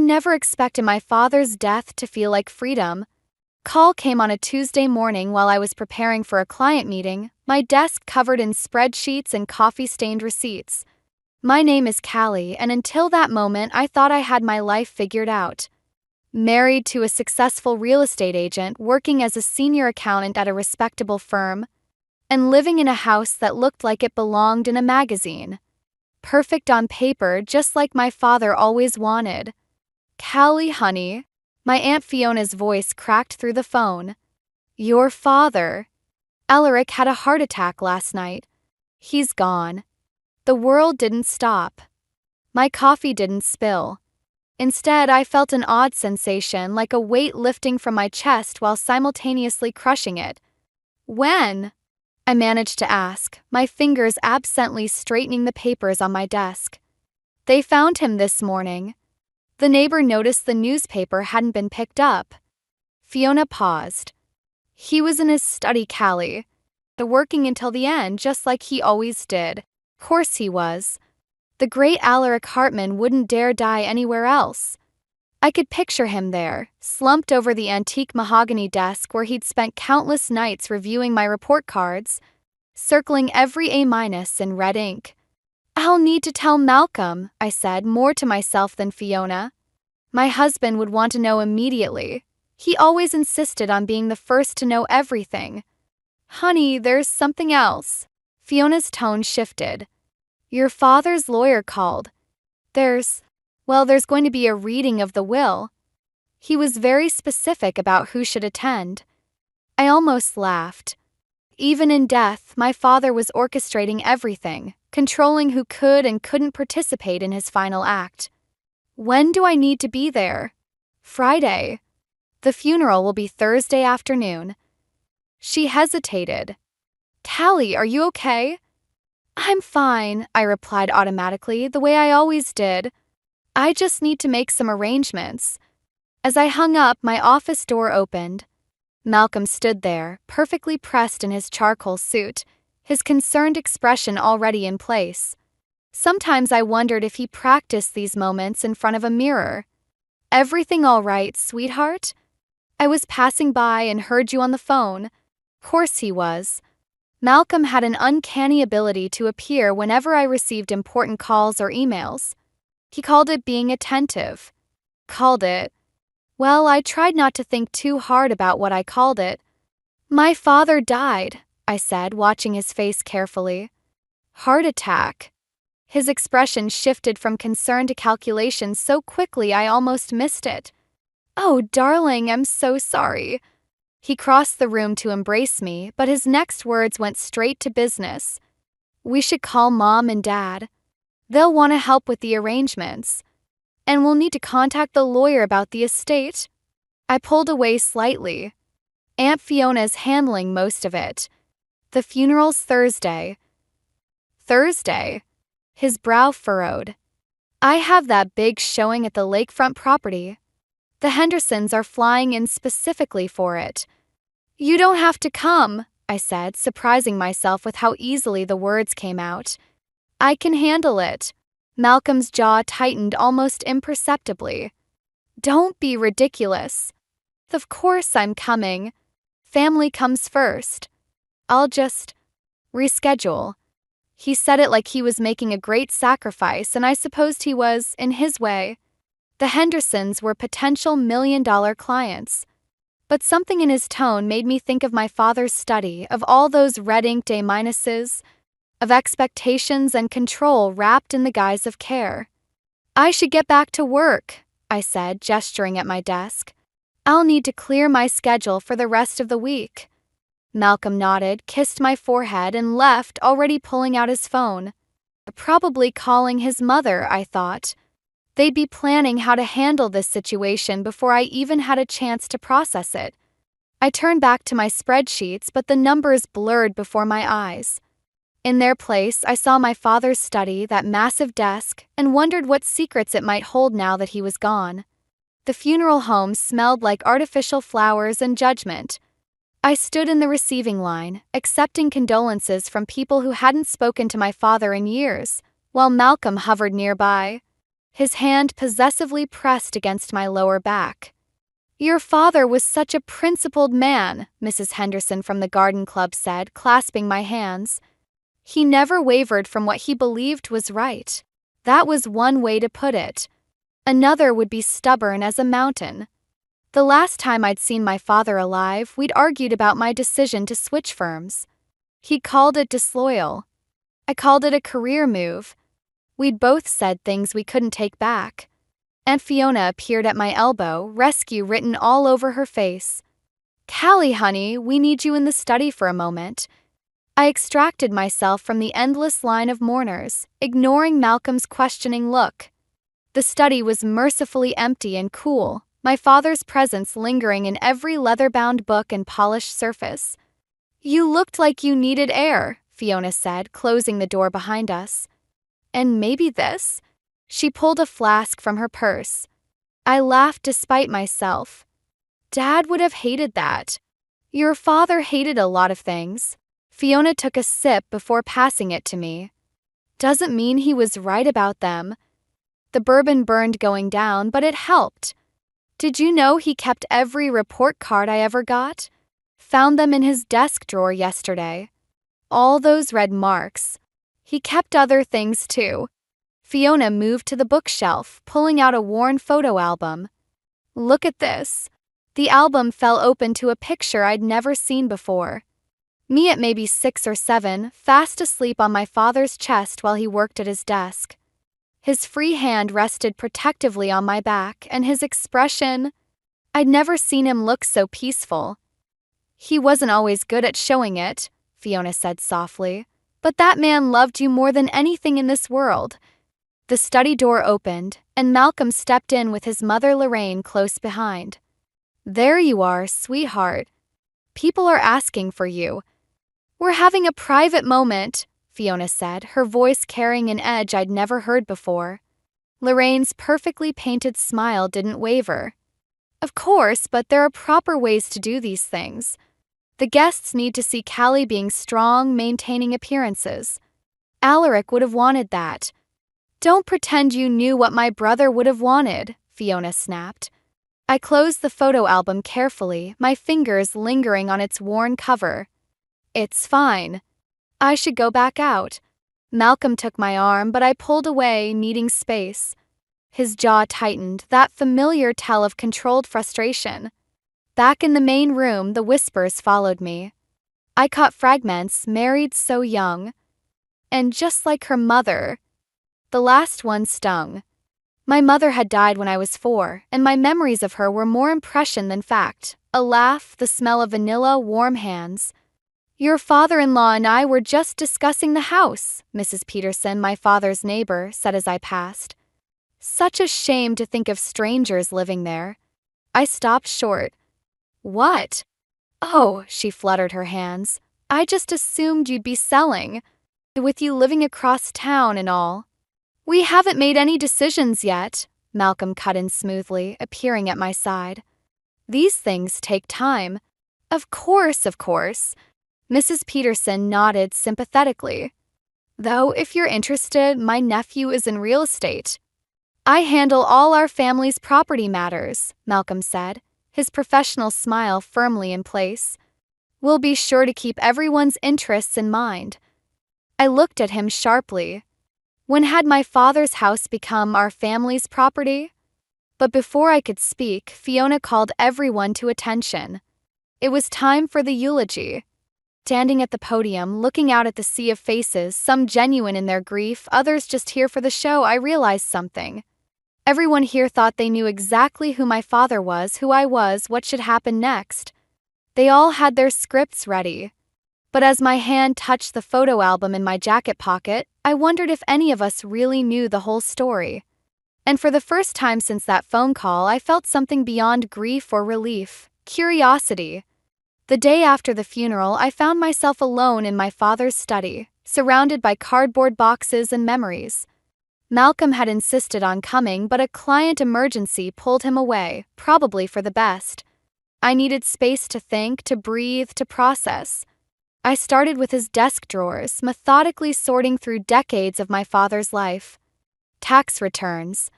never expected my father's death to feel like freedom. Call came on a Tuesday morning while I was preparing for a client meeting, my desk covered in spreadsheets and coffee-stained receipts. My name is Callie, and until that moment I thought I had my life figured out. Married to a successful real estate agent, working as a senior accountant at a respectable firm, and living in a house that looked like it belonged in a magazine. Perfect on paper, just like my father always wanted. Callie, honey. My Aunt Fiona's voice cracked through the phone. Your father. Alaric had a heart attack last night. He's gone. The world didn't stop. My coffee didn't spill. Instead, I felt an odd sensation, like a weight lifting from my chest while simultaneously crushing it. When? I managed to ask, my fingers absently straightening the papers on my desk. They found him this morning. The neighbor noticed the newspaper hadn't been picked up. Fiona paused. He was in his study, Callie. Working until the end, just like he always did. Course he was. The great Alaric Hartman wouldn't dare die anywhere else. I could picture him there, slumped over the antique mahogany desk where he'd spent countless nights reviewing my report cards, circling every A- in red ink. I'll need to tell Malcolm, I said, more to myself than Fiona. My husband would want to know immediately. He always insisted on being the first to know everything. Honey, there's something else. Fiona's tone shifted. Your father's lawyer called. There's going to be a reading of the will. He was very specific about who should attend. I almost laughed. Even in death, my father was orchestrating everything, controlling who could and couldn't participate in his final act. When do I need to be there? Friday. The funeral will be Thursday afternoon. She hesitated. Callie, are you okay? I'm fine, I replied automatically, the way I always did. I just need to make some arrangements. As I hung up, my office door opened. Malcolm stood there, perfectly pressed in his charcoal suit, his concerned expression already in place. Sometimes I wondered if he practiced these moments in front of a mirror. Everything all right, sweetheart? I was passing by and heard you on the phone. Course he was. Malcolm had an uncanny ability to appear whenever I received important calls or emails. He called it being attentive. Well, I tried not to think too hard about what I called it. My father died, I said, watching his face carefully. Heart attack. His expression shifted from concern to calculation so quickly I almost missed it. Oh, darling, I'm so sorry. He crossed the room to embrace me, but his next words went straight to business. We should call Mom and Dad. They'll want to help with the arrangements. And we'll need to contact the lawyer about the estate. I pulled away slightly. Aunt Fiona's handling most of it. The funeral's Thursday. Thursday? His brow furrowed. I have that big showing at the lakefront property. The Hendersons are flying in specifically for it. You don't have to come, I said, surprising myself with how easily the words came out. I can handle it. Malcolm's jaw tightened almost imperceptibly. Don't be ridiculous. Of course I'm coming. Family comes first. I'll just reschedule. He said it like he was making a great sacrifice, and I supposed he was, in his way. The Hendersons were potential million-dollar clients. But something in his tone made me think of my father's study, of all those red-inked A-minuses, of expectations and control wrapped in the guise of care. I should get back to work, I said, gesturing at my desk. I'll need to clear my schedule for the rest of the week. Malcolm nodded, kissed my forehead, and left, already pulling out his phone. Probably calling his mother, I thought. They'd be planning how to handle this situation before I even had a chance to process it. I turned back to my spreadsheets, but the numbers blurred before my eyes. In their place, I saw my father's study, that massive desk, and wondered what secrets it might hold now that he was gone. The funeral home smelled like artificial flowers and judgment. I stood in the receiving line, accepting condolences from people who hadn't spoken to my father in years, while Malcolm hovered nearby. his hand possessively pressed against my lower back. "Your father was such a principled man," Mrs. Henderson from the garden club said, clasping my hands. "He never wavered from what he believed was right." That was one way to put it. Another would be stubborn as a mountain. The last time I'd seen my father alive, we'd argued about my decision to switch firms. He called it disloyal. I called it a career move. We'd both said things we couldn't take back. Aunt Fiona appeared at my elbow, rescue written all over her face. "Callie, honey, we need you in the study for a moment." I extracted myself from the endless line of mourners, ignoring Malcolm's questioning look. The study was mercifully empty and cool, my father's presence lingering in every leather-bound book and polished surface. "You looked like you needed air," Fiona said, closing the door behind us. "And maybe this?" She pulled a flask from her purse. I laughed despite myself. "Dad would have hated that." "Your father hated a lot of things." Fiona took a sip before passing it to me. "Doesn't mean he was right about them." The bourbon burned going down, but it helped. "Did you know he kept every report card I ever got? Found them in his desk drawer yesterday. All those red marks. He kept other things too." Fiona moved to the bookshelf, pulling out a worn photo album. "Look at this." The album fell open to a picture I'd never seen before. Me at maybe 6 or 7, fast asleep on my father's chest while he worked at his desk. His free hand rested protectively on my back, and his expression— I'd never seen him look so peaceful. "He wasn't always good at showing it," Fiona said softly, "but that man loved you more than anything in this world." The study door opened, and Malcolm stepped in with his mother Lorraine close behind. "There you are, sweetheart. People are asking for you." "We're having a private moment," Fiona said, her voice carrying an edge I'd never heard before. Lorraine's perfectly painted smile didn't waver. "Of course, but there are proper ways to do these things. The guests need to see Callie being strong, maintaining appearances. Alaric would have wanted that." "Don't pretend you knew what my brother would have wanted," Fiona snapped. I closed the photo album carefully, my fingers lingering on its worn cover. "It's fine. I should go back out." Malcolm took my arm, but I pulled away, needing space. His jaw tightened, that familiar tell of controlled frustration. Back in the main room, the whispers followed me. I caught fragments, "married so young." And just like her mother. The last one stung. My mother had died when I was 4, and my memories of her were more impression than fact. A laugh, the smell of vanilla, warm hands. "Your father-in-law and I were just discussing the house," Mrs. Peterson, my father's neighbor, said as I passed. "Such a shame to think of strangers living there." I stopped short. "What?" "Oh," she fluttered her hands. "I just assumed you'd be selling. With you living across town and all." "We haven't made any decisions yet," Malcolm cut in smoothly, appearing at my side. "These things take time." Of course. Mrs. Peterson nodded sympathetically. "Though, if you're interested, my nephew is in real estate." "I handle all our family's property matters," Malcolm said, his professional smile firmly in place. "We'll be sure to keep everyone's interests in mind." I looked at him sharply. When had my father's house become our family's property? But before I could speak, Fiona called everyone to attention. It was time for the eulogy. Standing at the podium, looking out at the sea of faces, some genuine in their grief, others just here for the show, I realized something. Everyone here thought they knew exactly who my father was, who I was, what should happen next. They all had their scripts ready. But as my hand touched the photo album in my jacket pocket, I wondered if any of us really knew the whole story. And for the first time since that phone call, I felt something beyond grief or relief, curiosity. The day after the funeral, I found myself alone in my father's study, surrounded by cardboard boxes and memories. Malcolm had insisted on coming, but a client emergency pulled him away, probably for the best. I needed space to think, to breathe, to process. I started with his desk drawers, methodically sorting through decades of my father's life. Tax returns,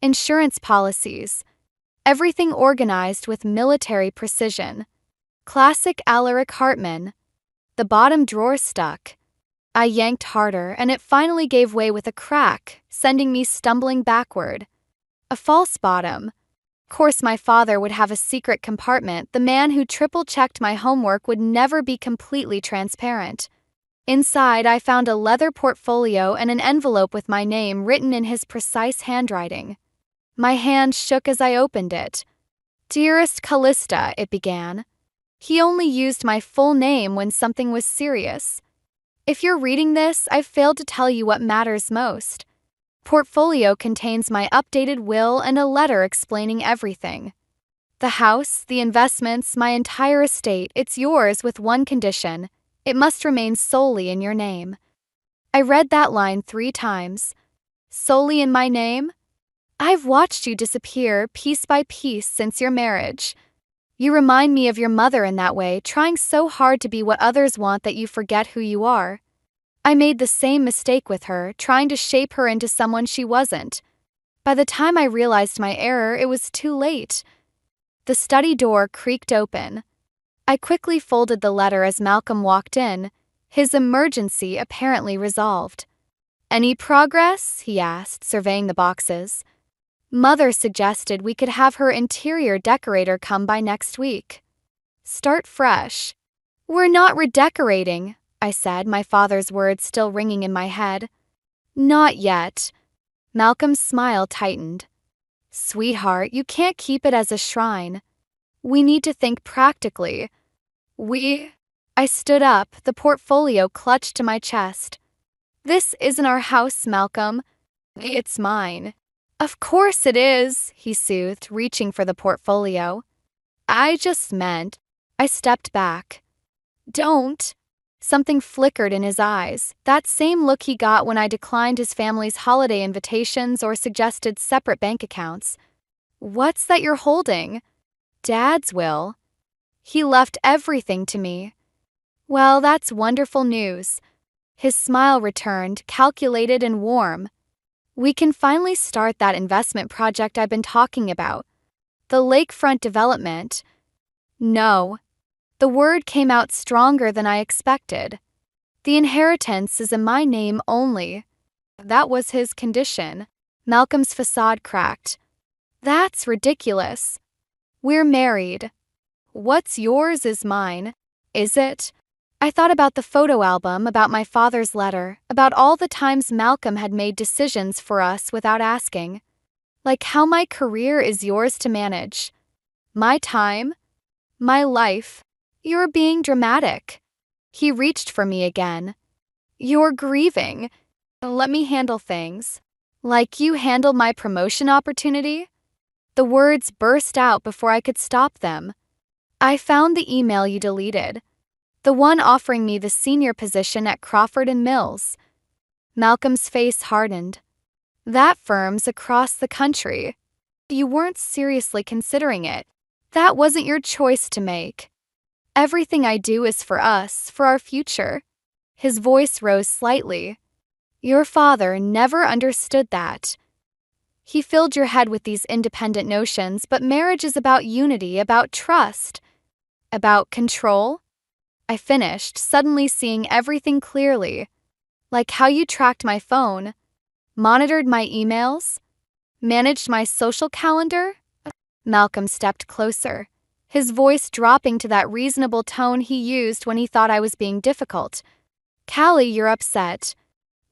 insurance policies, everything organized with military precision. Classic Alaric Hartman. The bottom drawer stuck. I yanked harder, and it finally gave way with a crack, sending me stumbling backward. A false bottom. Of course, my father would have a secret compartment. The man who triple-checked my homework would never be completely transparent. Inside, I found a leather portfolio and an envelope with my name written in his precise handwriting. My hand shook as I opened it. "Dearest Callista," it began. He only used my full name when something was serious. "If you're reading this, I've failed to tell you what matters most. Portfolio contains my updated will and a letter explaining everything. The house, the investments, my entire estate, it's yours with one condition. It must remain solely in your name." I read that line 3 times. Solely in my name? I've watched you disappear piece by piece since your marriage. You remind me of your mother in that way, trying so hard to be what others want that you forget who you are. I made the same mistake with her, trying to shape her into someone she wasn't. By the time I realized my error, it was too late. The study door creaked open. I quickly folded the letter as Malcolm walked in, his emergency apparently resolved. "Any progress?" he asked, surveying the boxes. "Mother suggested we could have her interior decorator come by next week. Start fresh." "We're not redecorating," I said, my father's words still ringing in my head. "Not yet." Malcolm's smile tightened. "Sweetheart, you can't keep it as a shrine. We need to think practically." I stood up, the portfolio clutched to my chest. "This isn't our house, Malcolm. It's mine." "Of course it is," he soothed, reaching for the portfolio. "I just meant." I stepped back. "Don't." Something flickered in his eyes, that same look he got when I declined his family's holiday invitations or suggested separate bank accounts. "What's that you're holding?" "Dad's will. He left everything to me." "Well, that's wonderful news." His smile returned, calculated and warm. "We can finally start that investment project I've been talking about. The lakefront development." "No." The word came out stronger than I expected. "The inheritance is in my name only." That was his condition. Malcolm's facade cracked. "That's ridiculous. We're married. What's yours is mine." "Is it?" I thought about the photo album, about my father's letter, about all the times Malcolm had made decisions for us without asking. Like how my career is yours to manage. My time? My life? "You're being dramatic." He reached for me again. "You're grieving. Let me handle things." "Like you handled my promotion opportunity?" The words burst out before I could stop them. "I found the email you deleted. The one offering me the senior position at Crawford and Mills." Malcolm's face hardened. "That firm's across the country. You weren't seriously considering it. That wasn't your choice to make. Everything I do is for us, for our future." His voice rose slightly. "Your father never understood that. He filled your head with these independent notions, but marriage is about unity, about trust, about control." I finished, suddenly seeing everything clearly. "Like how you tracked my phone, monitored my emails, managed my social calendar?" Malcolm stepped closer, his voice dropping to that reasonable tone he used when he thought I was being difficult. "Callie, you're upset.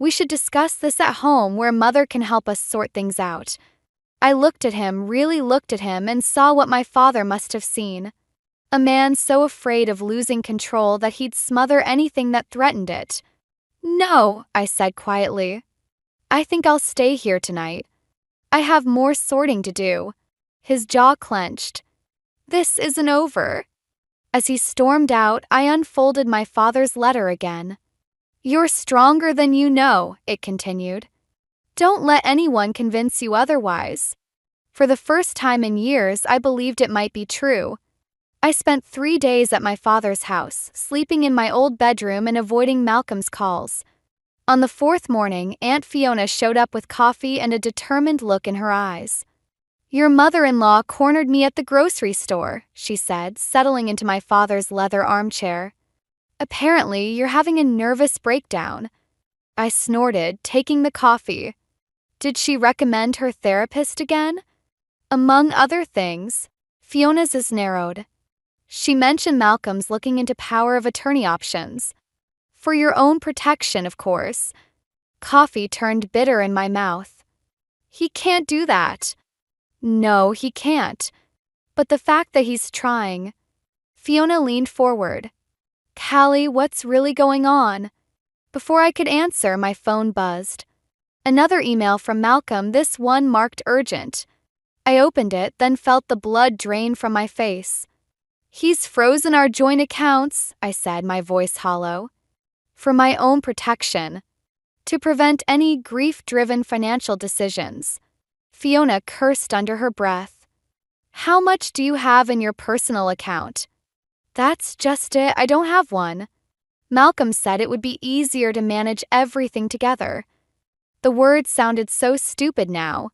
We should discuss this at home where Mother can help us sort things out." I looked at him, really looked at him, and saw what my father must have seen. A man so afraid of losing control that he'd smother anything that threatened it. "No," I said quietly. "I think I'll stay here tonight. I have more sorting to do." His jaw clenched. "This isn't over." As he stormed out, I unfolded my father's letter again. "You're stronger than you know," it continued. "Don't let anyone convince you otherwise." For the first time in years, I believed it might be true. I spent 3 days at my father's house, sleeping in my old bedroom and avoiding Malcolm's calls. On the fourth morning, Aunt Fiona showed up with coffee and a determined look in her eyes. "Your mother-in-law cornered me at the grocery store," she said, settling into my father's leather armchair. "Apparently, you're having a nervous breakdown." I snorted, taking the coffee. Did she recommend her therapist again? Among other things, Fiona's is narrowed. She mentioned Malcolm's looking into power of attorney options. For your own protection, of course. Coffee turned bitter in my mouth. He can't do that. No, he can't. But the fact that he's trying. Fiona leaned forward. "Callie, what's really going on?" Before I could answer, my phone buzzed. Another email from Malcolm, this one marked urgent. I opened it, then felt the blood drain from my face. "He's frozen our joint accounts," I said, my voice hollow. "For my own protection. To prevent any grief-driven financial decisions." Fiona cursed under her breath. "How much do you have in your personal account?" "That's just it, I don't have one." Malcolm said it would be easier to manage everything together. The words sounded so stupid now.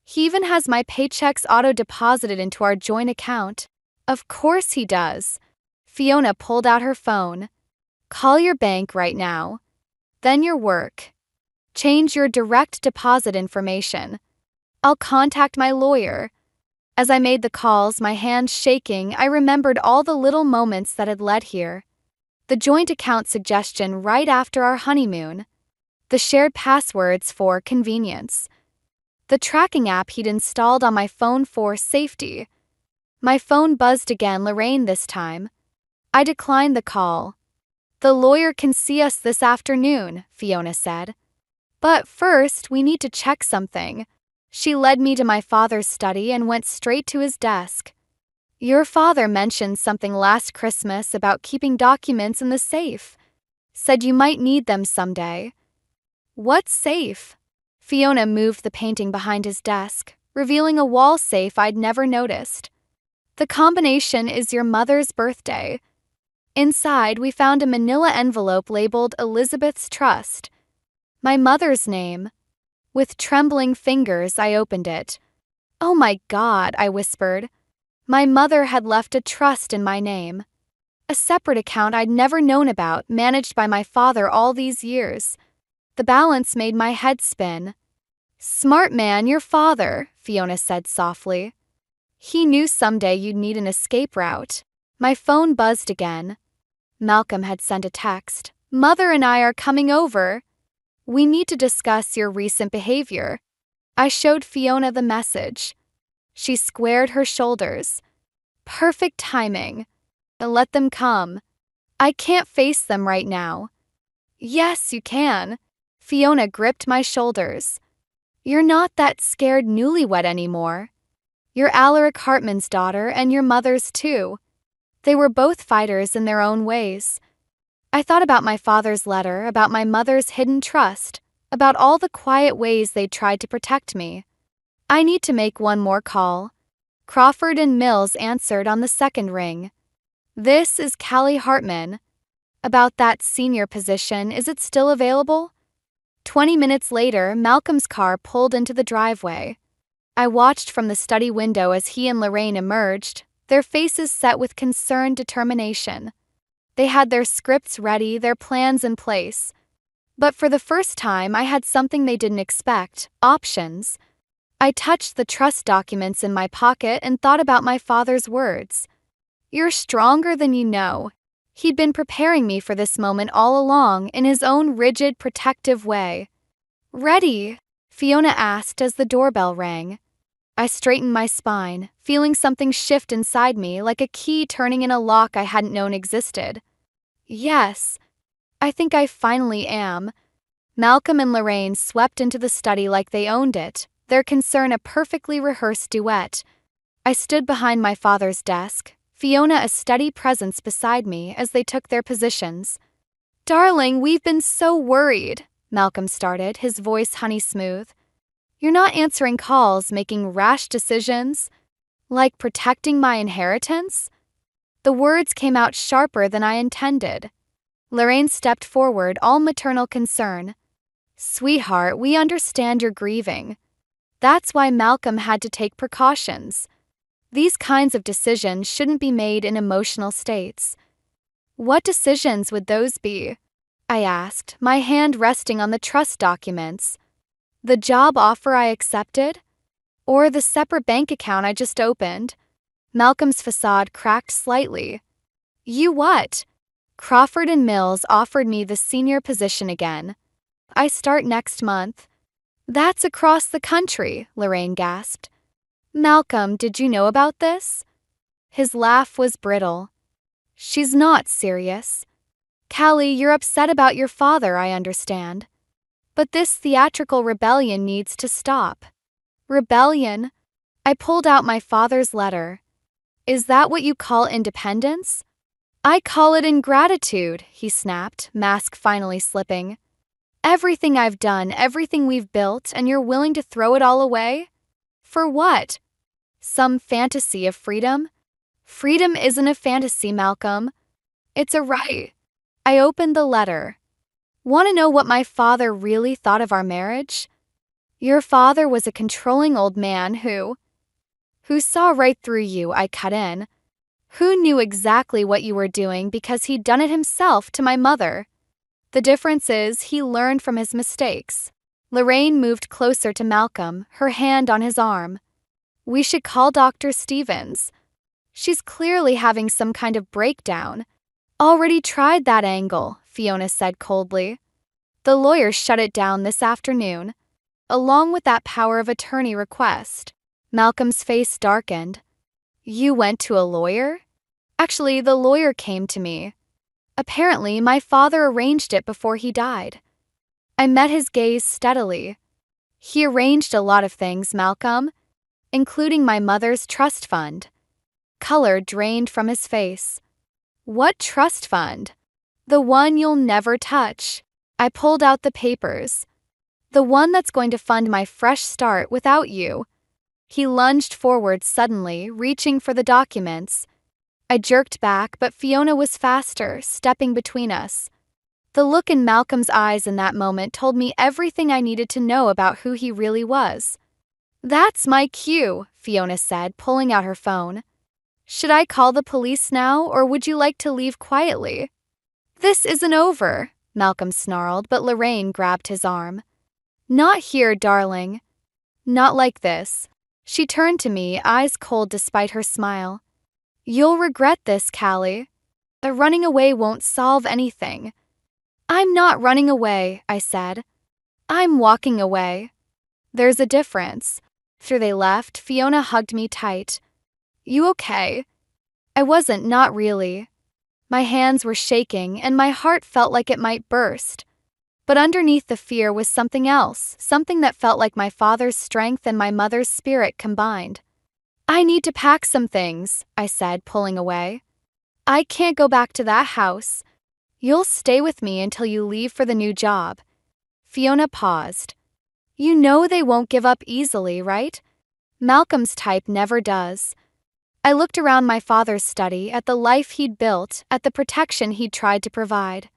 "He even has my paychecks auto-deposited into our joint account." "Of course he does." Fiona pulled out her phone. "Call your bank right now. Then your work. Change your direct deposit information. I'll contact my lawyer." As I made the calls, my hands shaking, I remembered all the little moments that had led here. The joint account suggestion right after our honeymoon. The shared passwords for convenience. The tracking app he'd installed on my phone for safety. My phone buzzed again, Lorraine this time. I declined the call. "The lawyer can see us this afternoon," Fiona said. "But first, we need to check something." She led me to my father's study and went straight to his desk. "Your father mentioned something last Christmas about keeping documents in the safe. Said you might need them someday." "What safe?" Fiona moved the painting behind his desk, revealing a wall safe I'd never noticed. "The combination is your mother's birthday." Inside, we found a manila envelope labeled Elizabeth's Trust. My mother's name. With trembling fingers, I opened it. "Oh my God," I whispered. My mother had left a trust in my name. A separate account I'd never known about, managed by my father all these years. The balance made my head spin. "Smart man, your father," Fiona said softly. "He knew someday you'd need an escape route." My phone buzzed again. Malcolm had sent a text. "Mother and I are coming over. We need to discuss your recent behavior." I showed Fiona the message. She squared her shoulders. "Perfect timing. Let them come." "I can't face them right now." "Yes, you can." Fiona gripped my shoulders. "You're not that scared newlywed anymore. You're Alaric Hartman's daughter and your mother's too. They were both fighters in their own ways." I thought about my father's letter, about my mother's hidden trust, about all the quiet ways they'd tried to protect me. "I need to make one more call." Crawford and Mills answered on the second ring. "This is Callie Hartman. About that senior position, is it still available?" 20 minutes later, Malcolm's car pulled into the driveway. I watched from the study window as he and Lorraine emerged, their faces set with concerned determination. They had their scripts ready, their plans in place. But for the first time, I had something they didn't expect: options. I touched the trust documents in my pocket and thought about my father's words. "You're stronger than you know." He'd been preparing me for this moment all along in his own rigid, protective way. "Ready?" Fiona asked as the doorbell rang. I straightened my spine, feeling something shift inside me, like a key turning in a lock I hadn't known existed. "Yes, I think I finally am." Malcolm and Lorraine swept into the study like they owned it, their concern a perfectly rehearsed duet. I stood behind my father's desk, Fiona a steady presence beside me as they took their positions. "Darling, we've been so worried," Malcolm started, his voice honey-smooth. "You're not answering calls, making rash decisions? Like protecting my inheritance?" The words came out sharper than I intended. Lorraine stepped forward, all maternal concern. Sweetheart, we understand you're grieving. That's why Malcolm had to take precautions. These kinds of decisions shouldn't be made in emotional states. What decisions would those be? I asked, my hand resting on the trust documents. The job offer I accepted? Or the separate bank account I just opened? Malcolm's facade cracked slightly. You what? Crawford and Mills offered me the senior position again. I start next month. That's across the country, Lorraine gasped. Malcolm, did you know about this? His laugh was brittle. She's not serious. Callie, you're upset about your father, I understand. But this theatrical rebellion needs to stop. Rebellion? I pulled out my father's letter. Is that what you call independence? I call it ingratitude, he snapped, mask finally slipping. Everything I've done, everything we've built, and you're willing to throw it all away? For what? Some fantasy of freedom? Freedom isn't a fantasy, Malcolm. It's a right. I opened the letter. Want to know what my father really thought of our marriage? Your father was a controlling old man who saw right through you, I cut in. Who knew exactly what you were doing because he'd done it himself to my mother. The difference is he learned from his mistakes. Lorraine moved closer to Malcolm, her hand on his arm. We should call Dr. Stevens. She's clearly having some kind of breakdown. Already tried that angle, Fiona said coldly. The lawyer shut it down this afternoon, along with that power of attorney request. Malcolm's face darkened. You went to a lawyer? Actually, the lawyer came to me. Apparently, my father arranged it before he died. I met his gaze steadily. He arranged a lot of things, Malcolm, including my mother's trust fund. Color drained from his face. What trust fund? The one you'll never touch. I pulled out the papers. The one that's going to fund my fresh start without you. He lunged forward suddenly, reaching for the documents. I jerked back, but Fiona was faster, stepping between us. The look in Malcolm's eyes in that moment told me everything I needed to know about who he really was. That's my cue, Fiona said, pulling out her phone. Should I call the police now, or would you like to leave quietly? This isn't over, Malcolm snarled, but Lorraine grabbed his arm. Not here, darling. Not like this. She turned to me, eyes cold despite her smile. You'll regret this, Callie. The running away won't solve anything. I'm not running away, I said. I'm walking away. There's a difference. After they left, Fiona hugged me tight. You okay? I wasn't, not really. My hands were shaking, and my heart felt like it might burst. But underneath the fear was something else, something that felt like my father's strength and my mother's spirit combined. I need to pack some things, I said, pulling away. I can't go back to that house. You'll stay with me until you leave for the new job. Fiona paused. You know they won't give up easily, right? Malcolm's type never does. I looked around my father's study, at the life he'd built, at the protection he'd tried to provide.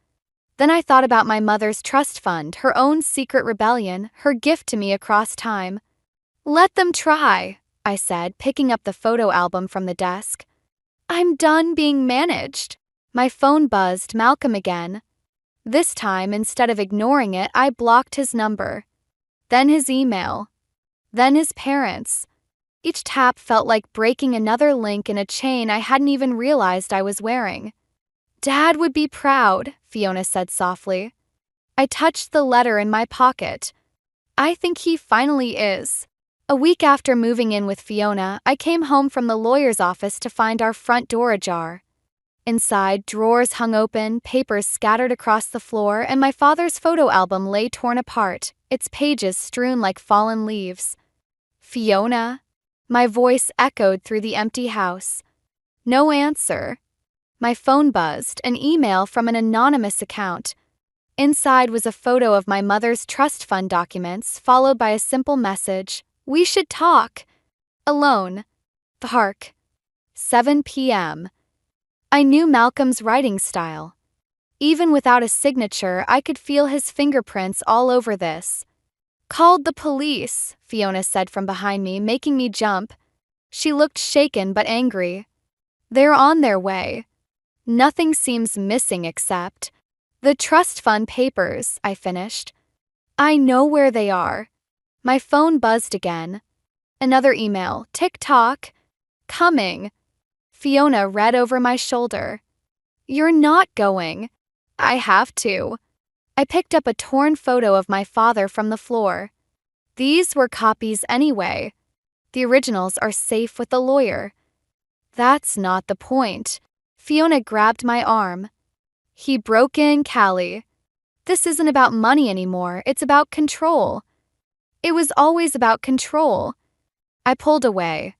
Then I thought about my mother's trust fund, her own secret rebellion, her gift to me across time. Let them try, I said, picking up the photo album from the desk. I'm done being managed. My phone buzzed, Malcolm again. This time, instead of ignoring it, I blocked his number. Then his email. Then his parents. Each tap felt like breaking another link in a chain I hadn't even realized I was wearing. Dad would be proud, Fiona said softly. I touched the letter in my pocket. I think he finally is. A week after moving in with Fiona, I came home from the lawyer's office to find our front door ajar. Inside, drawers hung open, papers scattered across the floor, and my father's photo album lay torn apart, its pages strewn like fallen leaves. Fiona? My voice echoed through the empty house. No answer. My phone buzzed, an email from an anonymous account. Inside was a photo of my mother's trust fund documents, followed by a simple message. We should talk. Alone. Park. 7 p.m. I knew Malcolm's writing style. Even without a signature, I could feel his fingerprints all over this. "Called the police," Fiona said from behind me, making me jump. She looked shaken but angry. "They're on their way. Nothing seems missing except the trust fund papers," I finished. "I know where they are." My phone buzzed again. Another email. "TikTok. Coming." Fiona read over my shoulder. "You're not going." "I have to." I picked up a torn photo of my father from the floor. These were copies anyway. The originals are safe with the lawyer. "That's not the point." Fiona grabbed my arm. "He broke in, Callie. This isn't about money anymore, it's about control." "It was always about control." I pulled away.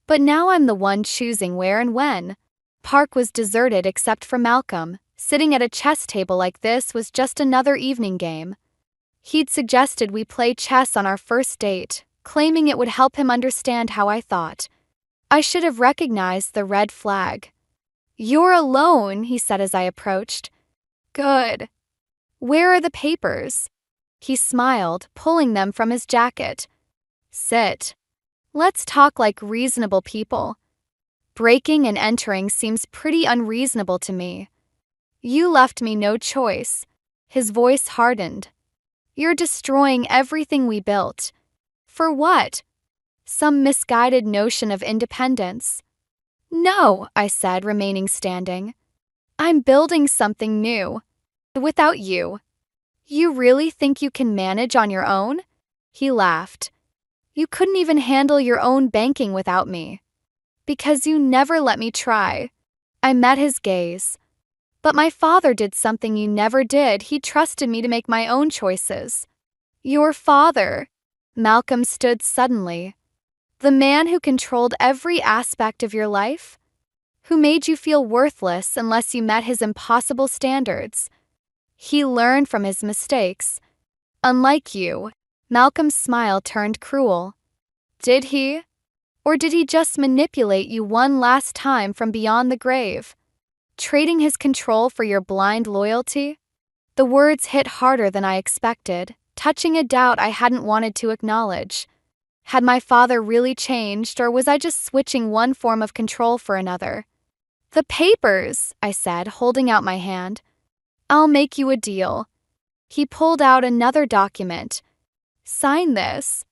"But now I'm the one choosing where and when." Park was deserted except for Malcolm. Sitting at a chess table like this was just another evening game. He'd suggested we play chess on our first date, claiming it would help him understand how I thought. I should have recognized the red flag. "You're alone," he said as I approached. "Good. Where are the papers?" He smiled, pulling them from his jacket. "Sit. Let's talk like reasonable people." Breaking and entering seems pretty unreasonable to me. "You left me no choice." His voice hardened. "You're destroying everything we built." "For what?" "Some misguided notion of independence." "No," I said, remaining standing. "I'm building something new. Without you." "You really think you can manage on your own?" He laughed. "You couldn't even handle your own banking without me." "Because you never let me try." I met his gaze. "But my father did something you never did. He trusted me to make my own choices." "Your father?" Malcolm stood suddenly. "The man who controlled every aspect of your life? Who made you feel worthless unless you met his impossible standards? He learned from his mistakes. Unlike you." Malcolm's smile turned cruel. "Did he? Or did he just manipulate you one last time from beyond the grave? Trading his control for your blind loyalty?" The words hit harder than I expected, touching a doubt I hadn't wanted to acknowledge. Had my father really changed, or was I just switching one form of control for another? "The papers," I said, holding out my hand. "I'll make you a deal." He pulled out another document. "Sign this.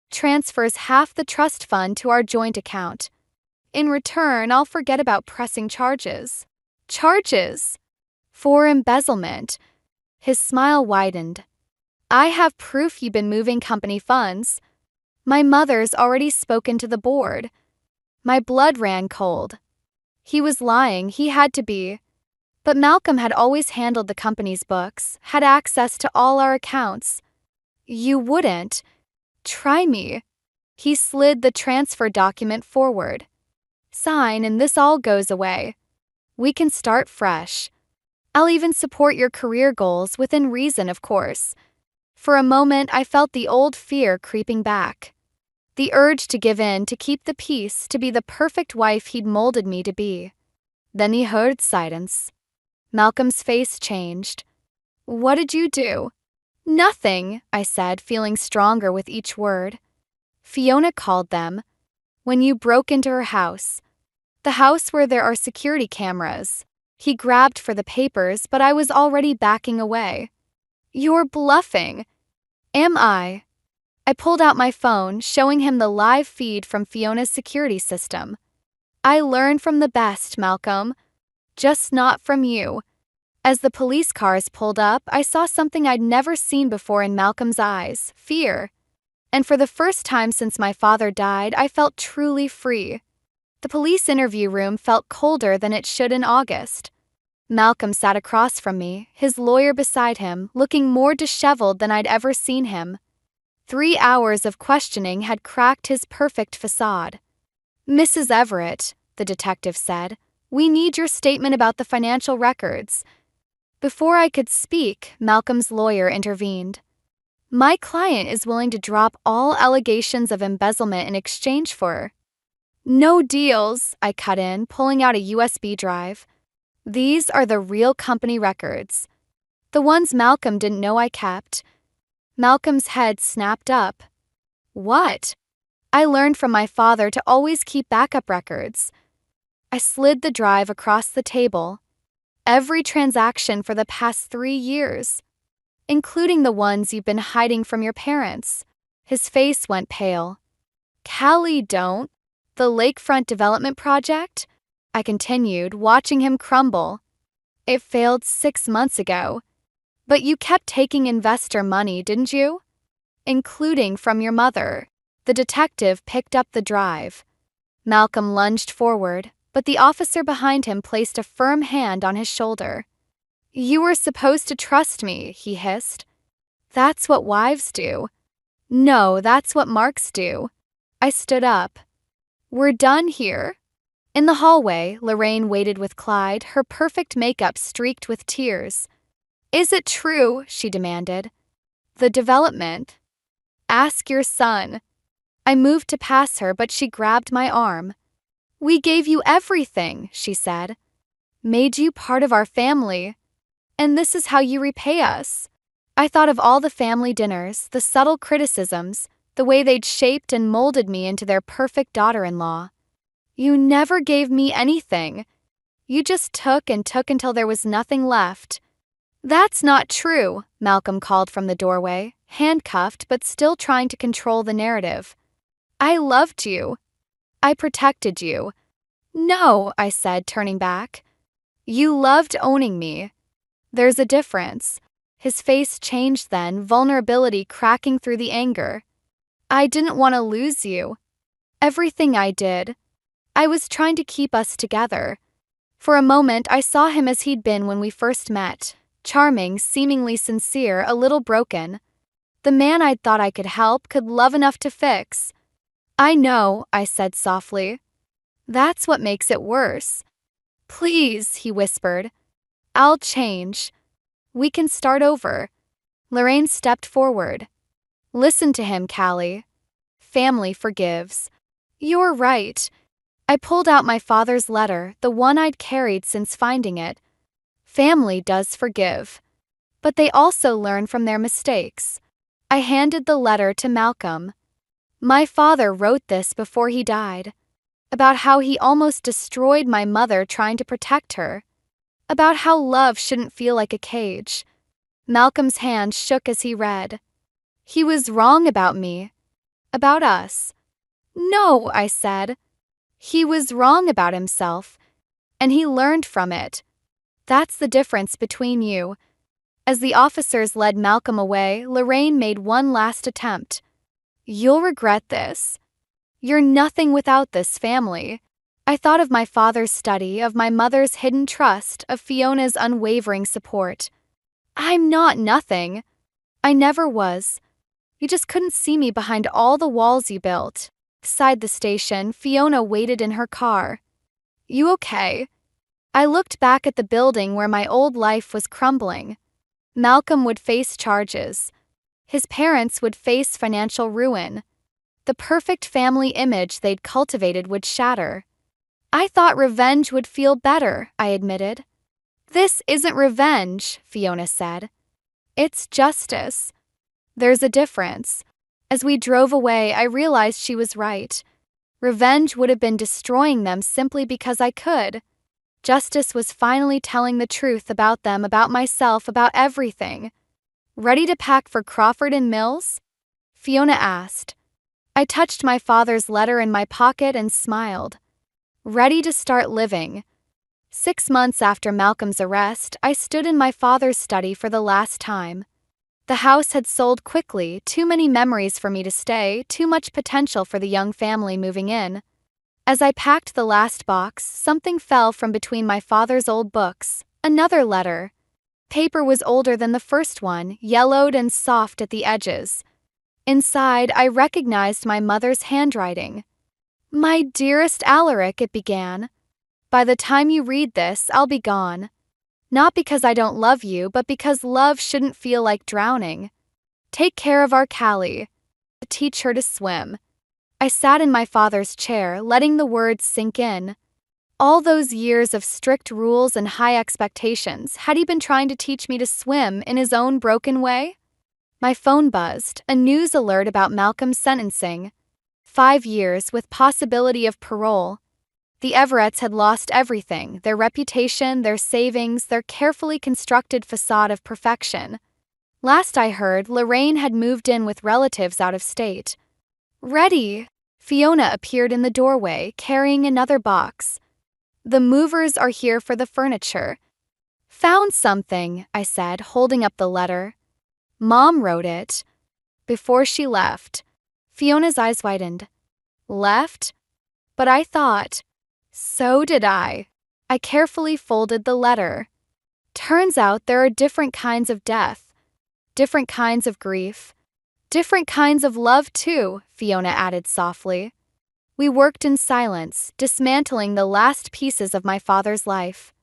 Transfers half the trust fund to our joint account. In return, I'll forget about pressing charges." "Charges?" "For embezzlement." His smile widened. "I have proof you've been moving company funds. My mother's already spoken to the board." My blood ran cold. He was lying, he had to be. But Malcolm had always handled the company's books, had access to all our accounts. "You wouldn't. Try me." He slid the transfer document forward. "Sign and this all goes away. We can start fresh. I'll even support your career goals within reason, of course." For a moment, I felt the old fear creeping back. The urge to give in, to keep the peace, to be the perfect wife he'd molded me to be. Then he heard silence. Malcolm's face changed. "What did you do?" "Nothing," I said, feeling stronger with each word. "Fiona called them. When you broke into her house. The house where there are security cameras." He grabbed for the papers, but I was already backing away. "You're bluffing." "Am I?" I pulled out my phone, showing him the live feed from Fiona's security system. "I learn from the best, Malcolm. Just not from you." As the police cars pulled up, I saw something I'd never seen before in Malcolm's eyes: fear. And for the first time since my father died, I felt truly free. The police interview room felt colder than it should in August. Malcolm sat across from me, his lawyer beside him, looking more disheveled than I'd ever seen him. 3 hours of questioning had cracked his perfect facade. "Mrs. Everett," the detective said, "we need your statement about the financial records." Before I could speak, Malcolm's lawyer intervened. "My client is willing to drop all allegations of embezzlement in exchange for—" "No deals," I cut in, pulling out a USB drive. These are the real company records. The ones Malcolm didn't know I kept. Malcolm's head snapped up. What? I learned from my father to always keep backup records. I slid the drive across the table. Every transaction for the past 3 years, including the ones you've been hiding from your parents. His face went pale. Callie, don't. The lakefront development project? I continued, watching him crumble. It failed 6 months ago. But you kept taking investor money, didn't you? Including from your mother. The detective picked up the drive. Malcolm lunged forward, but the officer behind him placed a firm hand on his shoulder. You were supposed to trust me, he hissed. That's what wives do. No, that's what marks do. I stood up. We're done here. In the hallway, Lorraine waited with Clyde, her perfect makeup streaked with tears. Is it true? She demanded. The development. Ask your son. I moved to pass her, but she grabbed my arm. We gave you everything, she said. Made you part of our family. And this is how you repay us. I thought of all the family dinners, the subtle criticisms, the way they'd shaped and molded me into their perfect daughter-in-law. You never gave me anything. You just took and took until there was nothing left. That's not true, Malcolm called from the doorway, handcuffed but still trying to control the narrative. I loved you. I protected you. No, I said, turning back. You loved owning me. There's a difference. His face changed then, vulnerability cracking through the anger. I didn't want to lose you. Everything I did. I was trying to keep us together. For a moment, I saw him as he'd been when we first met. Charming, seemingly sincere, a little broken. The man I'd thought I could help, could love enough to fix. I know, I said softly. That's what makes it worse. Please, he whispered. I'll change. We can start over. Lorraine stepped forward. Listen to him, Callie. Family forgives. You're right. I pulled out my father's letter, the one I'd carried since finding it. Family does forgive. But they also learn from their mistakes. I handed the letter to Malcolm. My father wrote this before he died. About how he almost destroyed my mother trying to protect her. About how love shouldn't feel like a cage. Malcolm's hand shook as he read. He was wrong about me. About us. No, I said. He was wrong about himself. And he learned from it. That's the difference between you. As the officers led Malcolm away, Lorraine made one last attempt. You'll regret this. You're nothing without this family. I thought of my father's study, of my mother's hidden trust, of Fiona's unwavering support. I'm not nothing. I never was. You just couldn't see me behind all the walls you built. Beside the station, Fiona waited in her car. You okay? I looked back at the building where my old life was crumbling. Malcolm would face charges. His parents would face financial ruin. The perfect family image they'd cultivated would shatter. I thought revenge would feel better, I admitted. This isn't revenge, Fiona said. It's justice. There's a difference. As we drove away, I realized she was right. Revenge would have been destroying them simply because I could. Justice was finally telling the truth about them, about myself, about everything. Ready to pack for Crawford and Mills? Fiona asked. I touched my father's letter in my pocket and smiled. Ready to start living. 6 months after Malcolm's arrest, I stood in my father's study for the last time. The house had sold quickly, too many memories for me to stay, too much potential for the young family moving in. As I packed the last box, something fell from between my father's old books. Another letter. Paper was older than the first one, yellowed and soft at the edges. Inside, I recognized my mother's handwriting. My dearest Alaric, it began. By the time you read this, I'll be gone. Not because I don't love you, but because love shouldn't feel like drowning. Take care of our Callie. Teach her to swim. I sat in my father's chair, letting the words sink in. All those years of strict rules and high expectations, had he been trying to teach me to swim in his own broken way? My phone buzzed, a news alert about Malcolm's sentencing. 5 years with possibility of parole. The Everetts had lost everything, their reputation, their savings, their carefully constructed facade of perfection. Last I heard, Lorraine had moved in with relatives out of state. Ready! Fiona appeared in the doorway, carrying another box. The movers are here for the furniture. Found something, I said, holding up the letter. Mom wrote it. Before she left. Fiona's eyes widened. Left? But I thought. So did I. I carefully folded the letter. Turns out there are different kinds of death, different kinds of grief, different kinds of love too, Fiona added softly. We worked in silence, dismantling the last pieces of my father's life.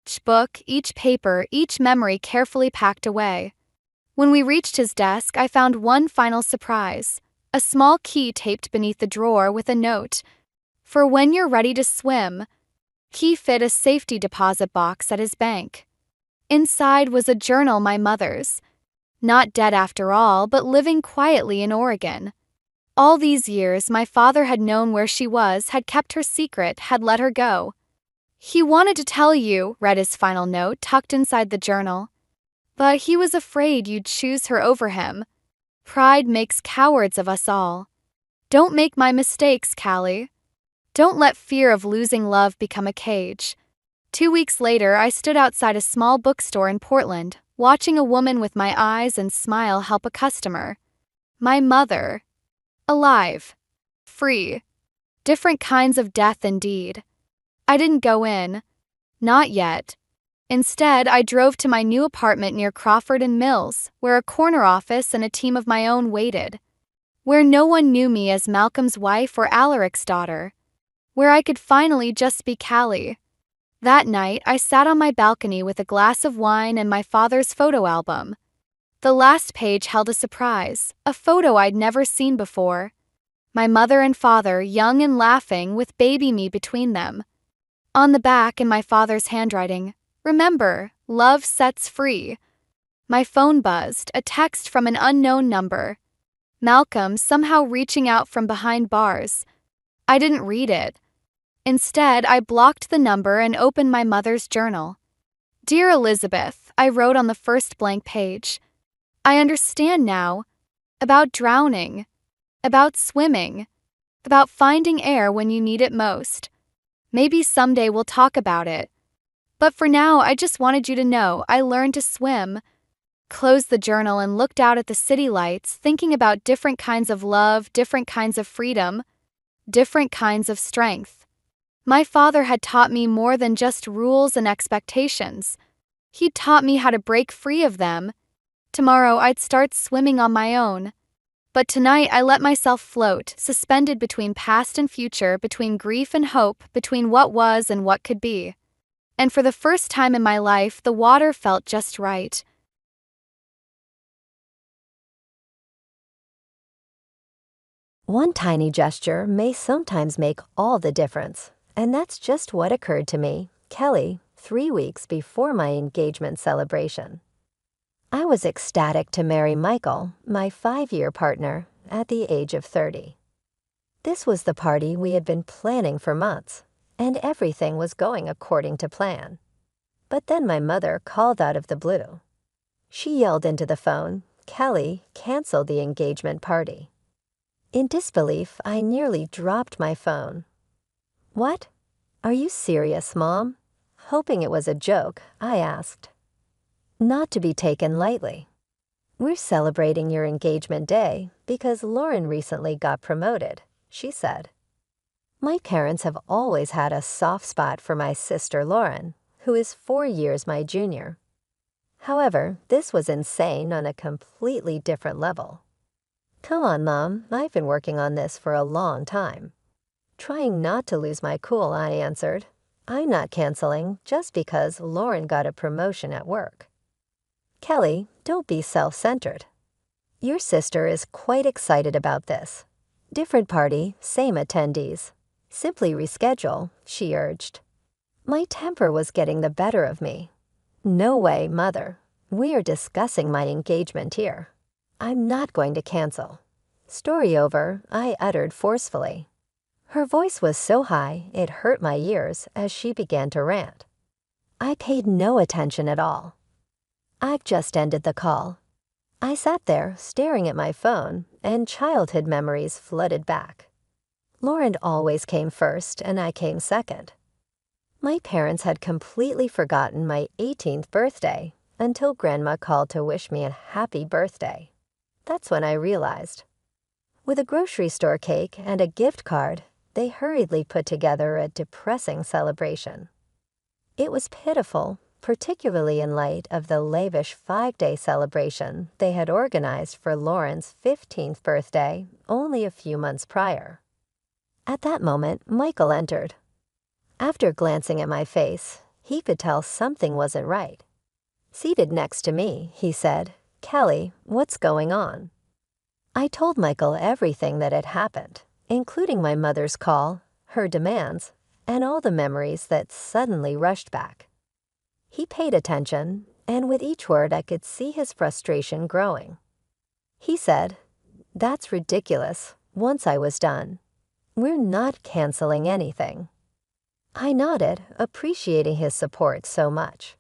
Each book, each paper, each memory carefully packed away. When we reached his desk, I found one final surprise. A small key taped beneath the drawer with a note. For when you're ready to swim. Key fit a safety deposit box at his bank. Inside was a journal, my mother's. Not dead after all, but living quietly in Oregon. All these years, my father had known where she was, had kept her secret, had let her go. He wanted to tell you, read his final note tucked inside the journal. But he was afraid you'd choose her over him. Pride makes cowards of us all. Don't make my mistakes, Callie. Don't let fear of losing love become a cage. 2 weeks later, I stood outside a small bookstore in Portland, watching a woman with my eyes and smile help a customer. My mother. Alive. Free. Different kinds of death indeed. I didn't go in. Not yet. Instead, I drove to my new apartment near Crawford and Mills, where a corner office and a team of my own waited. Where no one knew me as Malcolm's wife or Alaric's daughter. Where I could finally just be Callie. That night, I sat on my balcony with a glass of wine and my father's photo album. The last page held a surprise, a photo I'd never seen before. My mother and father, young and laughing, with baby me between them. On the back, in my father's handwriting, remember, love sets free. My phone buzzed, a text from an unknown number. Malcolm somehow reaching out from behind bars. I didn't read it. Instead, I blocked the number and opened my mother's journal. Dear Elizabeth, I wrote on the first blank page. I understand now. About drowning. About swimming. About finding air when you need it most. Maybe someday we'll talk about it. But for now, I just wanted you to know I learned to swim. Closed the journal and looked out at the city lights, thinking about different kinds of love, different kinds of freedom, different kinds of strength. My father had taught me more than just rules and expectations. He'd taught me how to break free of them. Tomorrow I'd start swimming on my own. But tonight I let myself float, suspended between past and future, between grief and hope, between what was and what could be. And for the first time in my life, the water felt just right. One tiny gesture may sometimes make all the difference, and that's just what occurred to me, Kelly, 3 weeks before my engagement celebration. I was ecstatic to marry Michael, my 5-year partner, at the age of 30. This was the party we had been planning for months, and everything was going according to plan. But then my mother called out of the blue. She yelled into the phone, "Kelly, cancel the engagement party." In disbelief, I nearly dropped my phone. "What? Are you serious, Mom?" Hoping it was a joke, I asked. Not to be taken lightly. "We're celebrating your engagement day because Lauren recently got promoted," she said. My parents have always had a soft spot for my sister Lauren, who is 4 years my junior. However, this was insane on a completely different level. "Come on, Mom, I've been working on this for a long time." Trying not to lose my cool, I answered, "I'm not canceling just because Lauren got a promotion at work." "Kelly, don't be self-centered. Your sister is quite excited about this. Different party, same attendees. Simply reschedule," she urged. My temper was getting the better of me. "No way, Mother. We are discussing my engagement here. I'm not going to cancel." "Story over," I uttered forcefully. Her voice was so high it hurt my ears as she began to rant. I paid no attention at all. "I've just ended the call." I sat there staring at my phone, and childhood memories flooded back. Lauren always came first and I came second. My parents had completely forgotten my 18th birthday until Grandma called to wish me a happy birthday. That's when I realized. With a grocery store cake and a gift card, they hurriedly put together a depressing celebration. It was pitiful, particularly in light of the lavish 5-day celebration they had organized for Lauren's 15th birthday only a few months prior. At that moment, Michael entered. After glancing at my face, he could tell something wasn't right. Seated next to me, he said, "Kelly, what's going on?" I told Michael everything that had happened, including my mother's call, her demands, and all the memories that suddenly rushed back. He paid attention, and with each word I could see his frustration growing. He said, "That's ridiculous," once I was done. "We're not canceling anything." I nodded, appreciating his support so much.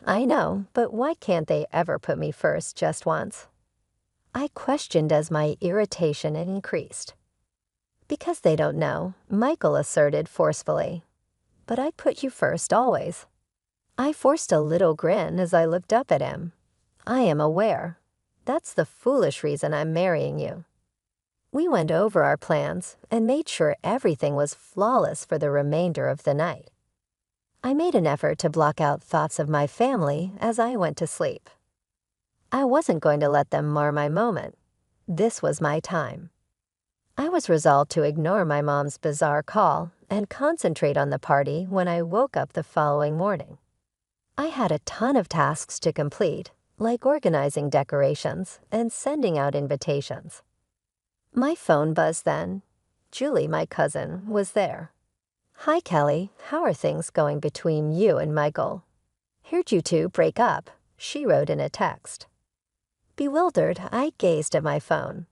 "I know, but why can't they ever put me first just once?" I questioned as my irritation increased. "Because they don't know," Michael asserted forcefully. "But I put you first always." I forced a little grin as I looked up at him. "I am aware. That's the foolish reason I'm marrying you." We went over our plans and made sure everything was flawless for the remainder of the night. I made an effort to block out thoughts of my family as I went to sleep. I wasn't going to let them mar my moment. This was my time. I was resolved to ignore my mom's bizarre call and concentrate on the party when I woke up the following morning. I had a ton of tasks to complete, like organizing decorations and sending out invitations. My phone buzzed then. Julie, my cousin, was there. "Hi, Kelly. How are things going between you and Michael?" "Heard you two break up," she wrote in a text. Bewildered, I gazed at my phone.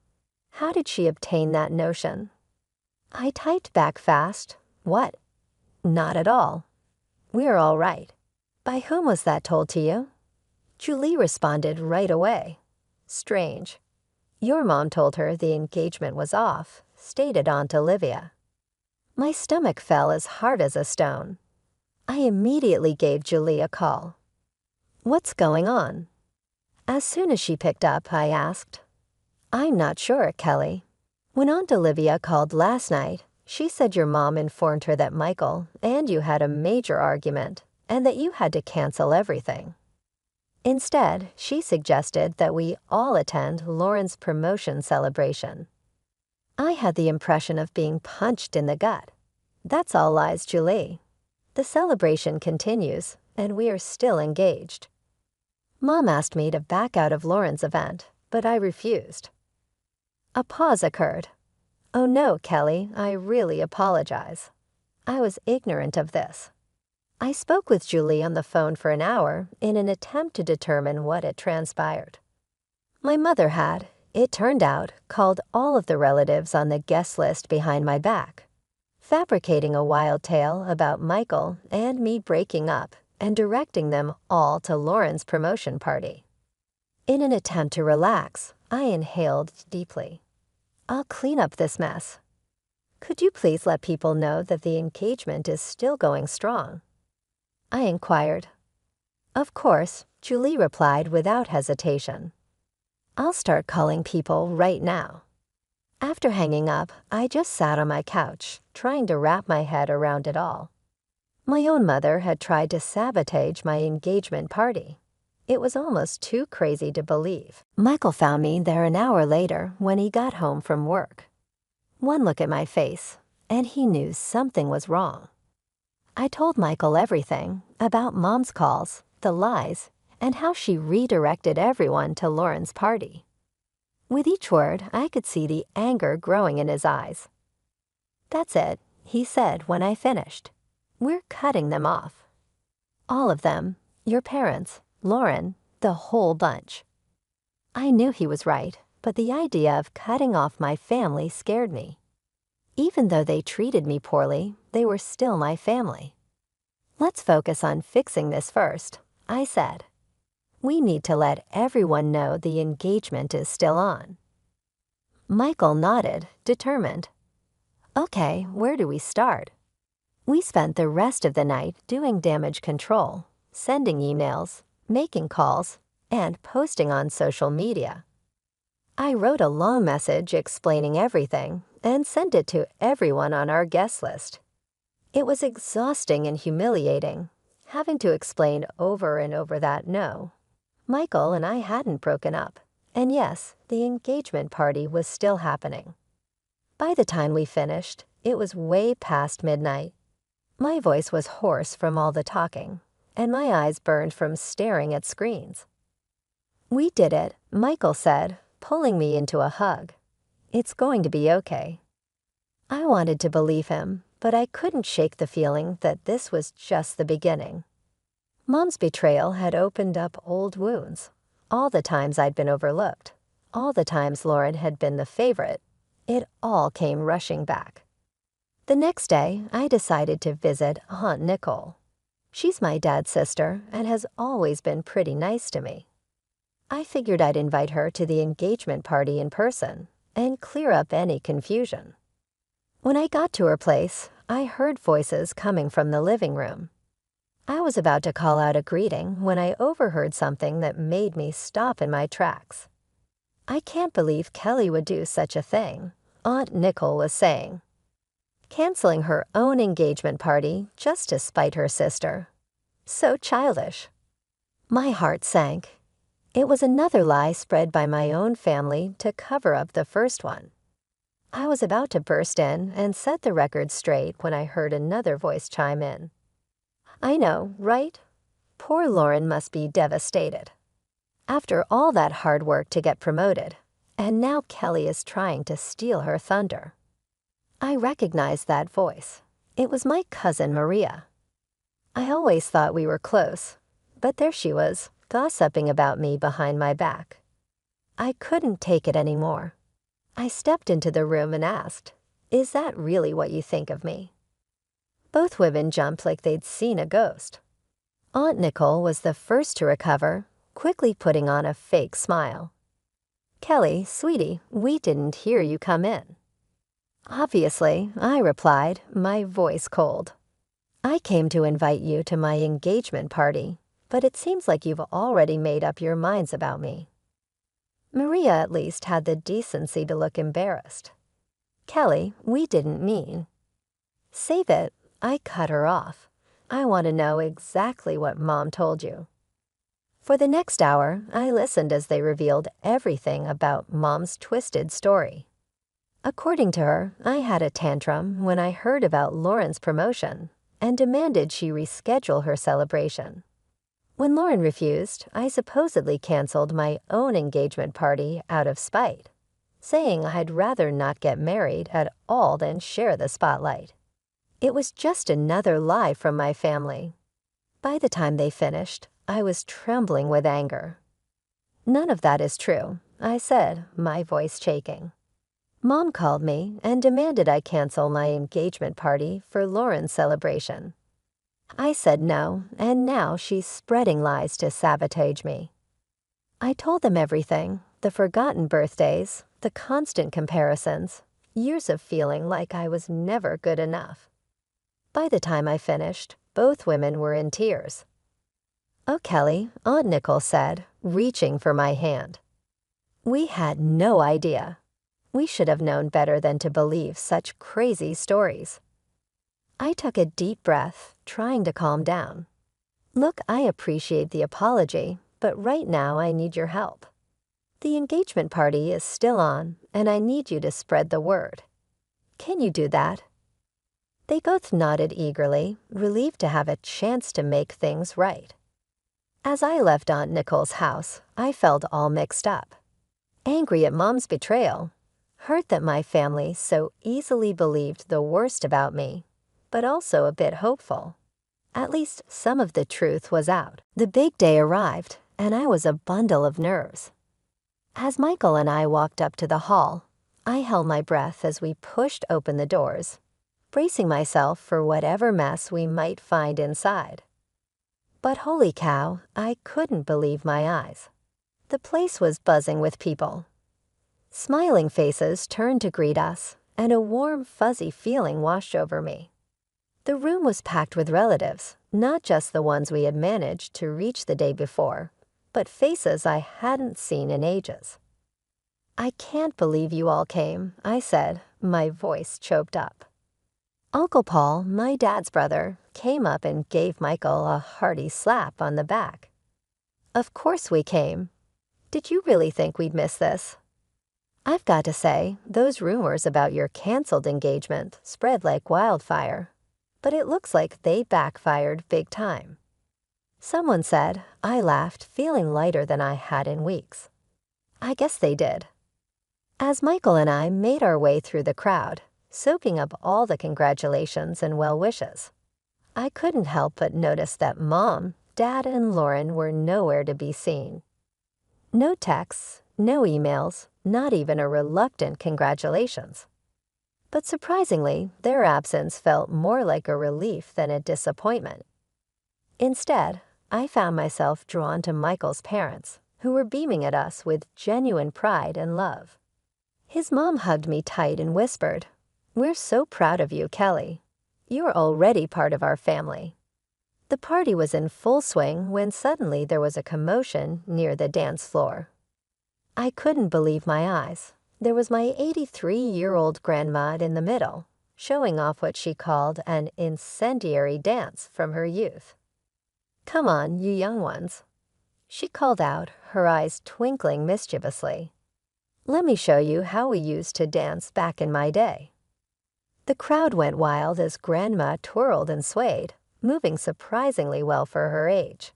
How did she obtain that notion? I typed back fast, "What?" "Not at all. We're all right." "By whom was that told to you?" Julie responded right away. "Strange. Your mom told her the engagement was off," stated Aunt Olivia. My stomach fell as hard as a stone. I immediately gave Julie a call. "What's going on?" As soon as she picked up, I asked. "I'm not sure, Kelly. When Aunt Olivia called last night, she said your mom informed her that Michael and you had a major argument and that you had to cancel everything. Instead, she suggested that we all attend Lauren's promotion celebration." I had the impression of being punched in the gut. "That's all lies, Julie. The celebration continues, and we are still engaged." Mom asked me to back out of Lauren's event, but I refused. A pause occurred. "Oh no, Kelly, I really apologize. I was ignorant of this." I spoke with Julie on the phone for an hour in an attempt to determine what had transpired. My mother had, it turned out, called all of the relatives on the guest list behind my back, fabricating a wild tale about Michael and me breaking up and directing them all to Lauren's promotion party. In an attempt to relax, I inhaled deeply. "I'll clean up this mess. Could you please let people know that the engagement is still going strong?" I inquired. "Of course," Julie replied without hesitation. "I'll start calling people right now." After hanging up, I just sat on my couch, trying to wrap my head around it all. My own mother had tried to sabotage my engagement party. It was almost too crazy to believe. Michael found me there an hour later when he got home from work. One look at my face, and he knew something was wrong. I told Michael everything about Mom's calls, the lies, and how she redirected everyone to Lauren's party. With each word, I could see the anger growing in his eyes. "That's it," he said when I finished. We're cutting them off. All of them. Your parents, Lauren, the whole bunch. I knew he was right, but the idea of cutting off my family scared me. Even though they treated me poorly, they were still my family. Let's focus on fixing this first, I said. We need to let everyone know the engagement is still on. Michael nodded, determined. Okay, where do we start? We spent the rest of the night doing damage control, sending emails, making calls, and posting on social media. I wrote a long message explaining everything and sent it to everyone on our guest list. It was exhausting and humiliating, having to explain over and over that no, Michael and I hadn't broken up, and yes, the engagement party was still happening. By the time we finished, it was way past midnight. My voice was hoarse from all the talking, and my eyes burned from staring at screens. We did it, Michael said, pulling me into a hug. It's going to be okay. I wanted to believe him, but I couldn't shake the feeling that this was just the beginning. Mom's betrayal had opened up old wounds. All the times I'd been overlooked, all the times Lauren had been the favorite, it all came rushing back. The next day, I decided to visit Aunt Nicole. She's my dad's sister and has always been pretty nice to me. I figured I'd invite her to the engagement party in person and clear up any confusion. When I got to her place, I heard voices coming from the living room. I was about to call out a greeting when I overheard something that made me stop in my tracks. I can't believe Kelly would do such a thing, Aunt Nicole was saying. Canceling her own engagement party just to spite her sister. So childish. My heart sank. It was another lie spread by my own family to cover up the first one. I was about to burst in and set the record straight when I heard another voice chime in. I know, right? Poor Lauren must be devastated. After all that hard work to get promoted, and now Kelly is trying to steal her thunder. I recognized that voice. It was my cousin Maria. I always thought we were close, but there she was, gossiping about me behind my back. I couldn't take it anymore. I stepped into the room and asked, "Is that really what you think of me?" Both women jumped like they'd seen a ghost. Aunt Nicole was the first to recover, quickly putting on a fake smile. "Kelly, sweetie, we didn't hear you come in." "Obviously," I replied, my voice cold. "I came to invite you to my engagement party, but it seems like you've already made up your minds about me." Maria at least had the decency to look embarrassed. "Kelly, we didn't mean." "Save it," I cut her off. "I want to know exactly what Mom told you." For the next hour, I listened as they revealed everything about Mom's twisted story. According to her, I had a tantrum when I heard about Lauren's promotion and demanded she reschedule her celebration. When Lauren refused, I supposedly canceled my own engagement party out of spite, saying I'd rather not get married at all than share the spotlight. It was just another lie from my family. By the time they finished, I was trembling with anger. "None of that is true," I said, my voice shaking. Mom called me and demanded I cancel my engagement party for Lauren's celebration. I said no, and now she's spreading lies to sabotage me. I told them everything, the forgotten birthdays, the constant comparisons, years of feeling like I was never good enough. By the time I finished, both women were in tears. "Oh, Kelly," Aunt Nicole said, reaching for my hand. "We had no idea. We should have known better than to believe such crazy stories." I took a deep breath, trying to calm down. "Look, I appreciate the apology, but right now I need your help. The engagement party is still on, and I need you to spread the word. Can you do that?" They both nodded eagerly, relieved to have a chance to make things right. As I left Aunt Nicole's house, I felt all mixed up. Angry at Mom's betrayal, hurt that my family so easily believed the worst about me, but also a bit hopeful. At least some of the truth was out. The big day arrived, and I was a bundle of nerves. As Michael and I walked up to the hall, I held my breath as we pushed open the doors, bracing myself for whatever mess we might find inside. But holy cow, I couldn't believe my eyes. The place was buzzing with people. Smiling faces turned to greet us, and a warm, fuzzy feeling washed over me. The room was packed with relatives, not just the ones we had managed to reach the day before, but faces I hadn't seen in ages. "I can't believe you all came," I said, my voice choked up. Uncle Paul, my dad's brother, came up and gave Michael a hearty slap on the back. "Of course we came. Did you really think we'd miss this? I've got to say, those rumors about your canceled engagement spread like wildfire, but it looks like they backfired big time." Someone said. I laughed, feeling lighter than I had in weeks. I guess they did. As Michael and I made our way through the crowd, soaking up all the congratulations and well wishes, I couldn't help but notice that Mom, Dad, and Lauren were nowhere to be seen. No texts, no emails, not even a reluctant congratulations. But surprisingly, their absence felt more like a relief than a disappointment. Instead, I found myself drawn to Michael's parents, who were beaming at us with genuine pride and love. His mom hugged me tight and whispered, "We're so proud of you, Kelly. You're already part of our family." The party was in full swing when suddenly there was a commotion near the dance floor. I couldn't believe my eyes. There was my 83-year-old grandma in the middle, showing off what she called an incendiary dance from her youth. "Come on, you young ones," she called out, her eyes twinkling mischievously. "Let me show you how we used to dance back in my day." The crowd went wild as Grandma twirled and swayed, moving surprisingly well for her age.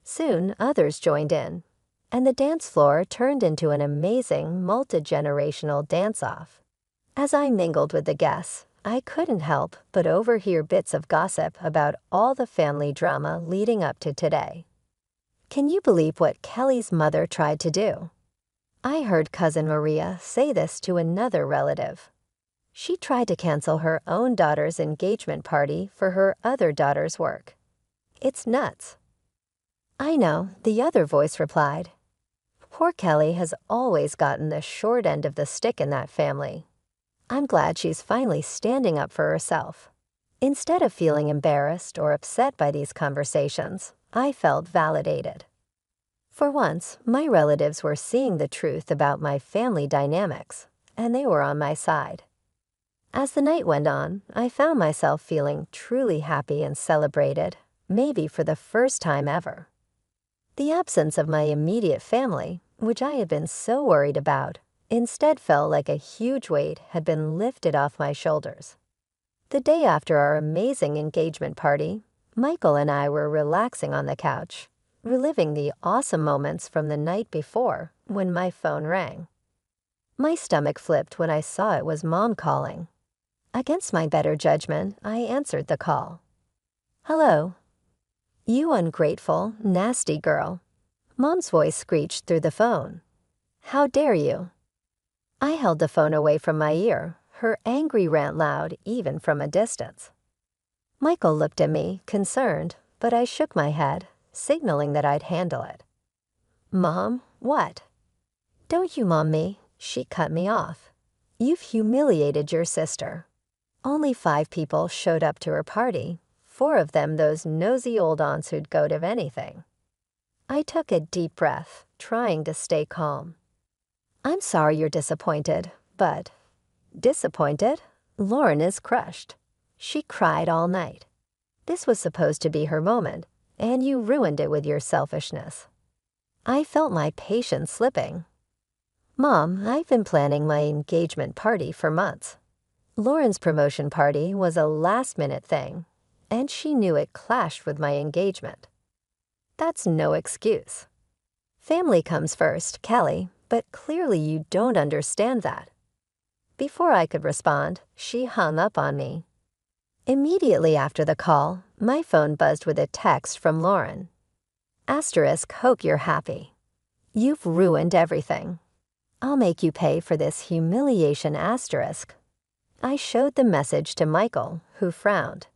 Soon others joined in, and the dance floor turned into an amazing multi-generational dance-off. As I mingled with the guests, I couldn't help but overhear bits of gossip about all the family drama leading up to today. Can you believe what Kelly's mother tried to do? I heard Cousin Maria say this to another relative. She tried to cancel her own daughter's engagement party for her other daughter's work. It's nuts. "I know," the other voice replied. "Poor Kelly has always gotten the short end of the stick in that family. I'm glad she's finally standing up for herself." Instead of feeling embarrassed or upset by these conversations, I felt validated. For once, my relatives were seeing the truth about my family dynamics, and they were on my side. As the night went on, I found myself feeling truly happy and celebrated, maybe for the first time ever. The absence of my immediate family, which I had been so worried about, instead felt like a huge weight had been lifted off my shoulders. The day after our amazing engagement party, Michael and I were relaxing on the couch, reliving the awesome moments from the night before when my phone rang. My stomach flipped when I saw it was Mom calling. Against my better judgment, I answered the call. "Hello." "You ungrateful, nasty girl." Mom's voice screeched through the phone. "How dare you?" I held the phone away from my ear, her angry rant loud even from a distance. Michael looked at me, concerned, but I shook my head, signaling that I'd handle it. "Mom, what?" "Don't you mom me," she cut me off. "You've humiliated your sister." Only 5 people showed up to her party, 4 of them those nosy old aunts who'd go to anything. I took a deep breath, trying to stay calm. "I'm sorry you're disappointed, but..." "Disappointed?" Lauren is crushed. She cried all night. This was supposed to be her moment, and you ruined it with your selfishness. I felt my patience slipping. "Mom, I've been planning my engagement party for months. Lauren's promotion party was a last-minute thing, and she knew it clashed with my engagement. That's no excuse. Family comes first, Kelly, but clearly you don't understand that." Before I could respond, she hung up on me. Immediately after the call, my phone buzzed with a text from Lauren. Asterisk, hope you're happy. You've ruined everything. I'll make you pay for this humiliation asterisk. I showed the message to Michael, who frowned.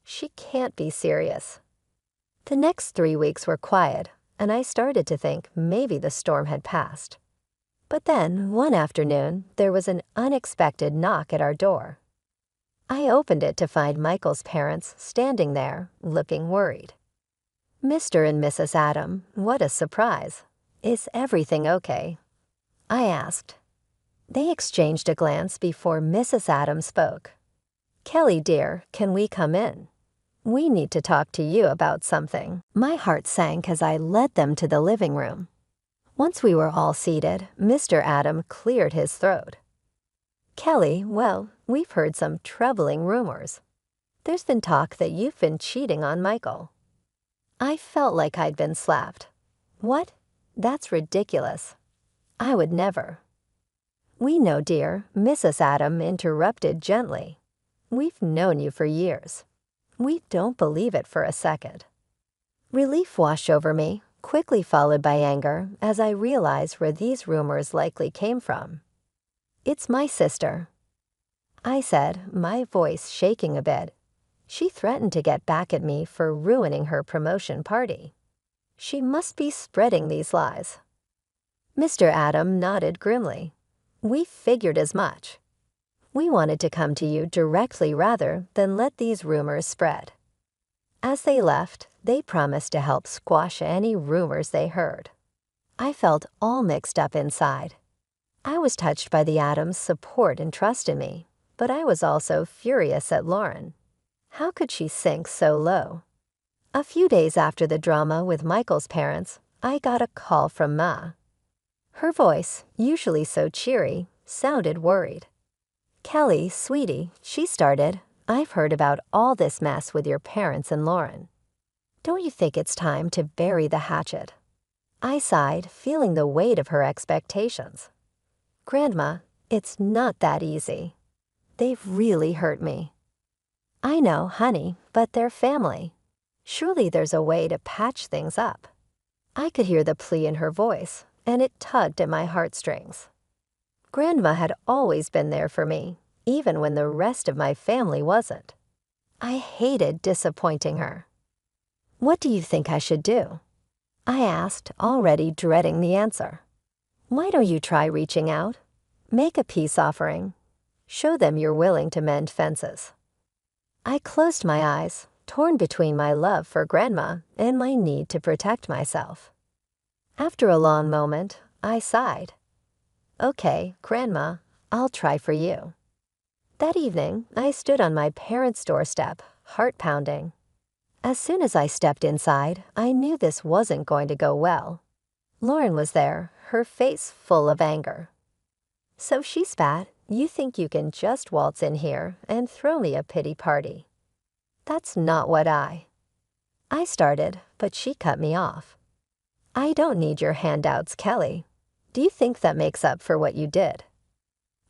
She can't be serious. The next 3 weeks were quiet, and I started to think maybe the storm had passed. But then, one afternoon, there was an unexpected knock at our door. I opened it to find Michael's parents standing there, looking worried. Mr. and Mrs. Adam, what a surprise. Is everything okay? I asked. They exchanged a glance before Mrs. Adam spoke. Kelly, dear, can we come in? We need to talk to you about something. My heart sank as I led them to the living room. Once we were all seated, Mr. Adam cleared his throat. Kelly, well, we've heard some troubling rumors. There's been talk that you've been cheating on Michael. I felt like I'd been slapped. What? That's ridiculous. I would never. We know, dear, Mrs. Adam interrupted gently. We've known you for years. We don't believe it for a second. Relief washed over me, quickly followed by anger, as I realized where these rumors likely came from. It's my sister, I said, my voice shaking a bit. She threatened to get back at me for ruining her promotion party. She must be spreading these lies. Mr. Adam nodded grimly. We figured as much. We wanted to come to you directly rather than let these rumors spread. As they left, they promised to help squash any rumors they heard. I felt all mixed up inside. I was touched by the Adams' support and trust in me, but I was also furious at Lauren. How could she sink so low? A few days after the drama with Michael's parents, I got a call from Ma. Her voice, usually so cheery, sounded worried. Kelly, sweetie, she started, I've heard about all this mess with your parents and Lauren. Don't you think it's time to bury the hatchet? I sighed, feeling the weight of her expectations. Grandma, it's not that easy. They've really hurt me. I know, honey, but they're family. Surely there's a way to patch things up. I could hear the plea in her voice, and it tugged at my heartstrings. Grandma had always been there for me, even when the rest of my family wasn't. I hated disappointing her. What do you think I should do? I asked, already dreading the answer. Why don't you try reaching out? Make a peace offering. Show them you're willing to mend fences. I closed my eyes, torn between my love for Grandma and my need to protect myself. After a long moment, I sighed. Okay, Grandma, I'll try for you. That evening, I stood on my parents' doorstep, heart pounding. As soon as I stepped inside, I knew this wasn't going to go well. Lauren was there, her face full of anger. So she spat, you think you can just waltz in here and throw me a pity party. That's not what I started, but she cut me off. I don't need your handouts, Kelly. Do you think that makes up for what you did?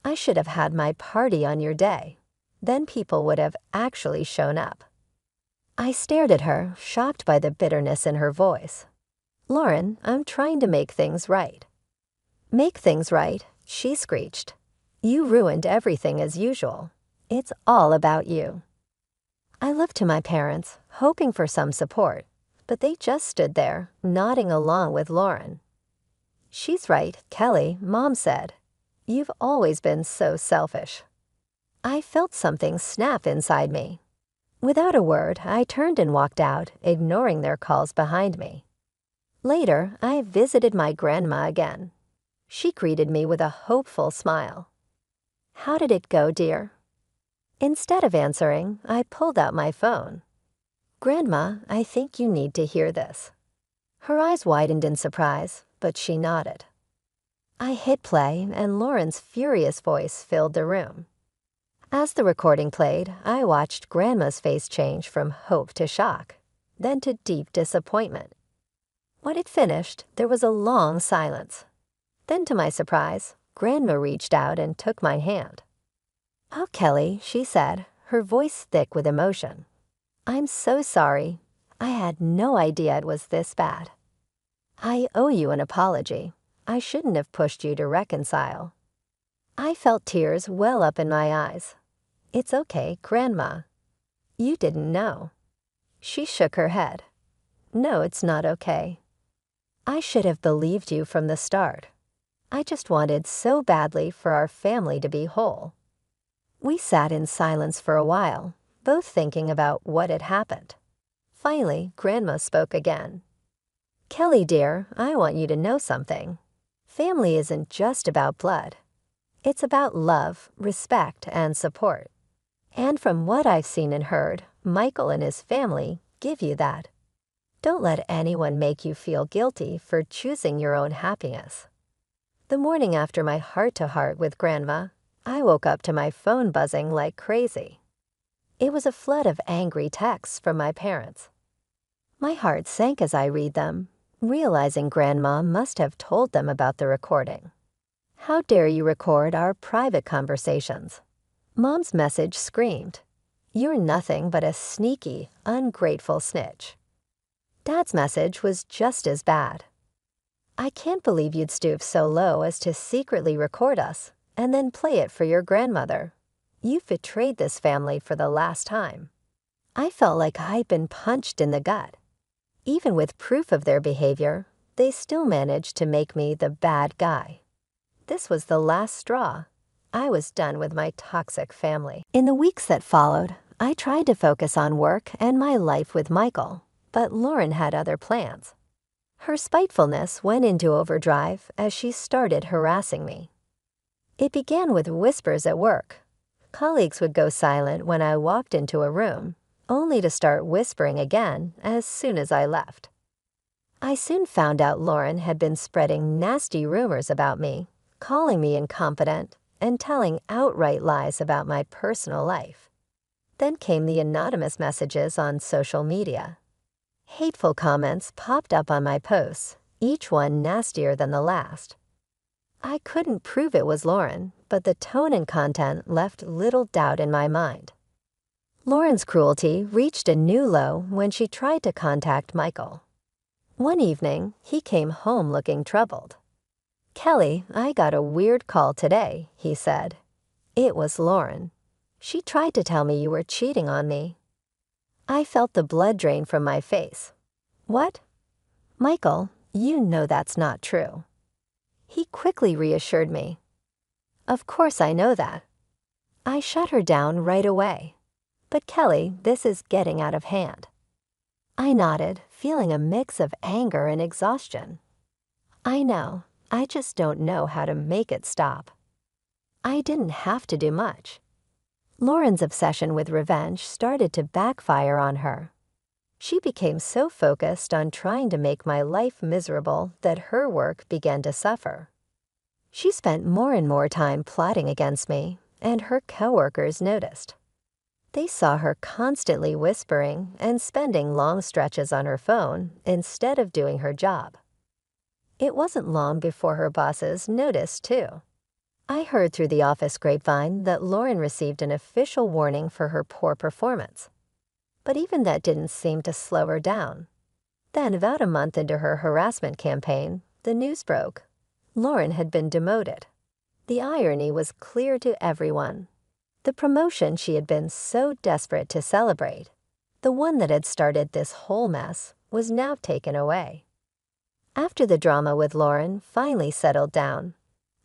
I should have had my party on your day. Then people would have actually shown up. I stared at her, shocked by the bitterness in her voice. Lauren, I'm trying to make things right. Make things right, she screeched. You ruined everything as usual. It's all about you. I looked to my parents, hoping for some support, but they just stood there, nodding along with Lauren. She's right, Kelly, Mom said. You've always been so selfish. I felt something snap inside me. Without a word, I turned and walked out, ignoring their calls behind me. Later, I visited my grandma again. She greeted me with a hopeful smile. How did it go, dear? Instead of answering, I pulled out my phone. Grandma, I think you need to hear this. Her eyes widened in surprise, but she nodded. I hit play, and Lauren's furious voice filled the room. As the recording played, I watched Grandma's face change from hope to shock, then to deep disappointment. When it finished, there was a long silence. Then, to my surprise, Grandma reached out and took my hand. Oh, Kelly, she said, her voice thick with emotion. "I'm so sorry. I had no idea it was this bad. I owe you an apology. I shouldn't have pushed you to reconcile." I felt tears well up in my eyes. "It's okay, Grandma. You didn't know." She shook her head. "No, it's not okay. I should have believed you from the start. I just wanted so badly for our family to be whole." We sat in silence for a while, both thinking about what had happened. Finally, Grandma spoke again. "Kelly, dear, I want you to know something. Family isn't just about blood. It's about love, respect, and support. And from what I've seen and heard, Michael and his family give you that. Don't let anyone make you feel guilty for choosing your own happiness." The morning after my heart-to-heart with Grandma, I woke up to my phone buzzing like crazy. It was a flood of angry texts from my parents. My heart sank as I read them, realizing Grandma must have told them about the recording. "How dare you record our private conversations?" Mom's message screamed, "You're nothing but a sneaky, ungrateful snitch." Dad's message was just as bad. "I can't believe you'd stoop so low as to secretly record us and then play it for your grandmother. You've betrayed this family for the last time." I felt like I'd been punched in the gut. Even with proof of their behavior, they still managed to make me the bad guy. This was the last straw. I was done with my toxic family. In the weeks that followed, I tried to focus on work and my life with Michael, but Lauren had other plans. Her spitefulness went into overdrive as she started harassing me. It began with whispers at work. Colleagues would go silent when I walked into a room, only to start whispering again as soon as I left. I soon found out Lauren had been spreading nasty rumors about me, calling me incompetent, and telling outright lies about my personal life. Then came the anonymous messages on social media. Hateful comments popped up on my posts, each one nastier than the last. I couldn't prove it was Lauren, but the tone and content left little doubt in my mind. Lauren's cruelty reached a new low when she tried to contact Michael. One evening, he came home looking troubled. "Kelly, I got a weird call today," he said. "It was Lauren. She tried to tell me you were cheating on me." I felt the blood drain from my face. "What?" "Michael, you know that's not true." He quickly reassured me. "Of course I know that." I shut her down right away. "But Kelly, this is getting out of hand." I nodded, feeling a mix of anger and exhaustion. "I know. I just don't know how to make it stop." I didn't have to do much. Lauren's obsession with revenge started to backfire on her. She became so focused on trying to make my life miserable that her work began to suffer. She spent more and more time plotting against me, and her coworkers noticed. They saw her constantly whispering and spending long stretches on her phone instead of doing her job. It wasn't long before her bosses noticed, too. I heard through the office grapevine that Lauren received an official warning for her poor performance. But even that didn't seem to slow her down. Then, about a month into her harassment campaign, the news broke. Lauren had been demoted. The irony was clear to everyone. The promotion she had been so desperate to celebrate, the one that had started this whole mess, was now taken away. After the drama with Lauren finally settled down,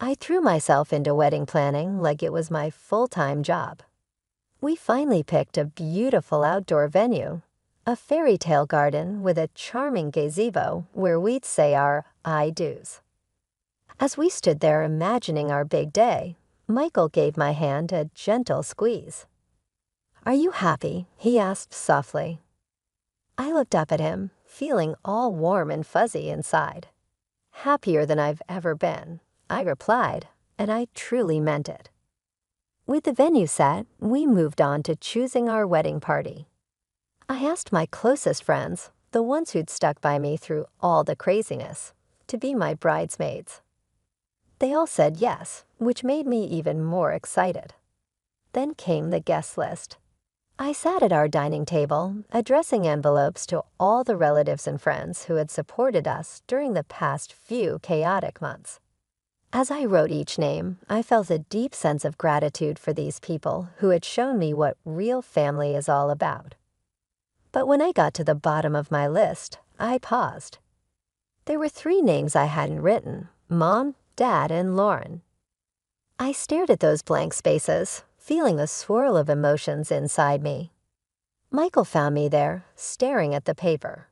I threw myself into wedding planning like it was my full-time job. We finally picked a beautiful outdoor venue, a fairy tale garden with a charming gazebo where we'd say our I do's. As we stood there imagining our big day, Michael gave my hand a gentle squeeze. "Are you happy?" he asked softly. I looked up at him, feeling all warm and fuzzy inside. "Happier than I've ever been," I replied, and I truly meant it. With the venue set, we moved on to choosing our wedding party. I asked my closest friends, the ones who'd stuck by me through all the craziness, to be my bridesmaids. They all said yes, which made me even more excited. Then came the guest list. I sat at our dining table, addressing envelopes to all the relatives and friends who had supported us during the past few chaotic months. As I wrote each name, I felt a deep sense of gratitude for these people who had shown me what real family is all about. But when I got to the bottom of my list, I paused. There were 3 names I hadn't written: Mom, Dad, and Lauren. I stared at those blank spaces, feeling a swirl of emotions inside me. Michael found me there, staring at the paper.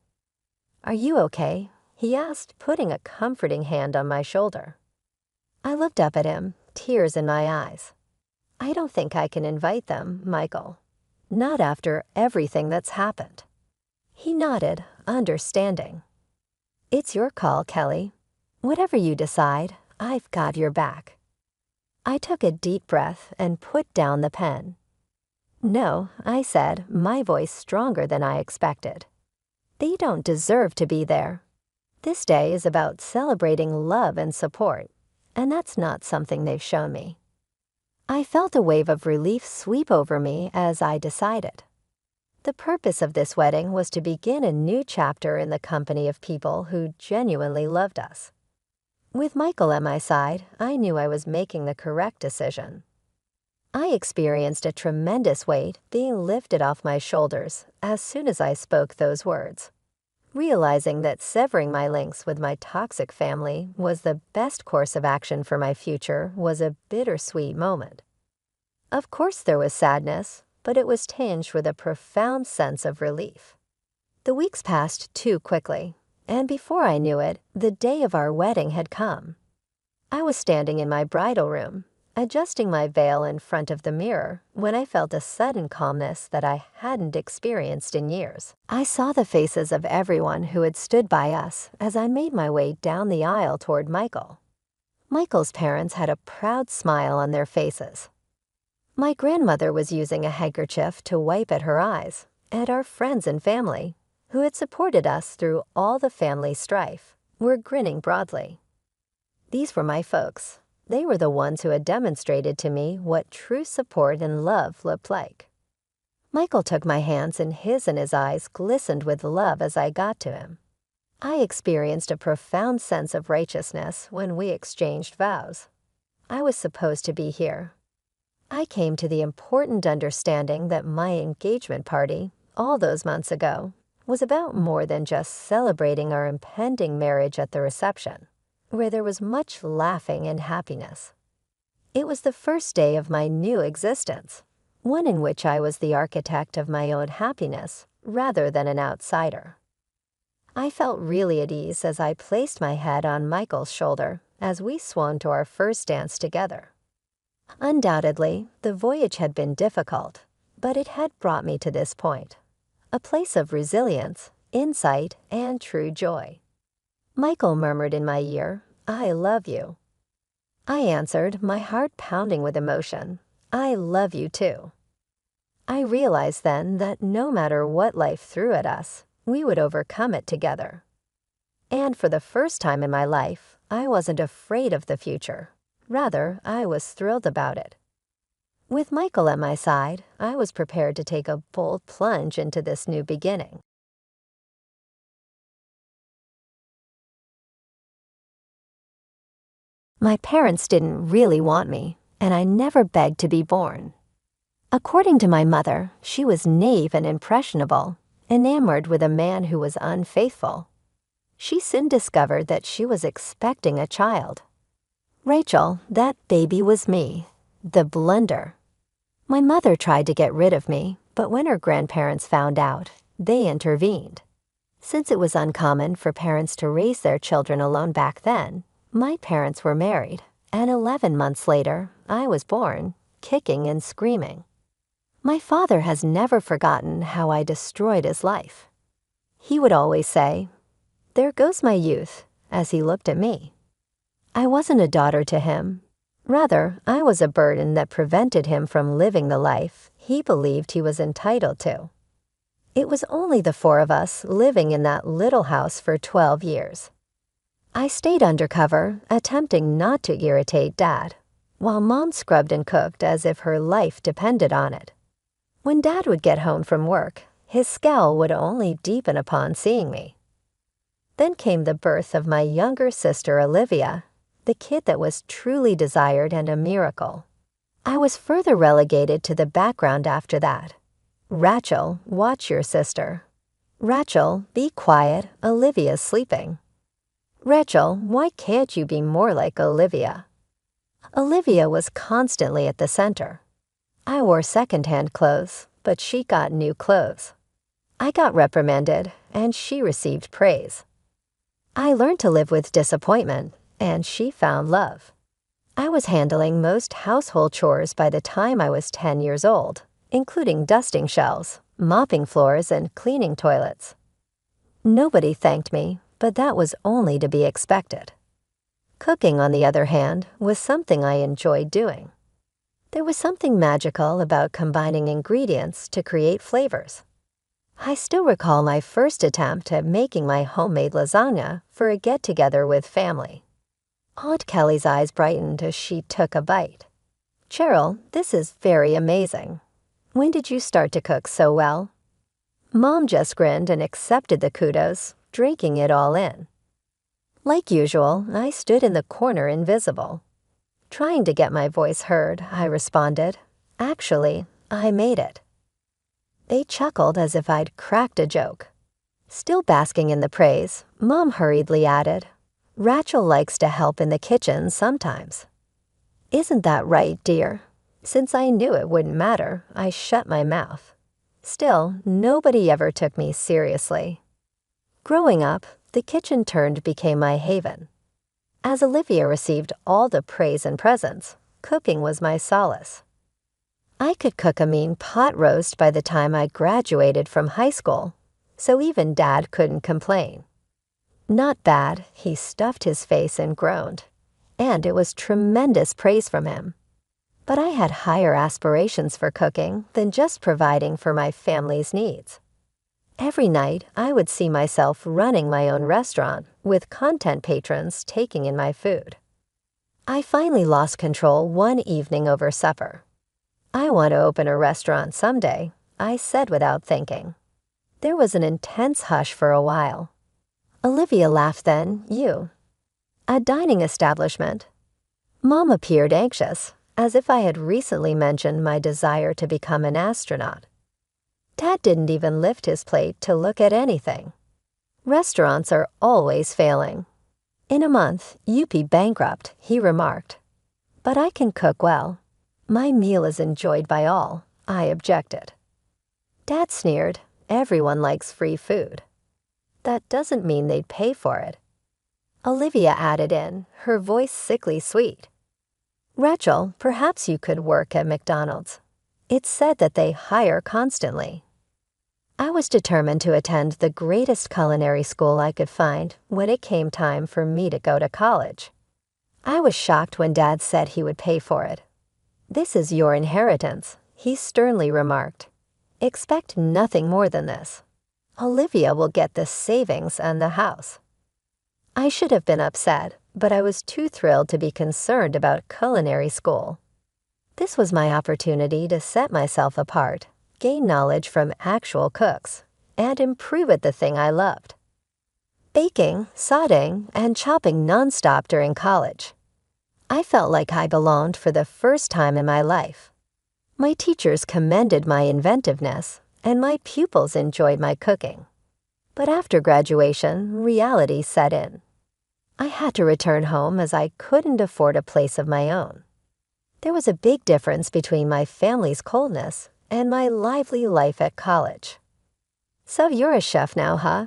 "Are you okay?" he asked, putting a comforting hand on my shoulder. I looked up at him, tears in my eyes. "I don't think I can invite them, Michael. Not after everything that's happened." He nodded, understanding. "It's your call, Kelly. Whatever you decide, I've got your back." I took a deep breath and put down the pen. "No," I said, my voice stronger than I expected. "They don't deserve to be there. This day is about celebrating love and support, and that's not something they've shown me." I felt a wave of relief sweep over me as I decided. The purpose of this wedding was to begin a new chapter in the company of people who genuinely loved us. With Michael at my side, I knew I was making the correct decision. I experienced a tremendous weight being lifted off my shoulders as soon as I spoke those words, realizing that severing my links with my toxic family was the best course of action for my future was a bittersweet moment. Of course there was sadness, but it was tinged with a profound sense of relief. The weeks passed too quickly, and before I knew it, the day of our wedding had come. I was standing in my bridal room, adjusting my veil in front of the mirror, when I felt a sudden calmness that I hadn't experienced in years. I saw the faces of everyone who had stood by us as I made my way down the aisle toward Michael. Michael's parents had a proud smile on their faces. My grandmother was using a handkerchief to wipe at her eyes, and our friends and family, who had supported us through all the family strife, were grinning broadly. These were my folks. They were the ones who had demonstrated to me what true support and love looked like. Michael took my hands, and his eyes glistened with love as I got to him. I experienced a profound sense of righteousness when we exchanged vows. I was supposed to be here. I came to the important understanding that my engagement party, all those months ago, was about more than just celebrating our impending marriage at the reception, where there was much laughing and happiness. It was the first day of my new existence, one in which I was the architect of my own happiness rather than an outsider. I felt really at ease as I placed my head on Michael's shoulder as we swung to our first dance together. Undoubtedly, the voyage had been difficult, but it had brought me to this point, a place of resilience, insight, and true joy. Michael murmured in my ear, "I love you." I answered, my heart pounding with emotion, "I love you too." I realized then that no matter what life threw at us, we would overcome it together. And for the first time in my life, I wasn't afraid of the future. Rather, I was thrilled about it. With Michael at my side, I was prepared to take a bold plunge into this new beginning. My parents didn't really want me, and I never begged to be born. According to my mother, she was naive and impressionable, enamored with a man who was unfaithful. She soon discovered that she was expecting a child. Rachel, that baby was me, the blunder. My mother tried to get rid of me, but when her grandparents found out, they intervened. Since it was uncommon for parents to raise their children alone back then, my parents were married, and 11 months later, I was born, kicking and screaming. My father has never forgotten how I destroyed his life. He would always say, "There goes my youth," as he looked at me. I wasn't a daughter to him. Rather, I was a burden that prevented him from living the life he believed he was entitled to. It was only the 4 of us living in that little house for 12 years. I stayed undercover, attempting not to irritate Dad, while Mom scrubbed and cooked as if her life depended on it. When Dad would get home from work, his scowl would only deepen upon seeing me. Then came the birth of my younger sister Olivia, the kid that was truly desired and a miracle. I was further relegated to the background after that. Rachel, watch your sister. Rachel, be quiet, Olivia's sleeping. Rachel, why can't you be more like Olivia? Olivia was constantly at the center. I wore second-hand clothes, but she got new clothes. I got reprimanded, and she received praise. I learned to live with disappointment, and she found love. I was handling most household chores by the time I was 10 years old, including dusting shelves, mopping floors, and cleaning toilets. Nobody thanked me, but that was only to be expected. Cooking, on the other hand, was something I enjoyed doing. There was something magical about combining ingredients to create flavors. I still recall my first attempt at making my homemade lasagna for a get-together with family. Aunt Kelly's eyes brightened as she took a bite. "Cheryl, this is very amazing. When did you start to cook so well?" Mom just grinned and accepted the kudos, drinking it all in. Like usual, I stood in the corner invisible. Trying to get my voice heard, I responded, "Actually, I made it." They chuckled as if I'd cracked a joke. Still basking in the praise, Mom hurriedly added, "Rachel likes to help in the kitchen sometimes." "Isn't that right, dear?" Since I knew it wouldn't matter, I shut my mouth. Still, nobody ever took me seriously. Growing up, the kitchen became my haven. As Olivia received all the praise and presents, cooking was my solace. I could cook a mean pot roast by the time I graduated from high school, so even Dad couldn't complain. "Not bad," he stuffed his face and groaned, and it was tremendous praise from him. But I had higher aspirations for cooking than just providing for my family's needs. Every night, I would see myself running my own restaurant with content patrons taking in my food. I finally lost control one evening over supper. "I want to open a restaurant someday," I said without thinking. There was an intense hush for a while. Olivia laughed then, "You." "A dining establishment." Mom appeared anxious, as if I had recently mentioned my desire to become an astronaut. Dad didn't even lift his plate to look at anything. "Restaurants are always failing. In a month, you'd be bankrupt," he remarked. "But I can cook well. My meal is enjoyed by all," I objected. Dad sneered, "Everyone likes free food." "That doesn't mean they'd pay for it." Olivia added in, her voice sickly sweet. "Rachel, perhaps you could work at McDonald's. It's said that they hire constantly." I was determined to attend the greatest culinary school I could find when it came time for me to go to college. I was shocked when Dad said he would pay for it. "This is your inheritance," he sternly remarked. "Expect nothing more than this. Olivia will get the savings and the house." I should have been upset, but I was too thrilled to be concerned about culinary school. This was my opportunity to set myself apart, gain knowledge from actual cooks, and improve at the thing I loved. Baking, sautéing, and chopping nonstop during college. I felt like I belonged for the first time in my life. My teachers commended my inventiveness, and my pupils enjoyed my cooking. But after graduation, reality set in. I had to return home as I couldn't afford a place of my own. There was a big difference between my family's coldness and my lively life at college. "So you're a chef now, huh?"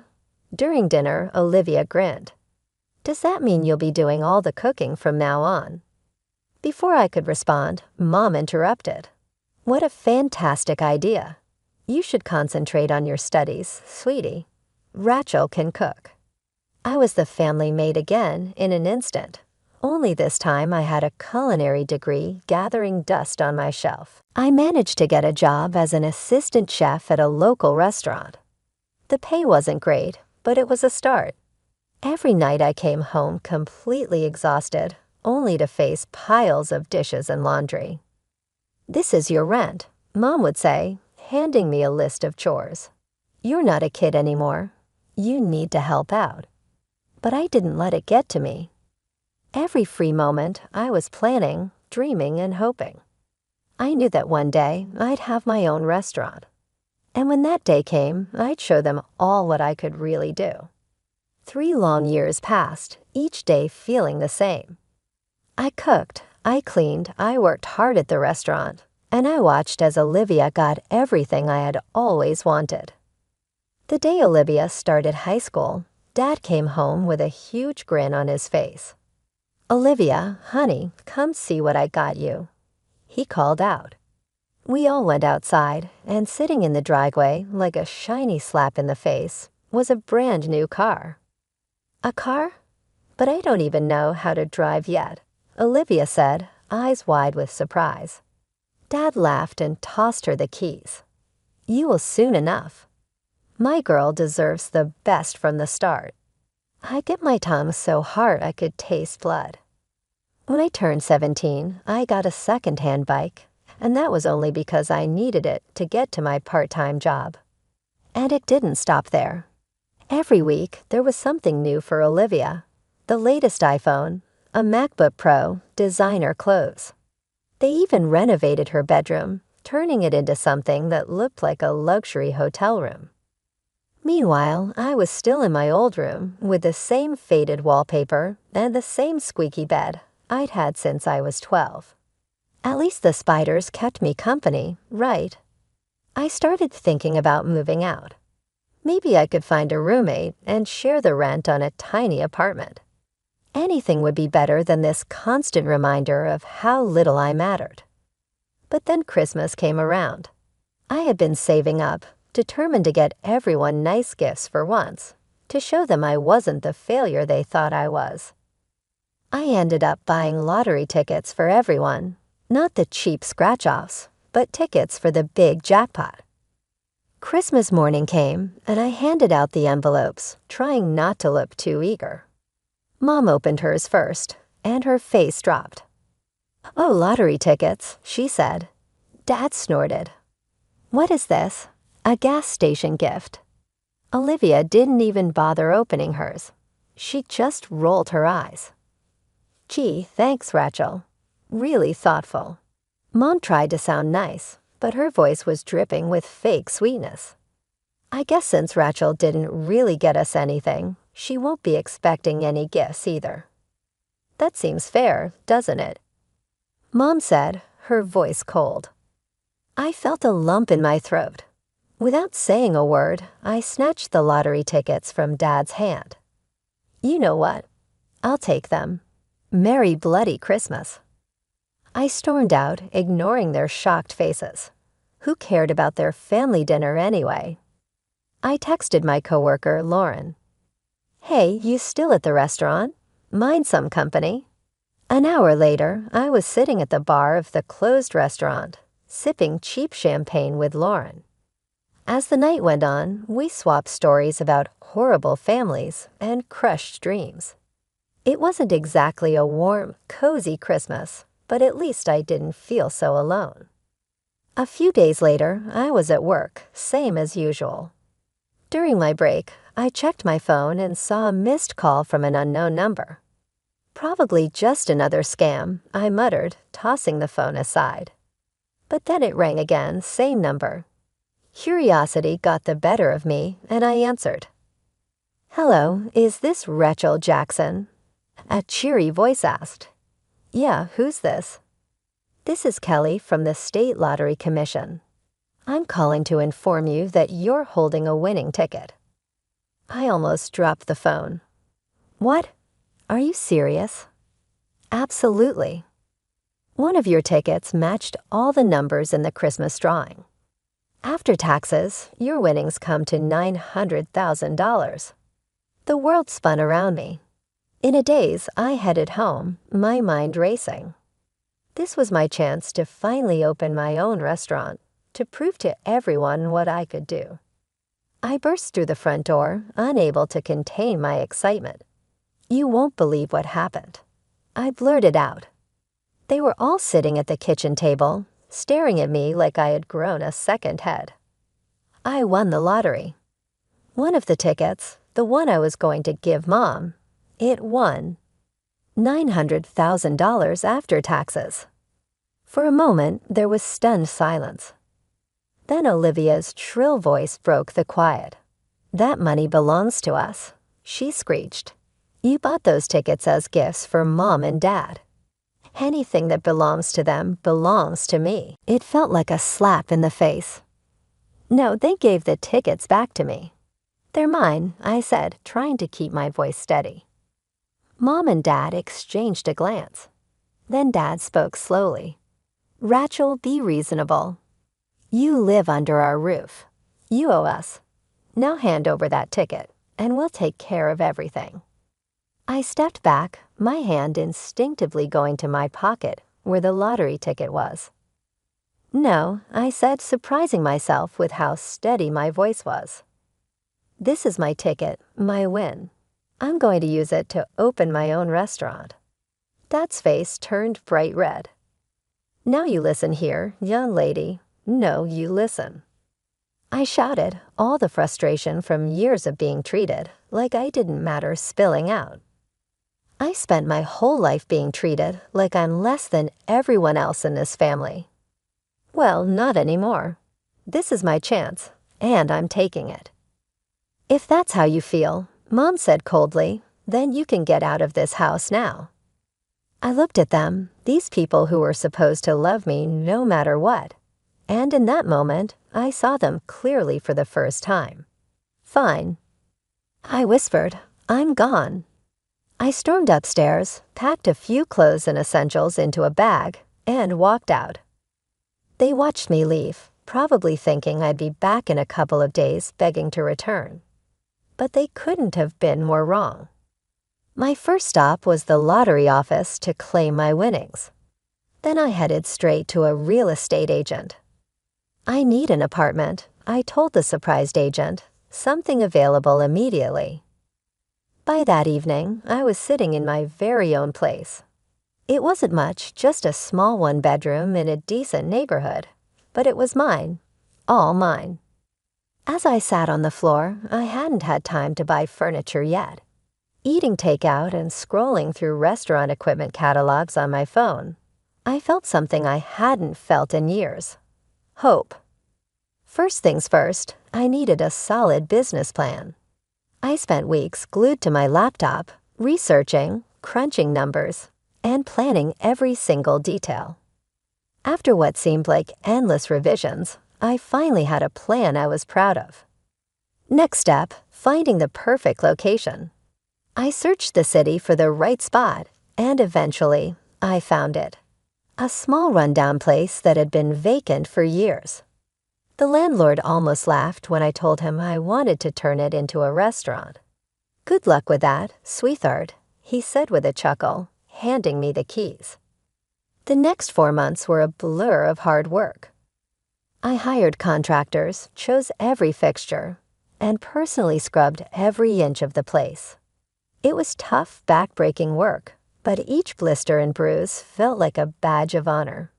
During dinner, Olivia grinned. "Does that mean you'll be doing all the cooking from now on?" Before I could respond, Mom interrupted. "What a fantastic idea. You should concentrate on your studies, sweetie. Rachel can cook." I was the family maid again in an instant. Only this time I had a culinary degree gathering dust on my shelf. I managed to get a job as an assistant chef at a local restaurant. The pay wasn't great, but it was a start. Every night I came home completely exhausted, only to face piles of dishes and laundry. "This is your rent," Mom would say, handing me a list of chores. "You're not a kid anymore. You need to help out." But I didn't let it get to me. Every free moment, I was planning, dreaming, and hoping. I knew that one day I'd have my own restaurant. And when that day came, I'd show them all what I could really do. 3 long years passed, each day feeling the same. I cooked, I cleaned, I worked hard at the restaurant, and I watched as Olivia got everything I had always wanted. The day Olivia started high school, Dad came home with a huge grin on his face. "Olivia, honey, come see what I got you," he called out. We all went outside, and sitting in the driveway like a shiny slap in the face was a brand new car. "A car? But I don't even know how to drive yet," Olivia said, eyes wide with surprise. Dad laughed and tossed her the keys. "You will soon enough. My girl deserves the best from the start." I bit my tongue so hard I could taste blood. When I turned 17, I got a second-hand bike, and that was only because I needed it to get to my part-time job. And it didn't stop there. Every week, there was something new for Olivia. The latest iPhone, a MacBook Pro, designer clothes. They even renovated her bedroom, turning it into something that looked like a luxury hotel room. Meanwhile, I was still in my old room with the same faded wallpaper and the same squeaky bed I'd had since I was 12. At least the spiders kept me company, right? I started thinking about moving out. Maybe I could find a roommate and share the rent on a tiny apartment. Anything would be better than this constant reminder of how little I mattered. But then Christmas came around. I had been saving up, determined to get everyone nice gifts for once, to show them I wasn't the failure they thought I was. I ended up buying lottery tickets for everyone, not the cheap scratch-offs, but tickets for the big jackpot. Christmas morning came, and I handed out the envelopes, trying not to look too eager. Mom opened hers first, and her face dropped. "Oh, lottery tickets," she said. Dad snorted. "What is this? A gas station gift?" Olivia didn't even bother opening hers. She just rolled her eyes. "Gee, thanks, Rachel. Really thoughtful." Mom tried to sound nice, but her voice was dripping with fake sweetness. I guess since Rachel didn't really get us anything, she won't be expecting any gifts either. That seems fair, doesn't it? Mom said, her voice cold. I felt a lump in my throat. Without saying a word, I snatched the lottery tickets from Dad's hand. "You know what? I'll take them. Merry bloody Christmas." I stormed out, ignoring their shocked faces. Who cared about their family dinner anyway? I texted my coworker, Lauren. "Hey, you still at the restaurant? Mind some company?" An hour later, I was sitting at the bar of the closed restaurant, sipping cheap champagne with Lauren. As the night went on, we swapped stories about horrible families and crushed dreams. It wasn't exactly a warm, cozy Christmas, but at least I didn't feel so alone. A few days later, I was at work, same as usual. During my break, I checked my phone and saw a missed call from an unknown number. "Probably just another scam," I muttered, tossing the phone aside. But then it rang again, same number. Curiosity got the better of me, and I answered. "Hello, is this Rachel Jackson?" A cheery voice asked. "Yeah, who's this?" "This is Kelly from the State Lottery Commission. I'm calling to inform you that you're holding a winning ticket." I almost dropped the phone. "What? Are you serious?" "Absolutely. One of your tickets matched all the numbers in the Christmas drawing. After taxes, your winnings come to $900,000. The world spun around me. In a daze, I headed home, my mind racing. This was my chance to finally open my own restaurant, to prove to everyone what I could do. I burst through the front door, unable to contain my excitement. You won't believe what happened. I blurted out. They were all sitting at the kitchen table, staring at me like I had grown a second head. I won the lottery. One of the tickets, the one I was going to give Mom, it won $900,000 after taxes. For a moment, there was stunned silence. Then Olivia's shrill voice broke the quiet. "That money belongs to us," she screeched. "You bought those tickets as gifts for Mom and Dad. Anything that belongs to them belongs to me." It felt like a slap in the face. "No, they gave the tickets back to me." "They're mine," I said, trying to keep my voice steady. Mom and Dad exchanged a glance. Then Dad spoke slowly. "Rachel, be reasonable. You live under our roof. You owe us. Now hand over that ticket, and we'll take care of everything." I stepped back, my hand instinctively going to my pocket where the lottery ticket was. "No," I said, surprising myself with how steady my voice was. "This is my ticket, my win. I'm going to use it to open my own restaurant." Dad's face turned bright red. "Now you listen here, young lady. No, you listen." I shouted, all the frustration from years of being treated like I didn't matter spilling out. I spent my whole life being treated like I'm less than everyone else in this family. Well, not anymore. This is my chance, and I'm taking it. "If that's how you feel," Mom said coldly, "then you can get out of this house now." I looked at them, these people who were supposed to love me no matter what, and in that moment, I saw them clearly for the first time. "Fine." I whispered, "I'm gone." I stormed upstairs, packed a few clothes and essentials into a bag, and walked out. They watched me leave, probably thinking I'd be back in a couple of days begging to return. But they couldn't have been more wrong. My first stop was the lottery office to claim my winnings. Then I headed straight to a real estate agent. "I need an apartment," I told the surprised agent, "something available immediately." By that evening, I was sitting in my very own place. It wasn't much, just a small one-bedroom in a decent neighborhood, but it was mine, all mine. As I sat on the floor, I hadn't had time to buy furniture yet. Eating takeout and scrolling through restaurant equipment catalogs on my phone, I felt something I hadn't felt in years: hope. First things first, I needed a solid business plan. I spent weeks glued to my laptop, researching, crunching numbers, and planning every single detail. After what seemed like endless revisions, I finally had a plan I was proud of. Next step, finding the perfect location. I searched the city for the right spot, and eventually, I found it. A small rundown place that had been vacant for years. The landlord almost laughed when I told him I wanted to turn it into a restaurant. "Good luck with that, sweetheart," he said with a chuckle, handing me the keys. The next 4 months were a blur of hard work. I hired contractors, chose every fixture, and personally scrubbed every inch of the place. It was tough, back-breaking work, but each blister and bruise felt like a badge of honor.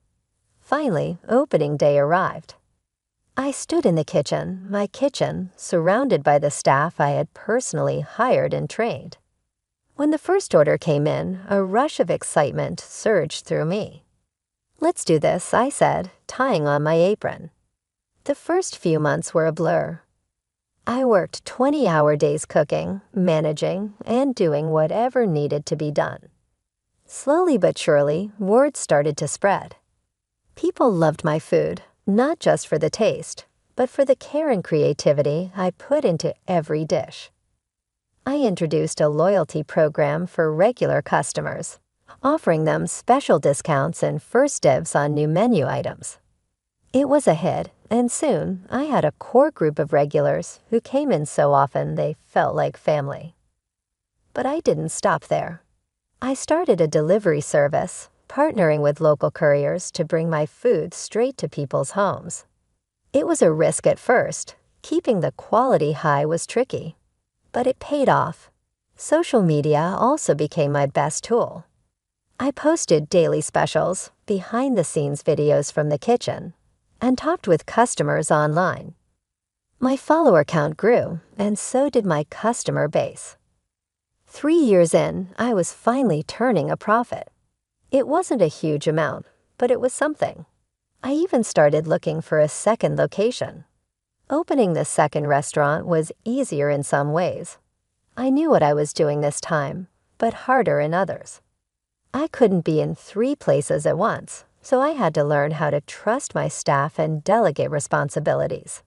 Finally, opening day arrived. I stood in the kitchen, my kitchen, surrounded by the staff I had personally hired and trained. When the first order came in, a rush of excitement surged through me. "Let's do this," I said, tying on my apron. The first few months were a blur. I worked 20-hour days cooking, managing, and doing whatever needed to be done. Slowly but surely, word started to spread. People loved my food, not just for the taste, but for the care and creativity I put into every dish. I introduced a loyalty program for regular customers, offering them special discounts and first dibs on new menu items. It was a hit, and soon I had a core group of regulars who came in so often they felt like family. But I didn't stop there. I started a delivery service, partnering with local couriers to bring my food straight to people's homes. It was a risk at first. Keeping the quality high was tricky, but it paid off. Social media also became my best tool. I posted daily specials, behind-the-scenes videos from the kitchen, and talked with customers online. My follower count grew, and so did my customer base. 3 years in, I was finally turning a profit. It wasn't a huge amount, but it was something. I even started looking for a second location. Opening the second restaurant was easier in some ways. I knew what I was doing this time, but harder in others. I couldn't be in 3 places at once, so I had to learn how to trust my staff and delegate responsibilities.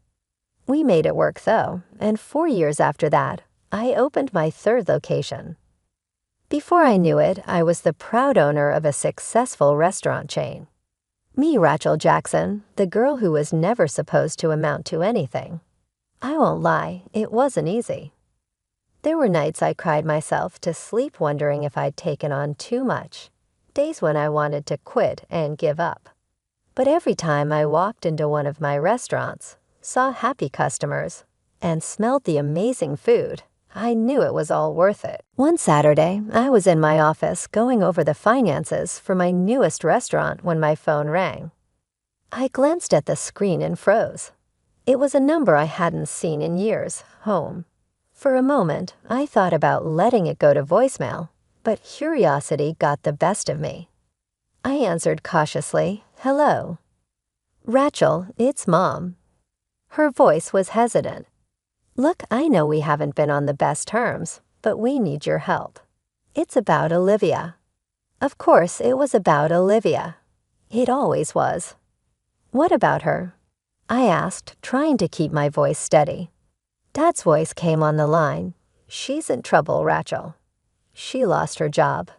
We made it work though, and 4 years after that, I opened my third location. Before I knew it, I was the proud owner of a successful restaurant chain. Me, Rachel Jackson, the girl who was never supposed to amount to anything. I won't lie, it wasn't easy. There were nights I cried myself to sleep wondering if I'd taken on too much, days when I wanted to quit and give up. But every time I walked into one of my restaurants, saw happy customers, and smelled the amazing food, I knew it was all worth it. One Saturday, I was in my office going over the finances for my newest restaurant when my phone rang. I glanced at the screen and froze. It was a number I hadn't seen in years, home. For a moment, I thought about letting it go to voicemail, but curiosity got the best of me. I answered cautiously, "Hello." "Rachel, it's Mom." Her voice was hesitant. "Look, I know we haven't been on the best terms, but we need your help. It's about Olivia." Of course, it was about Olivia. It always was. "What about her?" I asked, trying to keep my voice steady. Dad's voice came on the line. "She's in trouble, Rachel. She lost her job.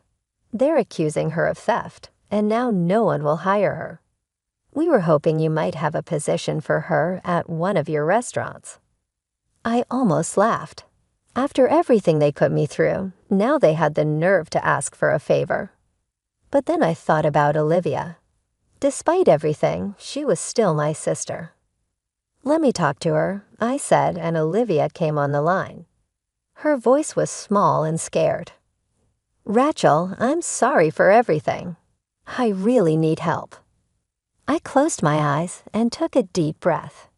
They're accusing her of theft, and now no one will hire her. We were hoping you might have a position for her at one of your restaurants." I almost laughed. After everything they put me through, now they had the nerve to ask for a favor. But then I thought about Olivia. Despite everything, she was still my sister. "Let me talk to her," I said, and Olivia came on the line. Her voice was small and scared. "Rachel, I'm sorry for everything. I really need help." I closed my eyes and took a deep breath.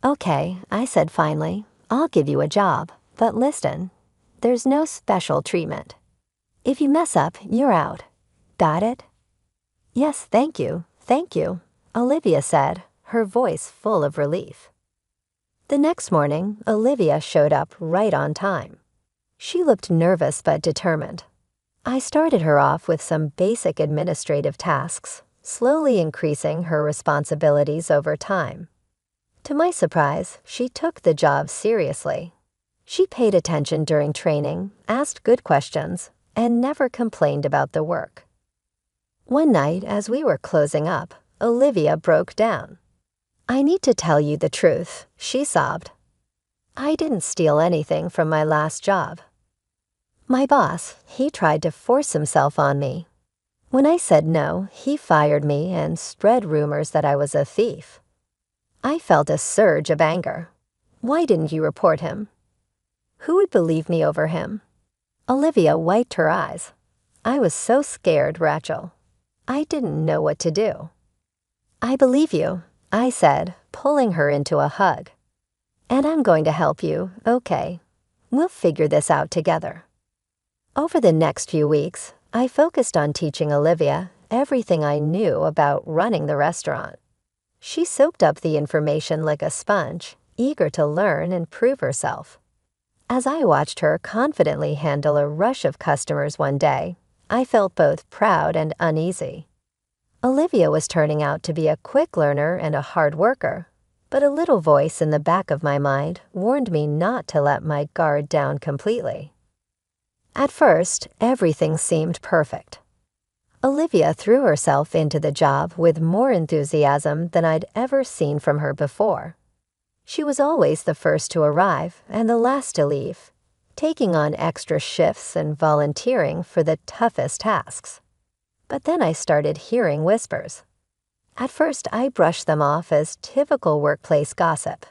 "Okay," I said finally, "I'll give you a job, but listen, there's no special treatment. If you mess up, you're out. Got it?" "Yes, thank you, Olivia said, her voice full of relief. The next morning, Olivia showed up right on time. She looked nervous but determined. I started her off with some basic administrative tasks, slowly increasing her responsibilities over time. To my surprise, she took the job seriously. She paid attention during training, asked good questions, and never complained about the work. One night, as we were closing up, Olivia broke down. "I need to tell you the truth," she sobbed. "I didn't steal anything from my last job. My boss, he tried to force himself on me. When I said no, he fired me and spread rumors that I was a thief. I felt a surge of anger. Why didn't you report him? Who would believe me over him?" Olivia wiped her eyes. I was so scared, Rachel. I didn't know what to do. "I believe you," I said, pulling her into a hug. "And I'm going to help you, okay? We'll figure this out together." Over the next few weeks, I focused on teaching Olivia everything I knew about running the restaurant. She soaked up the information like a sponge, eager to learn and prove herself. As I watched her confidently handle a rush of customers one day, I felt both proud and uneasy. Olivia was turning out to be a quick learner and a hard worker, but a little voice in the back of my mind warned me not to let my guard down completely. At first, everything seemed perfect. Olivia threw herself into the job with more enthusiasm than I'd ever seen from her before. She was always the first to arrive and the last to leave, taking on extra shifts and volunteering for the toughest tasks. But then I started hearing whispers. At first, I brushed them off as typical workplace gossip,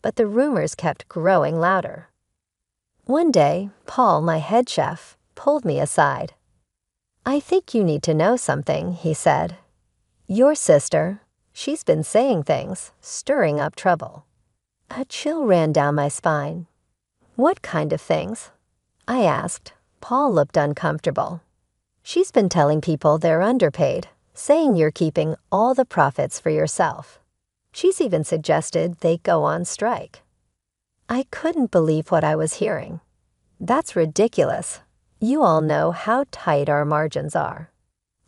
but the rumors kept growing louder. One day, Paul, my head chef, pulled me aside. "I think you need to know something," he said. Your sister, she's been saying things, stirring up trouble. A chill ran down my spine. What kind of things? I asked. Paul looked uncomfortable. She's been telling people they're underpaid, saying you're keeping all the profits for yourself. She's even suggested they go on strike. I couldn't believe what I was hearing. That's ridiculous. You all know how tight our margins are.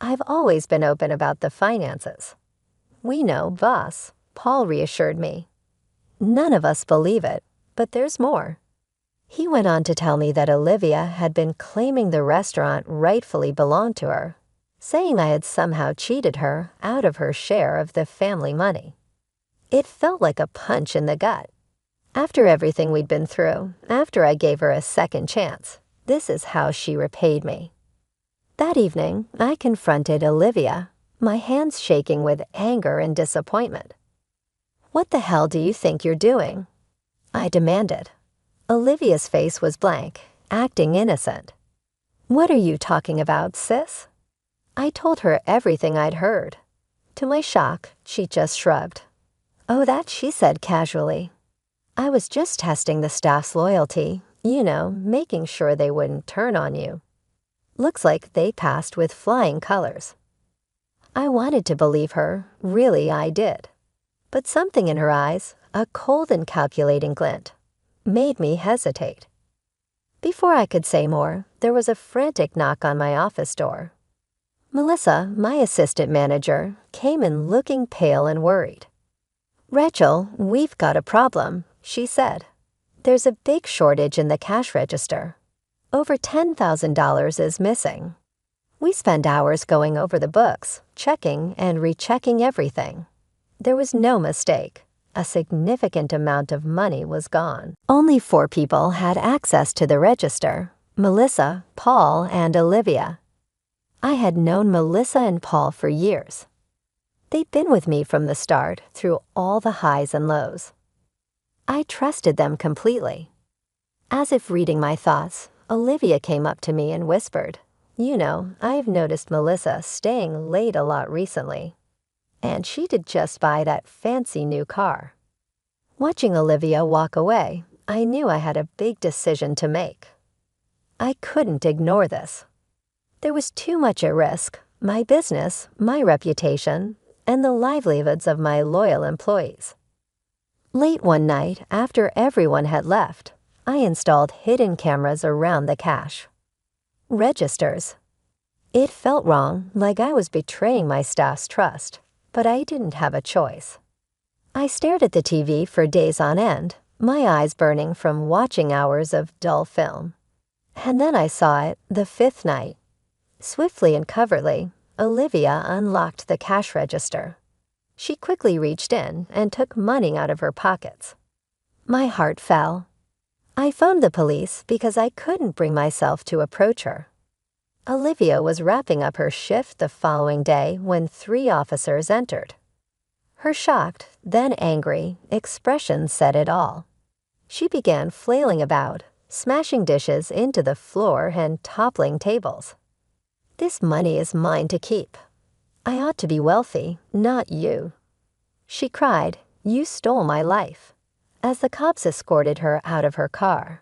I've always been open about the finances. We know, boss, Paul reassured me. None of us believe it, but there's more. He went on to tell me that Olivia had been claiming the restaurant rightfully belonged to her, saying I had somehow cheated her out of her share of the family money. It felt like a punch in the gut. After everything we'd been through, after I gave her a second chance, this is how she repaid me. That evening, I confronted Olivia, my hands shaking with anger and disappointment. What the hell do you think you're doing? I demanded. Olivia's face was blank, acting innocent. What are you talking about, sis? I told her everything I'd heard. To my shock, she just shrugged. Oh, that, she said casually. I was just testing the staff's loyalty, making sure they wouldn't turn on you. Looks like they passed with flying colors. I wanted to believe her, really I did. But something in her eyes, a cold and calculating glint, made me hesitate. Before I could say more, there was a frantic knock on my office door. Melissa, my assistant manager, came in looking pale and worried. Rachel, we've got a problem, she said. There's a big shortage in the cash register. Over $10,000 is missing. We spend hours going over the books, checking and rechecking everything. There was no mistake. A significant amount of money was gone. Only 4 people had access to the register: Melissa, Paul, and Olivia. I had known Melissa and Paul for years. They'd been with me from the start, through all the highs and lows. I trusted them completely. As if reading my thoughts, Olivia came up to me and whispered, I've noticed Melissa staying late a lot recently. And she did just buy that fancy new car. Watching Olivia walk away, I knew I had a big decision to make. I couldn't ignore this. There was too much at risk: my business, my reputation, and the livelihoods of my loyal employees. Late one night, after everyone had left, I installed hidden cameras around the cash registers. It felt wrong, like I was betraying my staff's trust, but I didn't have a choice. I stared at the TV for days on end, my eyes burning from watching hours of dull film. And then I saw it the 5th night. Swiftly and covertly, Olivia unlocked the cash register. She quickly reached in and took money out of her pockets. My heart fell. I phoned the police because I couldn't bring myself to approach her. Olivia was wrapping up her shift the following day when 3 officers entered. Her shocked, then angry, expression said it all. She began flailing about, smashing dishes into the floor and toppling tables. This money is mine to keep. I ought to be wealthy, not you. She cried, You stole my life, as the cops escorted her out of her car.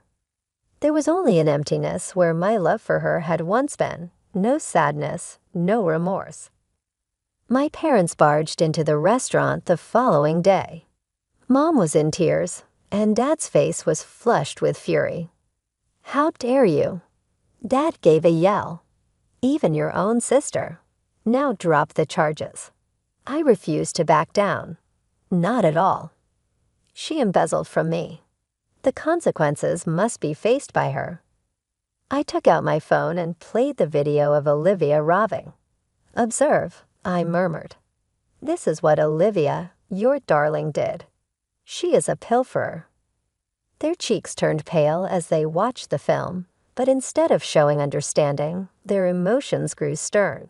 There was only an emptiness where my love for her had once been, no sadness, no remorse. My parents barged into the restaurant the following day. Mom was in tears, and Dad's face was flushed with fury. How dare you? Dad gave a yell. Even your own sister. Now drop the charges. I refused to back down. Not at all. She embezzled from me. The consequences must be faced by her. I took out my phone and played the video of Olivia robbing. Observe, I murmured. This is what Olivia, your darling, did. She is a pilferer. Their cheeks turned pale as they watched the film, but instead of showing understanding, their emotions grew stern.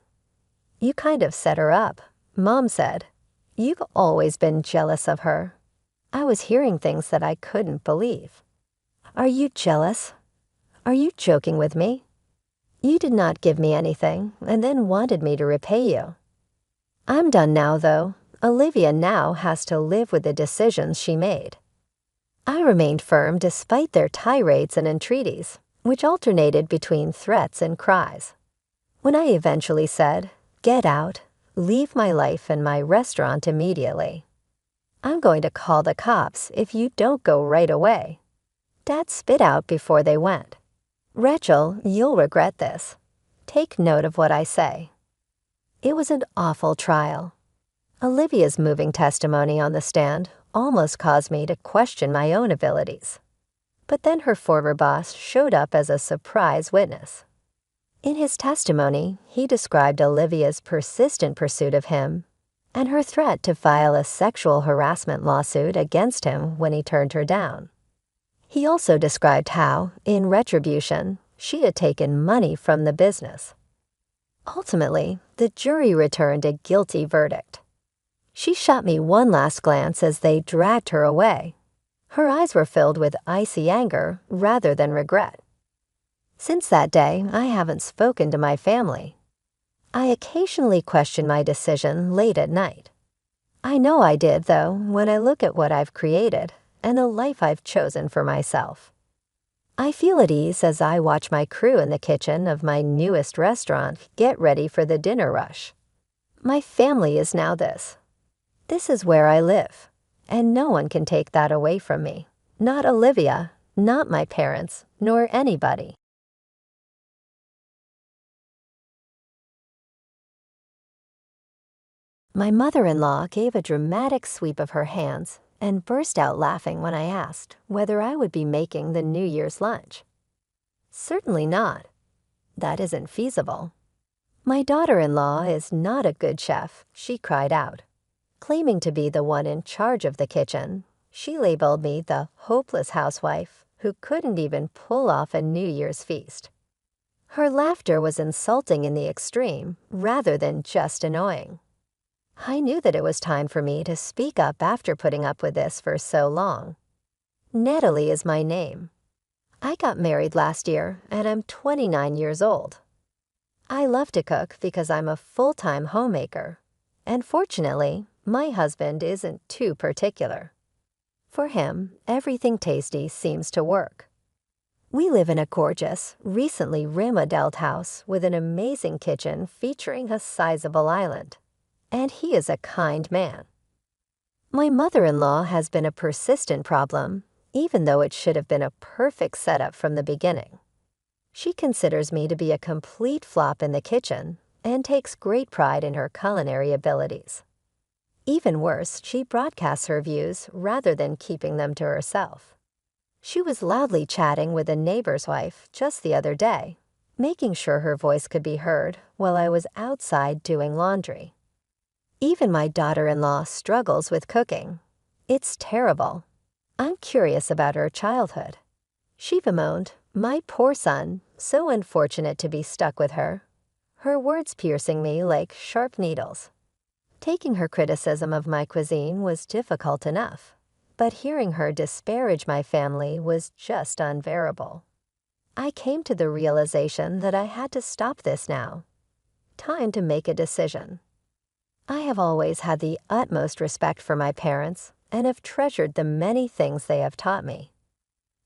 You kind of set her up, Mom said. You've always been jealous of her. I was hearing things that I couldn't believe. Are you jealous? Are you joking with me? You did not give me anything and then wanted me to repay you. I'm done now, though. Olivia now has to live with the decisions she made. I remained firm despite their tirades and entreaties, which alternated between threats and cries. When I eventually said, "Get out, leave my life and my restaurant immediately. I'm going to call the cops if you don't go right away," Dad spit out before they went. "Rachel, you'll regret this. Take note of what I say." It was an awful trial. Olivia's moving testimony on the stand almost caused me to question my own abilities. But then her former boss showed up as a surprise witness. In his testimony, he described Olivia's persistent pursuit of him and her threat to file a sexual harassment lawsuit against him when he turned her down. He also described how, in retribution, she had taken money from the business. Ultimately, the jury returned a guilty verdict. She shot me one last glance as they dragged her away. Her eyes were filled with icy anger rather than regret. Since that day, I haven't spoken to my family. I occasionally question my decision late at night. I know I did, though, when I look at what I've created and the life I've chosen for myself. I feel at ease as I watch my crew in the kitchen of my newest restaurant get ready for the dinner rush. My family is now this. This is where I live, and no one can take that away from me. Not Olivia, not my parents, nor anybody. My mother-in-law gave a dramatic sweep of her hands and burst out laughing when I asked whether I would be making the New Year's lunch. "Certainly not. That isn't feasible." "My daughter-in-law is not a good chef," she cried out. Claiming to be the one in charge of the kitchen, she labeled me the hopeless housewife who couldn't even pull off a New Year's feast. Her laughter was insulting in the extreme rather than just annoying. I knew that it was time for me to speak up after putting up with this for so long. Natalie is my name. I got married last year and I'm 29 years old. I love to cook because I'm a full-time homemaker, and fortunately, my husband isn't too particular. For him, everything tasty seems to work. We live in a gorgeous, recently remodeled house with an amazing kitchen featuring a sizable island, and he is a kind man. My mother-in-law has been a persistent problem, even though it should have been a perfect setup from the beginning. She considers me to be a complete flop in the kitchen and takes great pride in her culinary abilities. Even worse, she broadcasts her views rather than keeping them to herself. She was loudly chatting with a neighbor's wife just the other day, making sure her voice could be heard while I was outside doing laundry. Even my daughter-in-law struggles with cooking. It's terrible. I'm curious about her childhood. She bemoaned, "My poor son, so unfortunate to be stuck with her," her words piercing me like sharp needles. Taking her criticism of my cuisine was difficult enough, but hearing her disparage my family was just unbearable. I came to the realization that I had to stop this now. Time to make a decision. I have always had the utmost respect for my parents and have treasured the many things they have taught me.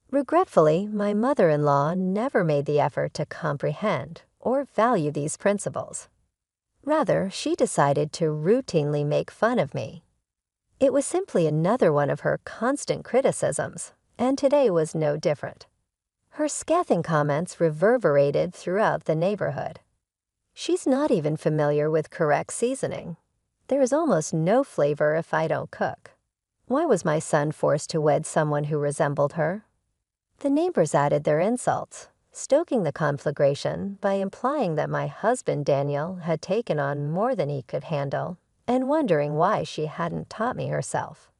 Regretfully, my mother-in-law never made the effort to comprehend or value these principles. Rather, she decided to routinely make fun of me. It was simply another one of her constant criticisms, and today was no different. Her scathing comments reverberated throughout the neighborhood. She's not even familiar with correct seasoning. There is almost no flavor if I don't cook. Why was my son forced to wed someone who resembled her? The neighbors added their insults, stoking the conflagration by implying that my husband Daniel had taken on more than he could handle and wondering why she hadn't taught me herself.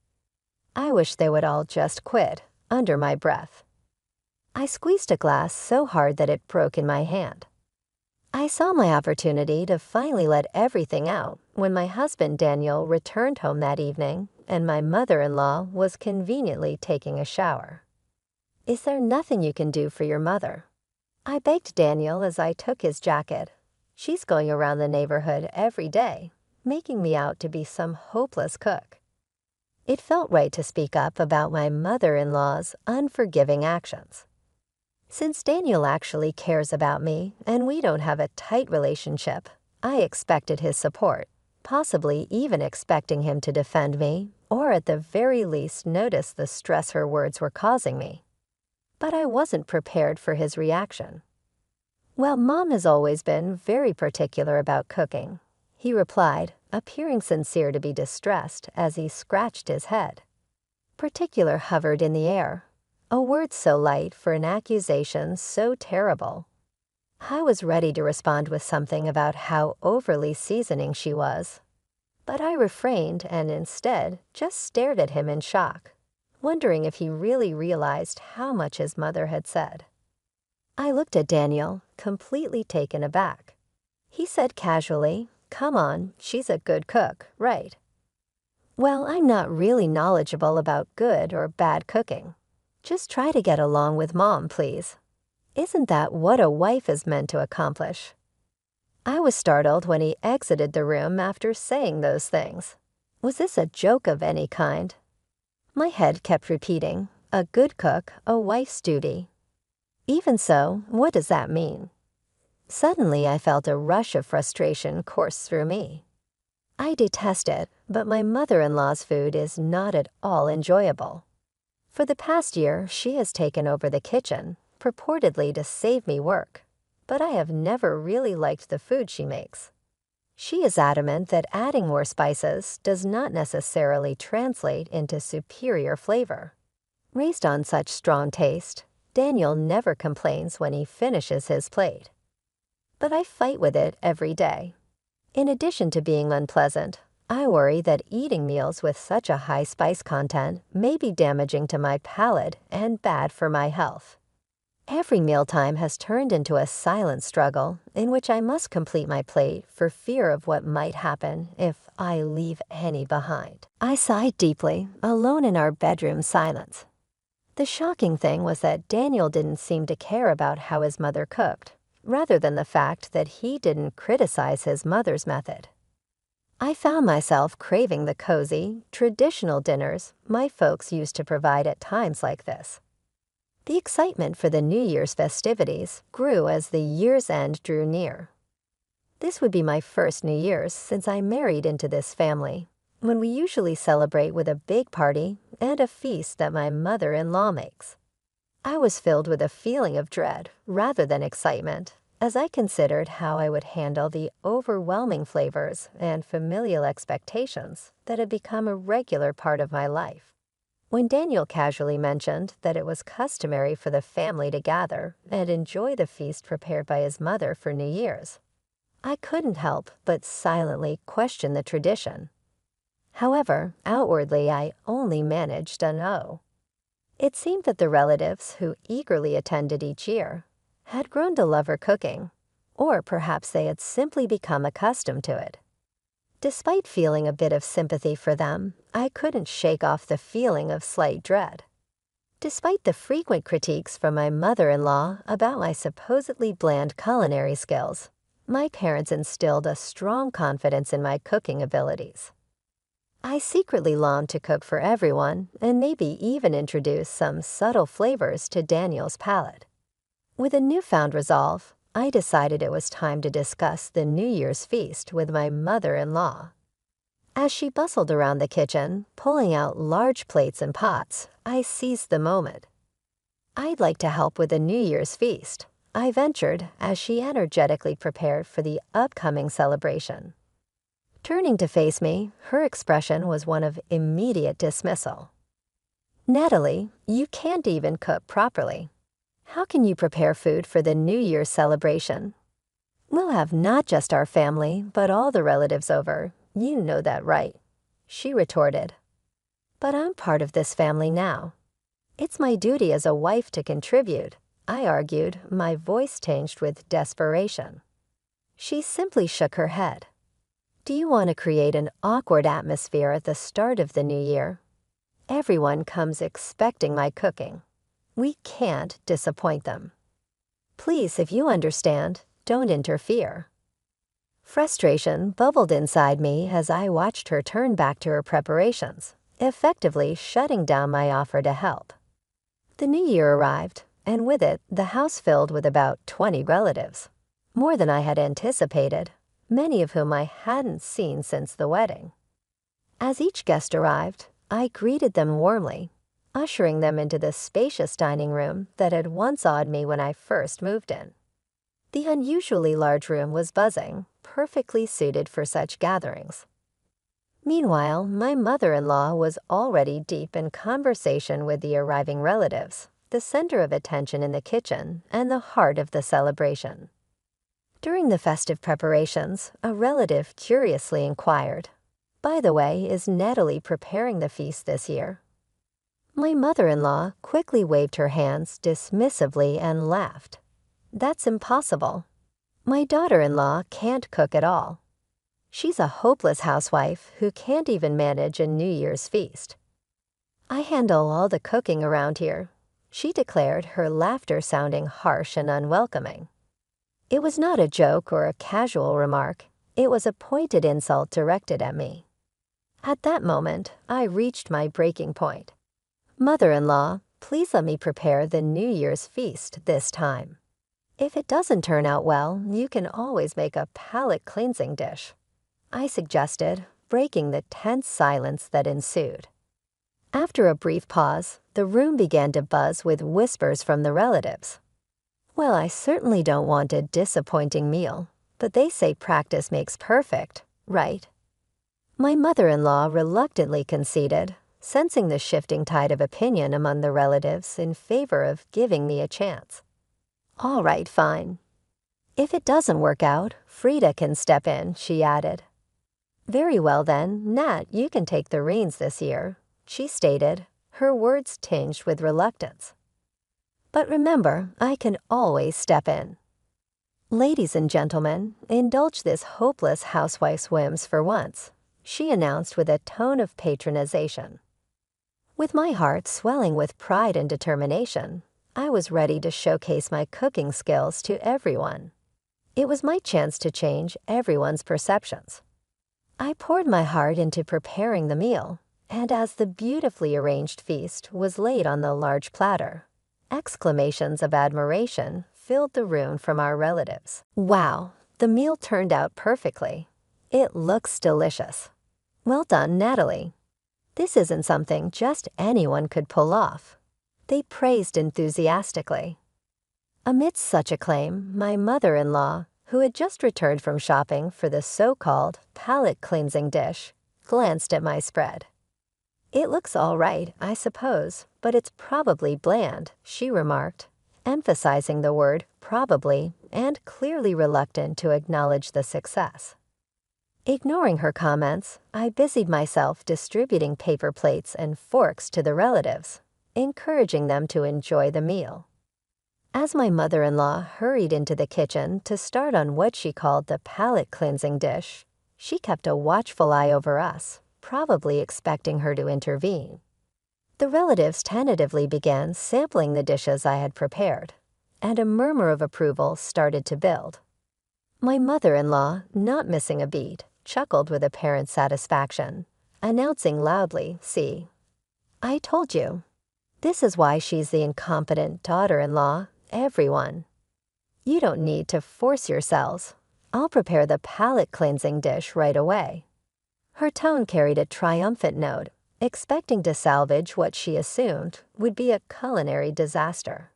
I wish they would all just quit, under my breath. I squeezed a glass so hard that it broke in my hand. I saw my opportunity to finally let everything out when my husband Daniel returned home that evening and my mother-in-law was conveniently taking a shower. "Is there nothing you can do for your mother?" I begged Daniel as I took his jacket. "She's going around the neighborhood every day. making me out to be some hopeless cook. It felt right to speak up about my mother-in-law's unforgiving actions. Since Daniel actually cares about me and we don't have a tight relationship, I expected his support, possibly even expecting him to defend me, or at the very least notice the stress her words were causing me. But I wasn't prepared for his reaction. "Well, Mom has always been very particular about cooking," he replied, appearing sincere to be distressed as he scratched his head. Particular hovered in the air, a word so light for an accusation so terrible. I was ready to respond with something about how overly seasoning she was, but I refrained and instead just stared at him in shock, wondering if he really realized how much his mother had said. I looked at Daniel, completely taken aback. He said casually, "Come on, she's a good cook, right?" "Well, I'm not really knowledgeable about good or bad cooking. Just try to get along with Mom, please. Isn't that what a wife is meant to accomplish?" I was startled when he exited the room after saying those things. Was this a joke of any kind? My head kept repeating, "A good cook, a wife's duty." Even so, what does that mean? Suddenly, I felt a rush of frustration course through me. I detest it, but my mother-in-law's food is not at all enjoyable. For the past year, she has taken over the kitchen, purportedly to save me work, but I have never really liked the food she makes. She is adamant that adding more spices does not necessarily translate into superior flavor. Raised on such strong taste, Daniel never complains when he finishes his plate. But I fight with it every day. In addition to being unpleasant, I worry that eating meals with such a high spice content may be damaging to my palate and bad for my health. Every mealtime has turned into a silent struggle in which I must complete my plate for fear of what might happen if I leave any behind. I sighed deeply, alone in our bedroom silence. The shocking thing was that Daniel didn't seem to care about how his mother cooked, rather than the fact that he didn't criticize his mother's method. I found myself craving the cozy, traditional dinners my folks used to provide at times like this. The excitement for the New Year's festivities grew as the year's end drew near. This would be my first New Year's since I married into this family, when we usually celebrate with a big party and a feast that my mother-in-law makes. I was filled with a feeling of dread rather than excitement, as I considered how I would handle the overwhelming flavors and familial expectations that had become a regular part of my life. When Daniel casually mentioned that it was customary for the family to gather and enjoy the feast prepared by his mother for New Year's, I couldn't help but silently question the tradition. However, outwardly I only managed a no. It seemed that the relatives who eagerly attended each year had grown to love her cooking, or perhaps they had simply become accustomed to it. Despite feeling a bit of sympathy for them, I couldn't shake off the feeling of slight dread. Despite the frequent critiques from my mother-in-law about my supposedly bland culinary skills, my parents instilled a strong confidence in my cooking abilities. I secretly longed to cook for everyone and maybe even introduce some subtle flavors to Daniel's palate. With a newfound resolve, I decided it was time to discuss the New Year's feast with my mother-in-law. As she bustled around the kitchen, pulling out large plates and pots, I seized the moment. "I'd like to help with the New Year's feast," I ventured as she energetically prepared for the upcoming celebration. Turning to face me, her expression was one of immediate dismissal. "Natalie, you can't even cook properly. How can you prepare food for the New Year's celebration? We'll have not just our family, but all the relatives over. You know that, right?" she retorted. "But I'm part of this family now. It's my duty as a wife to contribute," I argued, my voice tinged with desperation. She simply shook her head. "Do you want to create an awkward atmosphere at the start of the new year? Everyone comes expecting my cooking. We can't disappoint them. Please, if you understand, don't interfere." Frustration bubbled inside me as I watched her turn back to her preparations, effectively shutting down my offer to help. The new year arrived, and with it, the house filled with about 20 relatives. More than I had anticipated, many of whom I hadn't seen since the wedding. As each guest arrived, I greeted them warmly, ushering them into the spacious dining room that had once awed me when I first moved in. The unusually large room was buzzing, perfectly suited for such gatherings. Meanwhile, my mother-in-law was already deep in conversation with the arriving relatives, the center of attention in the kitchen and the heart of the celebration. During the festive preparations, a relative curiously inquired, "By the way, is Natalie preparing the feast this year?" My mother-in-law quickly waved her hands dismissively and laughed. "That's impossible. My daughter-in-law can't cook at all. She's a hopeless housewife who can't even manage a New Year's feast. I handle all the cooking around here," she declared, her laughter sounding harsh and unwelcoming. It was not a joke or a casual remark. It was a pointed insult directed at me. At that moment, I reached my breaking point. "Mother-in-law, please let me prepare the New Year's feast this time. If it doesn't turn out well, you can always make a palate-cleansing dish," I suggested, breaking the tense silence that ensued. After a brief pause, the room began to buzz with whispers from the relatives. "Well, I certainly don't want a disappointing meal, but they say practice makes perfect, right?" My mother-in-law reluctantly conceded, sensing the shifting tide of opinion among the relatives in favor of giving me a chance. "All right, fine. If it doesn't work out, Frida can step in," she added. "Very well then, Nat, you can take the reins this year," she stated, her words tinged with reluctance. "But remember, I can always step in." "Ladies and gentlemen, indulge this hopeless housewife's whims for once," she announced with a tone of patronization. With my heart swelling with pride and determination, I was ready to showcase my cooking skills to everyone. It was my chance to change everyone's perceptions. I poured my heart into preparing the meal, and as the beautifully arranged feast was laid on the large platter, exclamations of admiration filled the room from our relatives. "Wow, the meal turned out perfectly. It looks delicious. Well done, Natalie. This isn't something just anyone could pull off," they praised enthusiastically. Amidst such acclaim, my mother-in-law, who had just returned from shopping for the so-called palate-cleansing dish, glanced at my spread. "It looks all right, I suppose, but it's probably bland," she remarked, emphasizing the word probably and clearly reluctant to acknowledge the success. Ignoring her comments, I busied myself distributing paper plates and forks to the relatives, encouraging them to enjoy the meal. As my mother-in-law hurried into the kitchen to start on what she called the palate-cleansing dish, she kept a watchful eye over us, probably expecting her to intervene. The relatives tentatively began sampling the dishes I had prepared, and a murmur of approval started to build. My mother-in-law, not missing a beat, chuckled with apparent satisfaction, announcing loudly, "See, I told you. This is why she's the incompetent daughter-in-law, everyone. You don't need to force yourselves. I'll prepare the palate-cleansing dish right away." Her tone carried a triumphant note, expecting to salvage what she assumed would be a culinary disaster.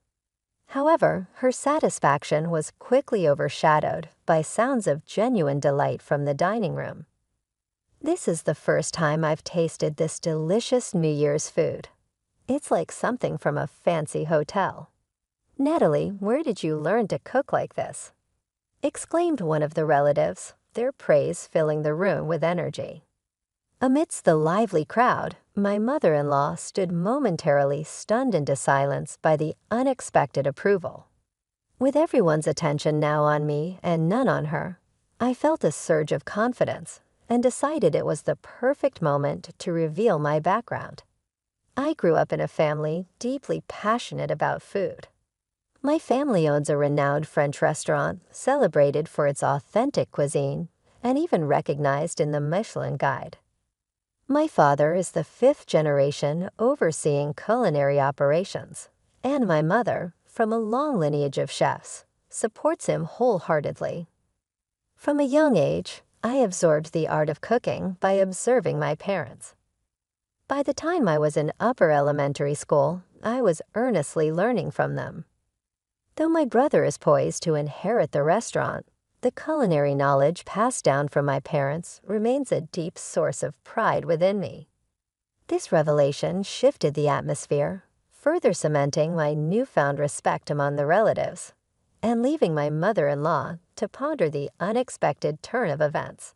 However, her satisfaction was quickly overshadowed by sounds of genuine delight from the dining room. "This is the first time I've tasted this delicious New Year's food. It's like something from a fancy hotel. Natalie, where did you learn to cook like this?" exclaimed one of the relatives, their praise filling the room with energy. Amidst the lively crowd, my mother-in-law stood momentarily stunned into silence by the unexpected approval. With everyone's attention now on me and none on her, I felt a surge of confidence and decided it was the perfect moment to reveal my background. I grew up in a family deeply passionate about food. My family owns a renowned French restaurant celebrated for its authentic cuisine and even recognized in the Michelin Guide. My father is the fifth generation overseeing culinary operations, and my mother, from a long lineage of chefs, supports him wholeheartedly. From a young age, I absorbed the art of cooking by observing my parents. By the time I was in upper elementary school, I was earnestly learning from them. Though my brother is poised to inherit the restaurant, the culinary knowledge passed down from my parents remains a deep source of pride within me. This revelation shifted the atmosphere, further cementing my newfound respect among the relatives, and leaving my mother-in-law to ponder the unexpected turn of events.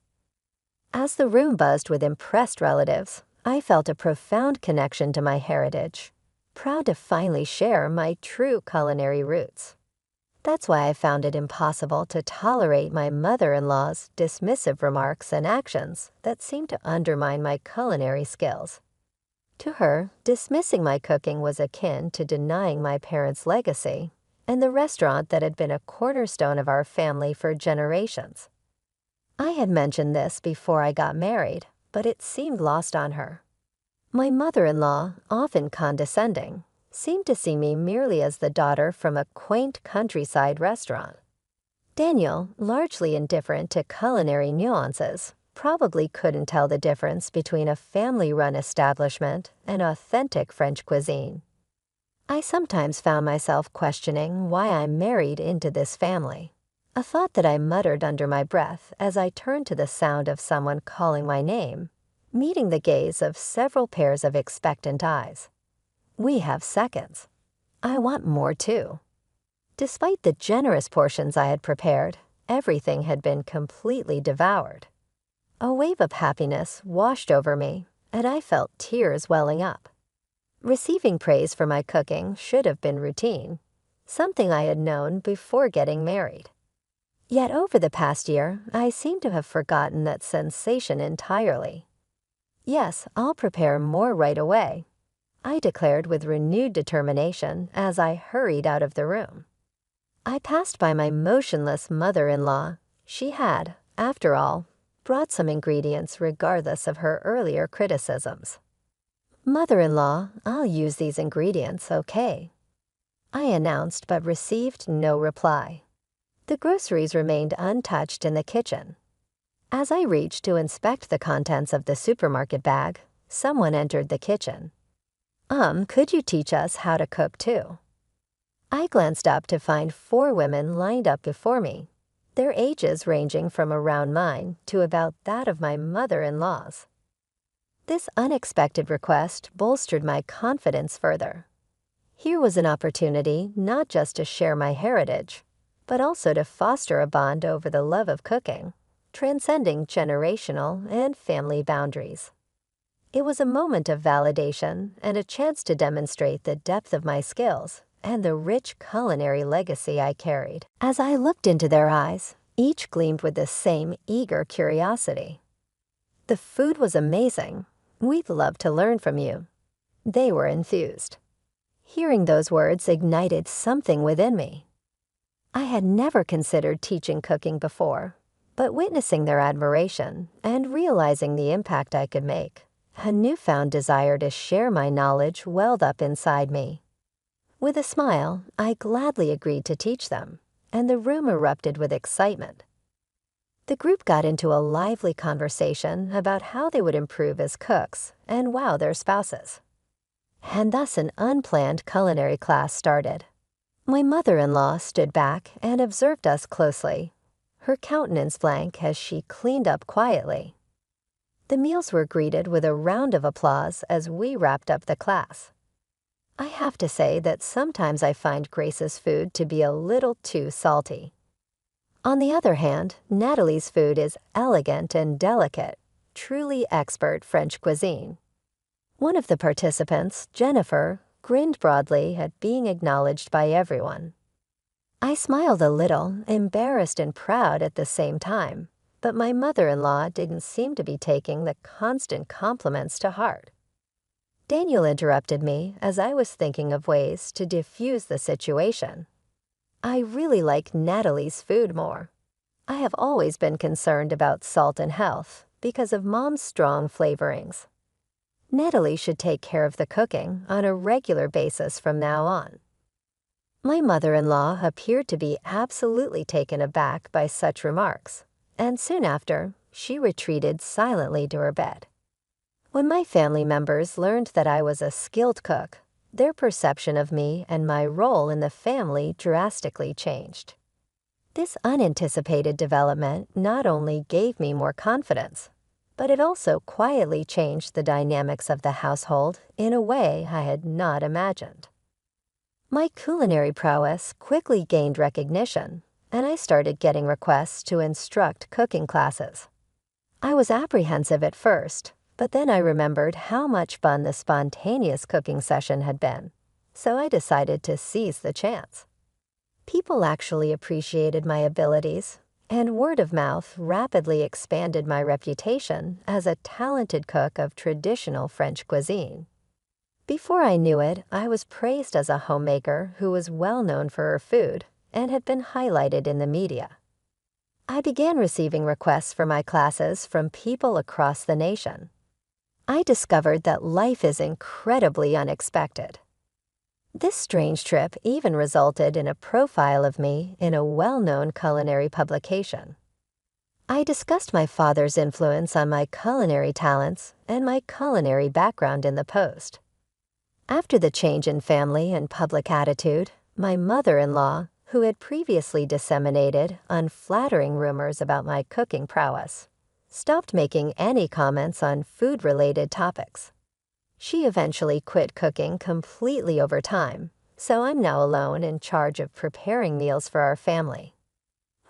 As the room buzzed with impressed relatives, I felt a profound connection to my heritage, proud to finally share my true culinary roots. That's why I found it impossible to tolerate my mother-in-law's dismissive remarks and actions that seemed to undermine my culinary skills. To her, dismissing my cooking was akin to denying my parents' legacy and the restaurant that had been a cornerstone of our family for generations. I had mentioned this before I got married, but it seemed lost on her. My mother-in-law, often condescending, seemed to see me merely as the daughter from a quaint countryside restaurant. Daniel, largely indifferent to culinary nuances, probably couldn't tell the difference between a family-run establishment and authentic French cuisine. I sometimes found myself questioning why I'm married into this family, a thought that I muttered under my breath as I turned to the sound of someone calling my name, meeting the gaze of several pairs of expectant eyes. We have seconds. I want more too. Despite the generous portions I had prepared, everything had been completely devoured. A wave of happiness washed over me, and I felt tears welling up. Receiving praise for my cooking should have been routine, something I had known before getting married. Yet over the past year, I seem to have forgotten that sensation entirely. Yes, I'll prepare more right away, I declared with renewed determination as I hurried out of the room. I passed by my motionless mother-in-law. She had, after all, brought some ingredients regardless of her earlier criticisms. "Mother-in-law, I'll use these ingredients, okay?" I announced but received no reply. The groceries remained untouched in the kitchen. As I reached to inspect the contents of the supermarket bag, someone entered the kitchen. Could you teach us how to cook too?" I glanced up to find 4 women lined up before me, their ages ranging from around mine to about that of my mother-in-law's. This unexpected request bolstered my confidence further. Here was an opportunity not just to share my heritage, but also to foster a bond over the love of cooking, transcending generational and family boundaries. It was a moment of validation and a chance to demonstrate the depth of my skills and the rich culinary legacy I carried. As I looked into their eyes, each gleamed with the same eager curiosity. "The food was amazing. We'd love to learn from you." They were enthused. Hearing those words ignited something within me. I had never considered teaching cooking before, but witnessing their admiration and realizing the impact I could make, a newfound desire to share my knowledge welled up inside me. With a smile, I gladly agreed to teach them, and the room erupted with excitement. The group got into a lively conversation about how they would improve as cooks and wow their spouses. And thus an unplanned culinary class started. My mother-in-law stood back and observed us closely, her countenance blank as she cleaned up quietly. The meals were greeted with a round of applause as we wrapped up the class. I have to say that sometimes I find Grace's food to be a little too salty. On the other hand, Natalie's food is elegant and delicate, truly expert French cuisine. One of the participants, Jennifer, grinned broadly at being acknowledged by everyone. I smiled a little, embarrassed and proud at the same time, but my mother-in-law didn't seem to be taking the constant compliments to heart. Daniel interrupted me as I was thinking of ways to diffuse the situation. "I really like Natalie's food more." I have always been concerned about salt and health because of Mom's strong flavorings. Natalie should take care of the cooking on a regular basis from now on. My mother-in-law appeared to be absolutely taken aback by such remarks, and soon after, she retreated silently to her bed. When my family members learned that I was a skilled cook, their perception of me and my role in the family drastically changed. This unanticipated development not only gave me more confidence, but it also quietly changed the dynamics of the household in a way I had not imagined. My culinary prowess quickly gained recognition, and I started getting requests to instruct cooking classes. I was apprehensive at first, but then I remembered how much fun the spontaneous cooking session had been, so I decided to seize the chance. People actually appreciated my abilities, and word of mouth rapidly expanded my reputation as a talented cook of traditional French cuisine. Before I knew it, I was praised as a homemaker who was well known for her food and had been highlighted in the media. I began receiving requests for my classes from people across the nation. I discovered that life is incredibly unexpected. This strange trip even resulted in a profile of me in a well-known culinary publication. I discussed my father's influence on my culinary talents and my culinary background in the post. After the change in family and public attitude, my mother-in-law, who had previously disseminated unflattering rumors about my cooking prowess, stopped making any comments on food-related topics. She eventually quit cooking completely over time, so I'm now alone in charge of preparing meals for our family.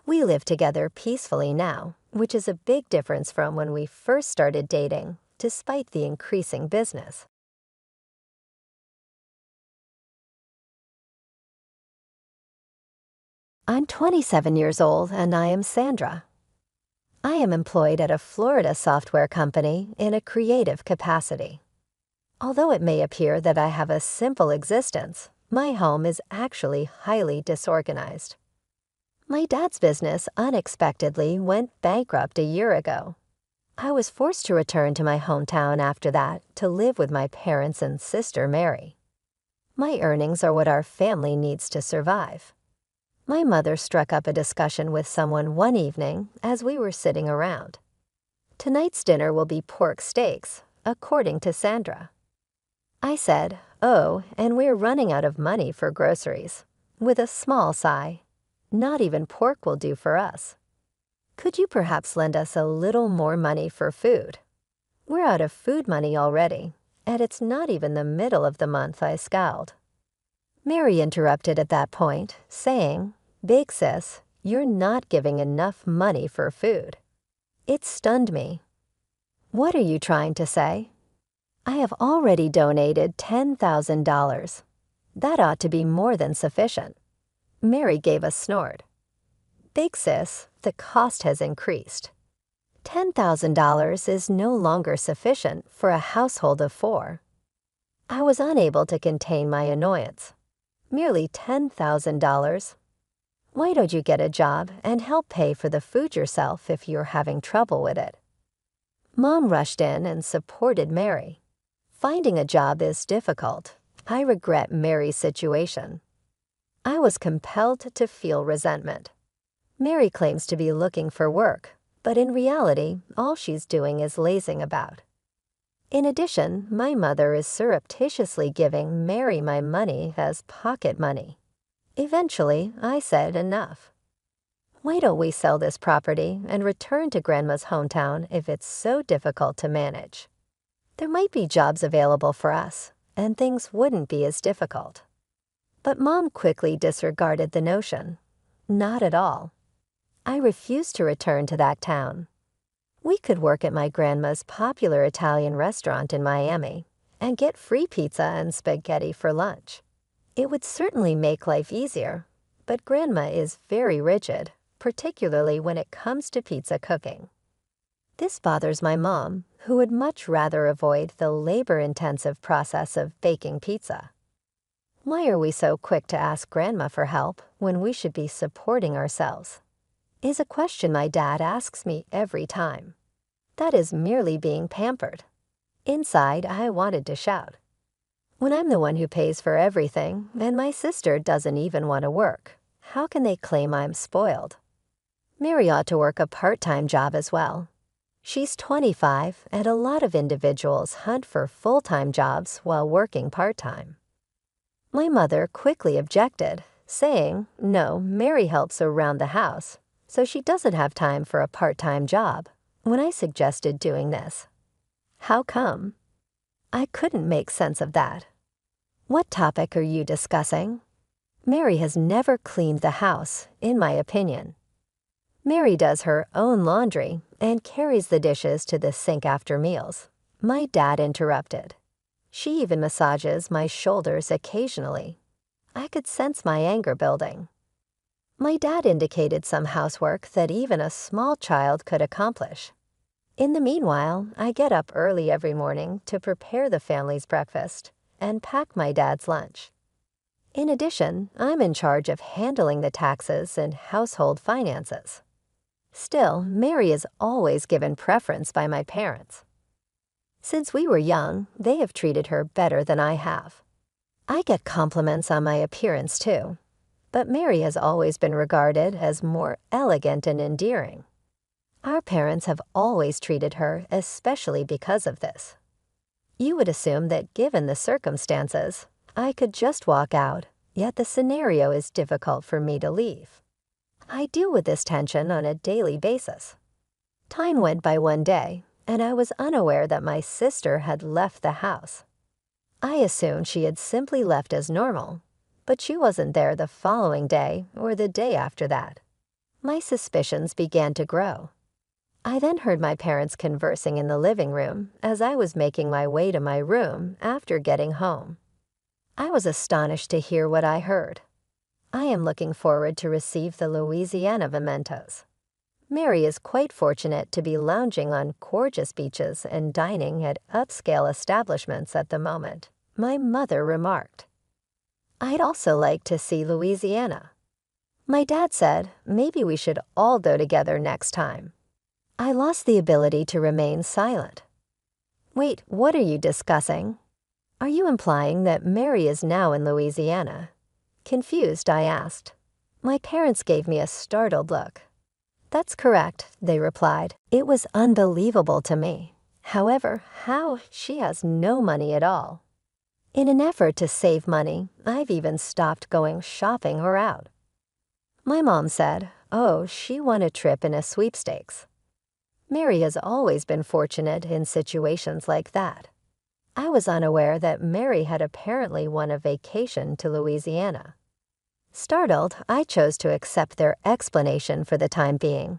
We live together peacefully now, which is a big difference from when we first started dating, despite the increasing business. I'm 27 years old and I am Sandra. I am employed at a Florida software company in a creative capacity. Although it may appear that I have a simple existence, my home is actually highly disorganized. My dad's business unexpectedly went bankrupt a year ago. I was forced to return to my hometown after that to live with my parents and sister Mary. My earnings are what our family needs to survive. My mother struck up a discussion with someone one evening as we were sitting around. Tonight's dinner will be pork steaks, according to Sandra. I said, "Oh, and we're running out of money for groceries," with a small sigh. Not even pork will do for us. Could you perhaps lend us a little more money for food? We're out of food money already, and it's not even the middle of the month, I scowled. Mary interrupted at that point, saying, "Big sis, you're not giving enough money for food." It stunned me. What are you trying to say? I have already donated $10,000. That ought to be more than sufficient. Mary gave a snort. Big sis, the cost has increased. $10,000 is no longer sufficient for a household of 4. I was unable to contain my annoyance. Merely $10,000? Why don't you get a job and help pay for the food yourself if you're having trouble with it? Mom rushed in and supported Mary. Finding a job is difficult. I regret Mary's situation. I was compelled to feel resentment. Mary claims to be looking for work, but in reality, all she's doing is lazing about. In addition, my mother is surreptitiously giving Mary my money as pocket money. Eventually, I said enough. Why don't we sell this property and return to Grandma's hometown if it's so difficult to manage? There might be jobs available for us, and things wouldn't be as difficult. But Mom quickly disregarded the notion. Not at all. I refused to return to that town. We could work at my grandma's popular Italian restaurant in Miami and get free pizza and spaghetti for lunch. It would certainly make life easier, but Grandma is very rigid, particularly when it comes to pizza cooking. This bothers my mom, who would much rather avoid the labor-intensive process of baking pizza. Why are we so quick to ask Grandma for help when we should be supporting ourselves? is a question my dad asks me every time. That is merely being pampered. Inside, I wanted to shout. When I'm the one who pays for everything, and my sister doesn't even want to work, how can they claim I'm spoiled? Mary ought to work a part-time job as well. She's 25, and a lot of individuals hunt for full-time jobs while working part-time. My mother quickly objected, saying, no, Mary helps around the house, so she doesn't have time for a part-time job, when I suggested doing this. How come? I couldn't make sense of that. What topic are you discussing? Mary has never cleaned the house, in my opinion. Mary does her own laundry and carries the dishes to the sink after meals. My dad interrupted. She even massages my shoulders occasionally. I could sense my anger building. My dad indicated some housework that even a small child could accomplish. In the meanwhile, I get up early every morning to prepare the family's breakfast and pack my dad's lunch. In addition, I'm in charge of handling the taxes and household finances. Still, Mary is always given preference by my parents. Since we were young, they have treated her better than I have. I get compliments on my appearance too, but Mary has always been regarded as more elegant and endearing. Our parents have always treated her especially because of this. You would assume that given the circumstances, I could just walk out, yet the scenario is difficult for me to leave. I deal with this tension on a daily basis. Time went by one day, and I was unaware that my sister had left the house. I assumed she had simply left as normal, but she wasn't there the following day or the day after that. My suspicions began to grow. I then heard my parents conversing in the living room as I was making my way to my room after getting home. I was astonished to hear what I heard. I am looking forward to receive the Louisiana mementos. Mary is quite fortunate to be lounging on gorgeous beaches and dining at upscale establishments at the moment, my mother remarked. I'd also like to see Louisiana. My dad said maybe we should all go together next time. I lost the ability to remain silent. Wait, what are you discussing? Are you implying that Mary is now in Louisiana? Confused, I asked. My parents gave me a startled look. That's correct, they replied. It was unbelievable to me. However, how? She has no money at all. In an effort to save money, I've even stopped going shopping or out. My mom said, oh, she won a trip in a sweepstakes. Mary has always been fortunate in situations like that. I was unaware that Mary had apparently won a vacation to Louisiana. Startled, I chose to accept their explanation for the time being.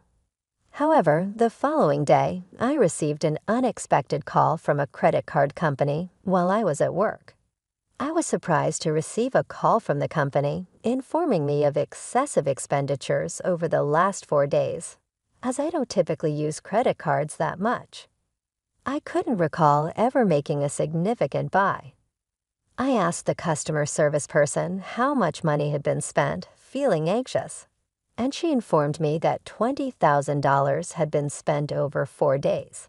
However, the following day, I received an unexpected call from a credit card company while I was at work. I was surprised to receive a call from the company informing me of excessive expenditures over the last 4 days, as I don't typically use credit cards that much. I couldn't recall ever making a significant buy. I asked the customer service person how much money had been spent, feeling anxious, and she informed me that $20,000 had been spent over 4 days.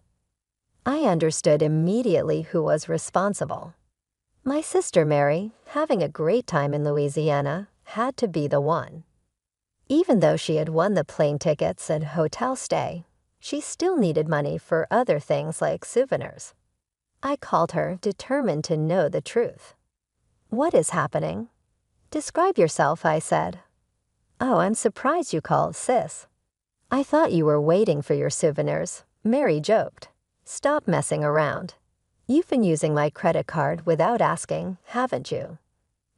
I understood immediately who was responsible. My sister Mary, having a great time in Louisiana, had to be the one. Even though she had won the plane tickets and hotel stay, she still needed money for other things like souvenirs. I called her, determined to know the truth. What is happening? Describe yourself, I said. Oh, I'm surprised you called, sis. I thought you were waiting for your souvenirs, Mary joked. Stop messing around. You've been using my credit card without asking, haven't you?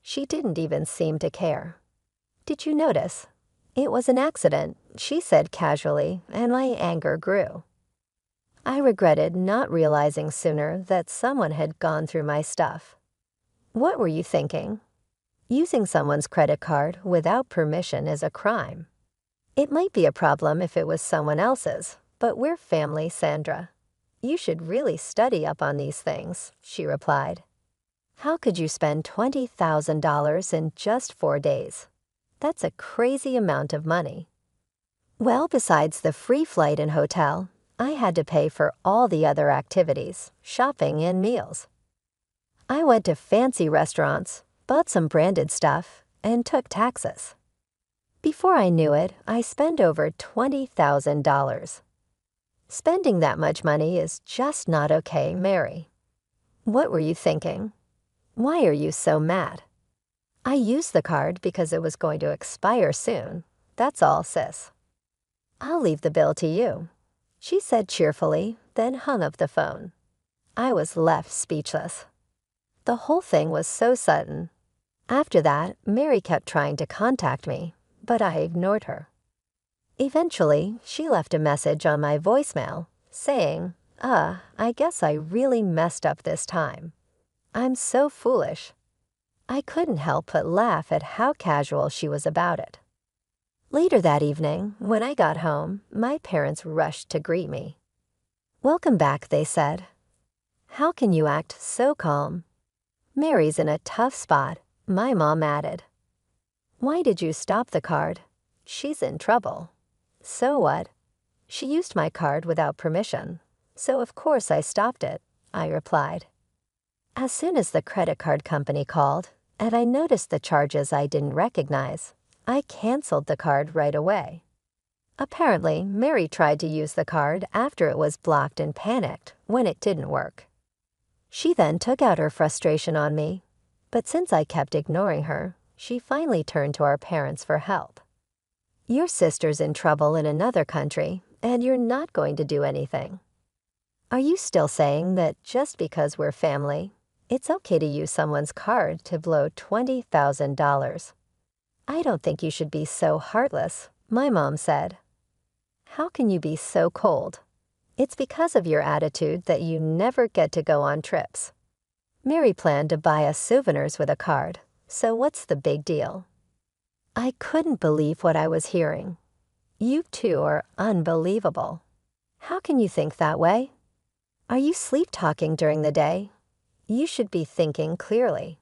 She didn't even seem to care. Did you notice? It was an accident, she said casually, and my anger grew. I regretted not realizing sooner that someone had gone through my stuff. What were you thinking? Using someone's credit card without permission is a crime. It might be a problem if it was someone else's, but we're family, Sandra. You should really study up on these things, she replied. How could you spend $20,000 in just 4 days? That's a crazy amount of money. Well, besides the free flight and hotel, I had to pay for all the other activities, shopping and meals. I went to fancy restaurants, bought some branded stuff, and took taxes. Before I knew it, I spent over $20,000. Spending that much money is just not okay, Mary. What were you thinking? Why are you so mad? I used the card because it was going to expire soon. That's all, sis. I'll leave the bill to you, she said cheerfully, then hung up the phone. I was left speechless. The whole thing was so sudden. After that, Mary kept trying to contact me, but I ignored her. Eventually, she left a message on my voicemail saying, I guess I really messed up this time. I'm so foolish. I couldn't help but laugh at how casual she was about it. Later that evening, when I got home, my parents rushed to greet me. "Welcome back," they said. "How can you act so calm?" "Mary's in a tough spot," my mom added. "Why did you stop the card?" "She's in trouble." "So what?" "She used my card without permission, so of course I stopped it," I replied. As soon as the credit card company called, and I noticed the charges I didn't recognize, I canceled the card right away. Apparently, Mary tried to use the card after it was blocked and panicked when it didn't work. She then took out her frustration on me, but since I kept ignoring her, she finally turned to our parents for help. "Your sister's in trouble in another country, and you're not going to do anything. Are you still saying that just because we're family, it's okay to use someone's card to blow $20,000? I don't think you should be so heartless," my mom said. "How can you be so cold? It's because of your attitude that you never get to go on trips. Mary planned to buy us souvenirs with a card, so what's the big deal?" I couldn't believe what I was hearing. "You two are unbelievable. How can you think that way? Are you sleep-talking during the day? You should be thinking clearly.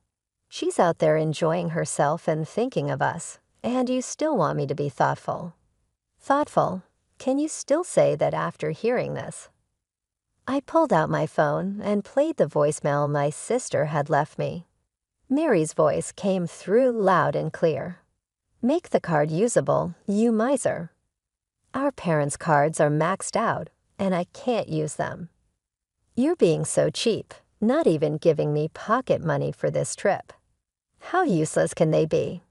She's out there enjoying herself and thinking of us, and you still want me to be thoughtful." Thoughtful? Can you still say that after hearing this? I pulled out my phone and played the voicemail my sister had left me. Mary's voice came through loud and clear. "Make the card usable, you miser. Our parents' cards are maxed out, and I can't use them. You're being so cheap, not even giving me pocket money for this trip. How useless can they be?"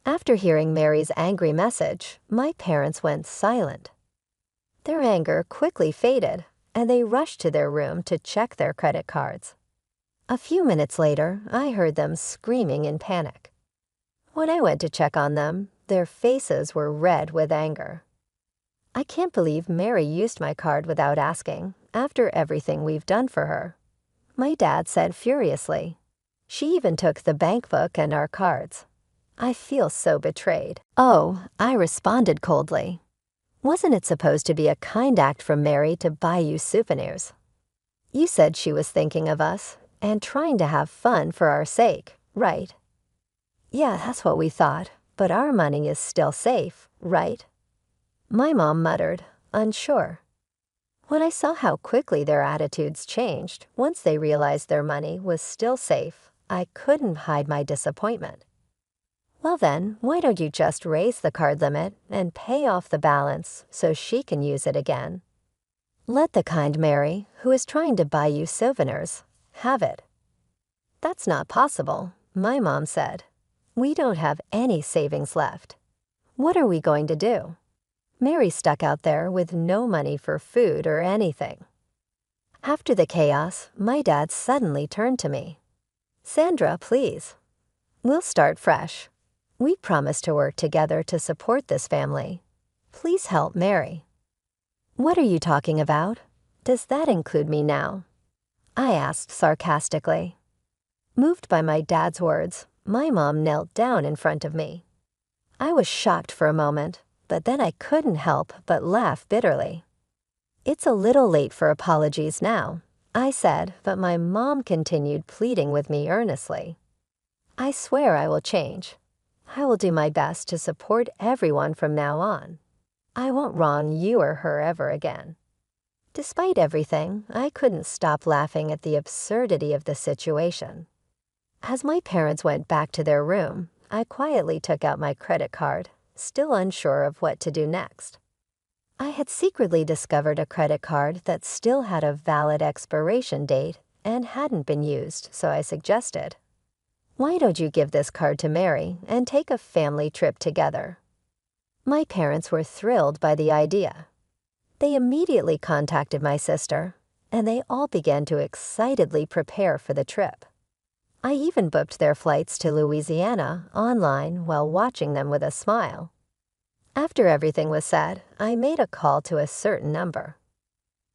After hearing Mary's angry message, my parents went silent. Their anger quickly faded, and they rushed to their room to check their credit cards. A few minutes later, I heard them screaming in panic. When I went to check on them, their faces were red with anger. "I can't believe Mary used my card without asking, after everything we've done for her," my dad said furiously. "She even took the bank book and our cards. I feel so betrayed." "Oh," I responded coldly. "Wasn't it supposed to be a kind act from Mary to buy you souvenirs? You said she was thinking of us and trying to have fun for our sake, right?" "Yeah, that's what we thought, but our money is still safe, right?" My mom muttered, unsure. When I saw how quickly their attitudes changed once they realized their money was still safe, I couldn't hide my disappointment. "Well then, why don't you just raise the card limit and pay off the balance so she can use it again? Let the kind Mary, who is trying to buy you souvenirs, have it." "That's not possible," my mom said. "We don't have any savings left. What are we going to do? Mary's stuck out there with no money for food or anything." After the chaos, my dad suddenly turned to me. "Sandra, please. We'll start fresh. We promised to work together to support this family. Please help Mary." "What are you talking about? Does that include me now?" I asked sarcastically. Moved by my dad's words, my mom knelt down in front of me. I was shocked for a moment, but then I couldn't help but laugh bitterly. "It's a little late for apologies now," I said, but my mom continued pleading with me earnestly. "I swear I will change. I will do my best to support everyone from now on. I won't wrong you or her ever again." Despite everything, I couldn't stop laughing at the absurdity of the situation. As my parents went back to their room, I quietly took out my credit card, still unsure of what to do next. I had secretly discovered a credit card that still had a valid expiration date and hadn't been used, so I suggested, "Why don't you give this card to Mary and take a family trip together?" My parents were thrilled by the idea. They immediately contacted my sister, and they all began to excitedly prepare for the trip. I even booked their flights to Louisiana online while watching them with a smile. After everything was said, I made a call to a certain number.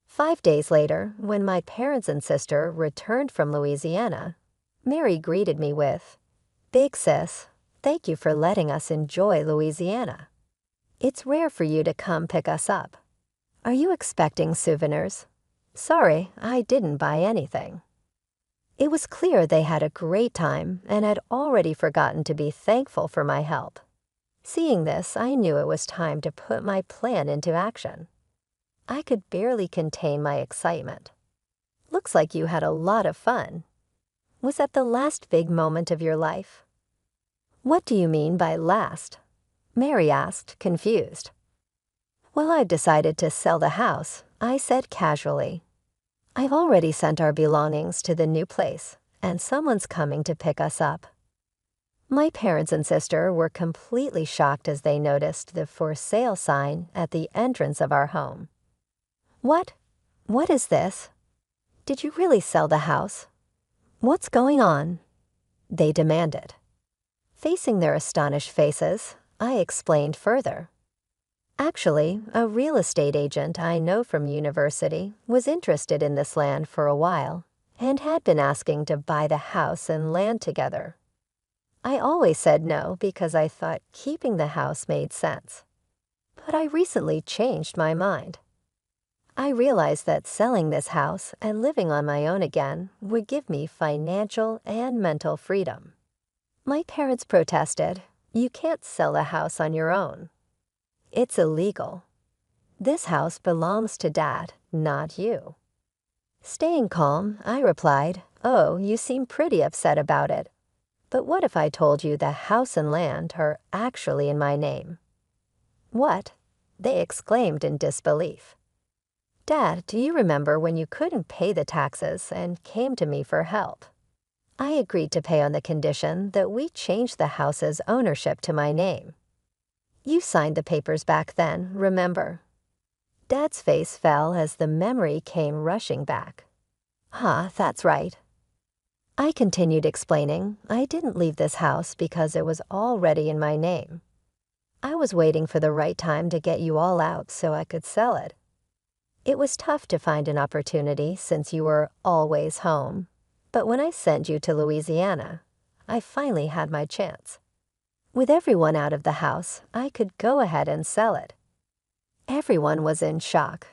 5 days later, when my parents and sister returned from Louisiana, Mary greeted me with, "Big sis, thank you for letting us enjoy Louisiana. It's rare for you to come pick us up. Are you expecting souvenirs? Sorry, I didn't buy anything." It was clear they had a great time and had already forgotten to be thankful for my help. Seeing this, I knew it was time to put my plan into action. I could barely contain my excitement. "Looks like you had a lot of fun. Was that the last big moment of your life?" "What do you mean by last?" Mary asked, confused. "Well, I've decided to sell the house," I said casually. "I've already sent our belongings to the new place, and someone's coming to pick us up." My parents and sister were completely shocked as they noticed the "for sale" sign at the entrance of our home. "What? What is this? Did you really sell the house? What's going on?" they demanded. Facing their astonished faces, I explained further. Actually, a real estate agent I know from university was interested in this land for a while and had been asking to buy the house and land together. I always said no because I thought keeping the house made sense. But I recently changed my mind. I realized that selling this house and living on my own again would give me financial and mental freedom. My parents protested, "You can't sell a house on your own. It's illegal. This house belongs to Dad, not you." Staying calm, I replied, "Oh, you seem pretty upset about it. But what if I told you the house and land are actually in my name?" "What?" they exclaimed in disbelief. "Dad, do you remember when you couldn't pay the taxes and came to me for help? I agreed to pay on the condition that we changed the house's ownership to my name. You signed the papers back then, remember?" Dad's face fell as the memory came rushing back. That's right." I continued explaining I didn't leave this house because it was already in my name. I was waiting for the right time to get you all out so I could sell it. It was tough to find an opportunity since you were always home, but when I sent you to Louisiana, I finally had my chance. With everyone out of the house, I could go ahead and sell it. Everyone was in shock.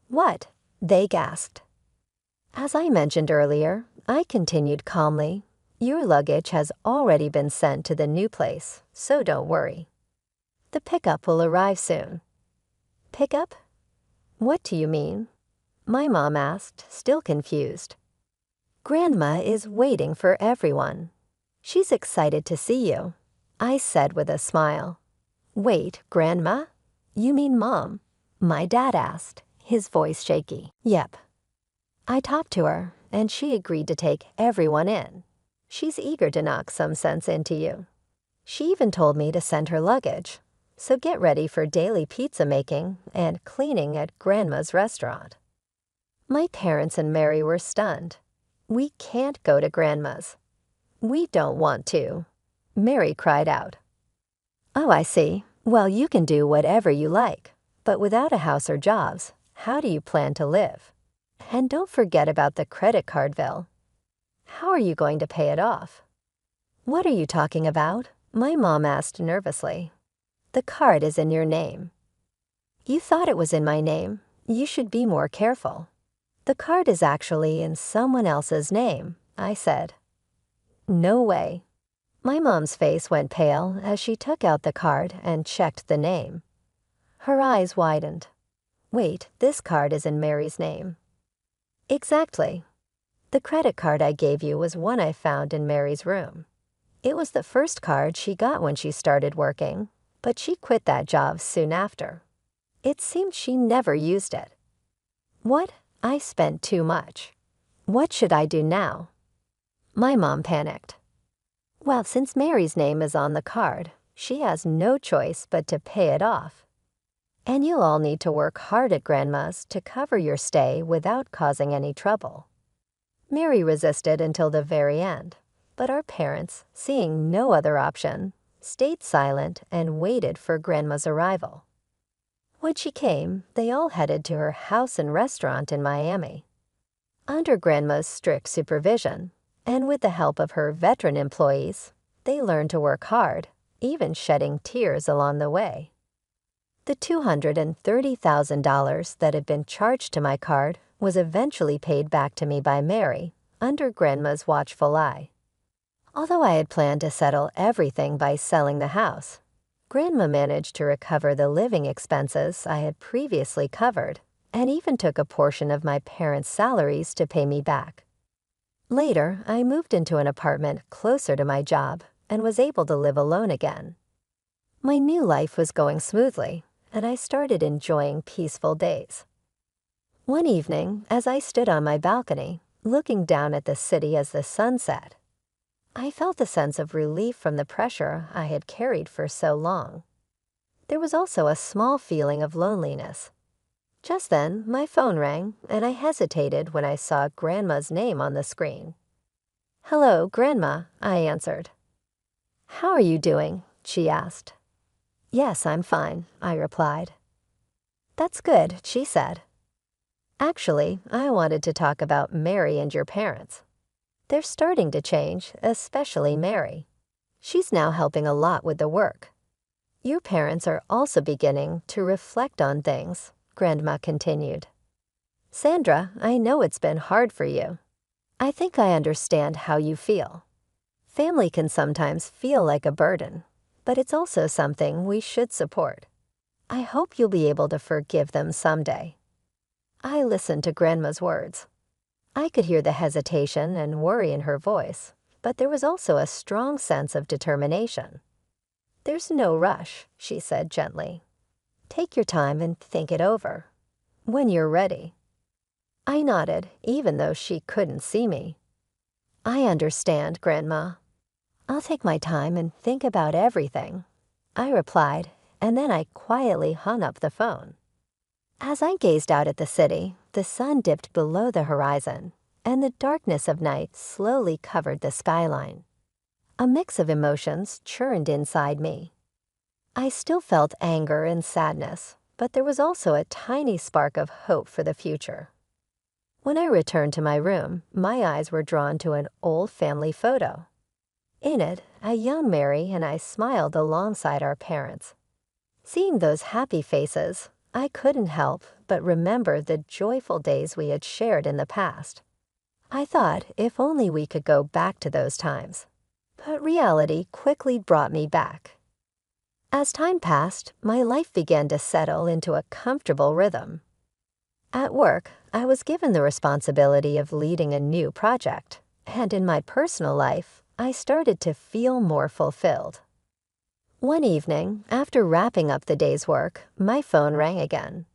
"What?" they gasped. As I mentioned earlier, I continued calmly, "Your luggage has already been sent to the new place, so don't worry. The pickup will arrive soon." "Pickup? What do you mean?" my mom asked, still confused. "Grandma is waiting for everyone. She's excited to see you," I said with a smile. "Wait, Grandma? You mean Mom?" my dad asked, his voice shaky. "Yep. I talked to her, and she agreed to take everyone in. She's eager to knock some sense into you. She even told me to send her luggage, so get ready for daily pizza making and cleaning at Grandma's restaurant." My parents and Mary were stunned. "We can't go to Grandma's." "We don't want to," Mary cried out. "Oh, I see. Well, you can do whatever you like, but without a house or jobs, how do you plan to live? And don't forget about the credit card bill. How are you going to pay it off?" "What are you talking about?" my mom asked nervously. "The card is in your name." "You thought it was in my name. You should be more careful. The card is actually in someone else's name," I said. "No way." My mom's face went pale as she took out the card and checked the name. Her eyes widened. Wait, this card is in Mary's name. Exactly. The credit card I gave you was one I found in Mary's room. It was the first card she got when she started working, but she quit that job soon after. It seemed she never used it. What? I spent too much. What should I do now? My mom panicked. Well, since Mary's name is on the card, she has no choice but to pay it off. And you'll all need to work hard at Grandma's to cover your stay without causing any trouble. Mary resisted until the very end, but our parents, seeing no other option, stayed silent and waited for Grandma's arrival. When she came, they all headed to her house and restaurant in Miami. Under Grandma's strict supervision, and with the help of her veteran employees, they learned to work hard, even shedding tears along the way. The $230,000 that had been charged to my card was eventually paid back to me by Mary, under Grandma's watchful eye. Although I had planned to settle everything by selling the house, Grandma managed to recover the living expenses I had previously covered, and even took a portion of my parents' salaries to pay me back. Later, I moved into an apartment closer to my job and was able to live alone again. My new life was going smoothly, and I started enjoying peaceful days. One evening, as I stood on my balcony, looking down at the city as the sun set, I felt a sense of relief from the pressure I had carried for so long. There was also a small feeling of loneliness. Just then, my phone rang, and I hesitated when I saw Grandma's name on the screen. "Hello, Grandma," I answered. "How are you doing?" she asked. "Yes, I'm fine," I replied. "That's good," she said. "Actually, I wanted to talk about Mary and your parents. They're starting to change, especially Mary. She's now helping a lot with the work. Your parents are also beginning to reflect on things," Grandma continued. "Sandra, I know it's been hard for you. I think I understand how you feel. Family can sometimes feel like a burden, but it's also something we should support. I hope you'll be able to forgive them someday." I listened to Grandma's words. I could hear the hesitation and worry in her voice, but there was also a strong sense of determination. "There's no rush," she said gently. "Take your time and think it over. When you're ready." I nodded, even though she couldn't see me. "I understand, Grandma. I'll take my time and think about everything," I replied, and then I quietly hung up the phone. As I gazed out at the city, the sun dipped below the horizon, and the darkness of night slowly covered the skyline. A mix of emotions churned inside me. I still felt anger and sadness, but there was also a tiny spark of hope for the future. When I returned to my room, my eyes were drawn to an old family photo. In it, a young Mary and I smiled alongside our parents. Seeing those happy faces, I couldn't help but remember the joyful days we had shared in the past. I thought if only we could go back to those times. But reality quickly brought me back. As time passed, my life began to settle into a comfortable rhythm. At work, I was given the responsibility of leading a new project, and in my personal life, I started to feel more fulfilled. One evening, after wrapping up the day's work, my phone rang again.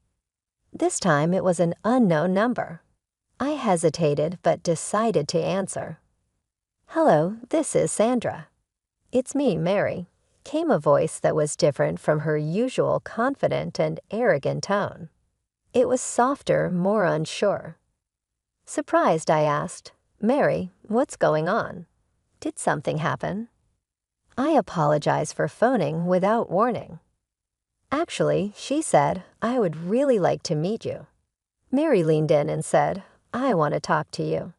This time it was an unknown number. I hesitated but decided to answer. "Hello, this is Sandra." "It's me, Mary," came a voice that was different from her usual confident and arrogant tone. It was softer, more unsure. Surprised, I asked, "Mary, what's going on? Did something happen?" I apologized for phoning without warning. "Actually," she said, "I would really like to meet you." Mary leaned in and said, "I want to talk to you."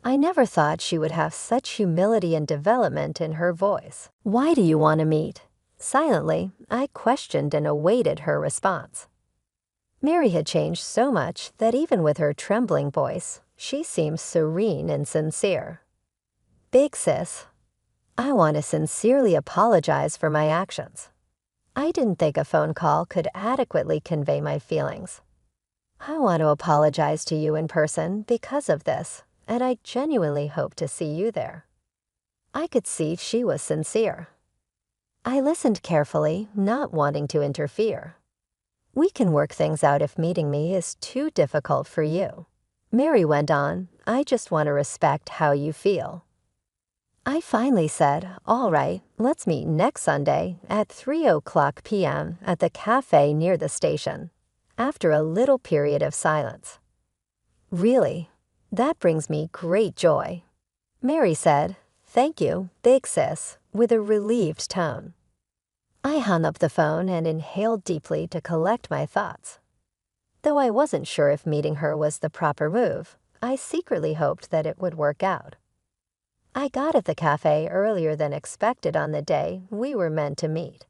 I never thought she would have such humility and development in her voice. "Why do you want to meet?" Silently, I questioned and awaited her response. Mary had changed so much that even with her trembling voice, she seemed serene and sincere. "Big sis, I want to sincerely apologize for my actions. I didn't think a phone call could adequately convey my feelings. I want to apologize to you in person because of this, and I genuinely hope to see you there. I could see she was sincere. I listened carefully, not wanting to interfere. We can work things out if meeting me is too difficult for you. Mary went on, I just want to respect how you feel. I finally said, all right, let's meet next Sunday at 3:00 p.m. at the cafe near the station, after a little period of silence. Really? That brings me great joy. Mary said, thank you, big sis, with a relieved tone. I hung up the phone and inhaled deeply to collect my thoughts. Though I wasn't sure if meeting her was the proper move, I secretly hoped that it would work out. I got at the cafe earlier than expected on the day we were meant to meet.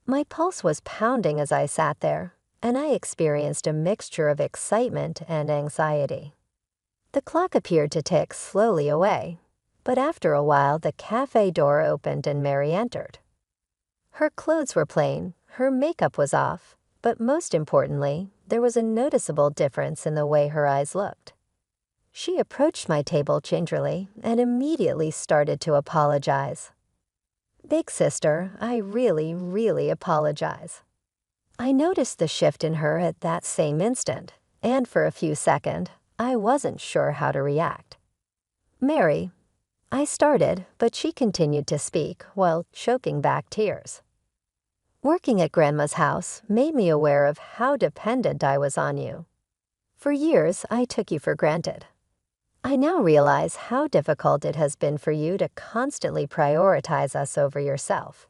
My pulse was pounding as I sat there, and I experienced a mixture of excitement and anxiety. The clock appeared to tick slowly away, but after a while the cafe door opened and Mary entered. Her clothes were plain, her makeup was off, but most importantly, there was a noticeable difference in the way her eyes looked. She approached my table gingerly and immediately started to apologize. Big sister, I really apologize. I noticed the shift in her at that same instant, and for a few seconds, I wasn't sure how to react. Mary, I started, but she continued to speak while choking back tears. Working at Grandma's house made me aware of how dependent I was on you. For years, I took you for granted. I now realize how difficult it has been for you to constantly prioritize us over yourself.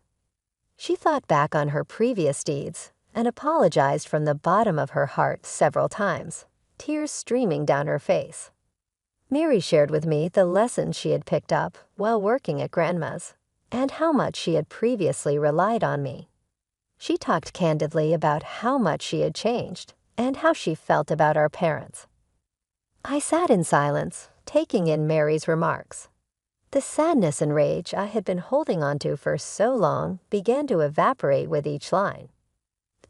She thought back on her previous deeds and apologized from the bottom of her heart several times, tears streaming down her face. Mary shared with me the lessons she had picked up while working at Grandma's and how much she had previously relied on me. She talked candidly about how much she had changed and how she felt about our parents. I sat in silence, taking in Mary's remarks. The sadness and rage I had been holding onto for so long began to evaporate with each line.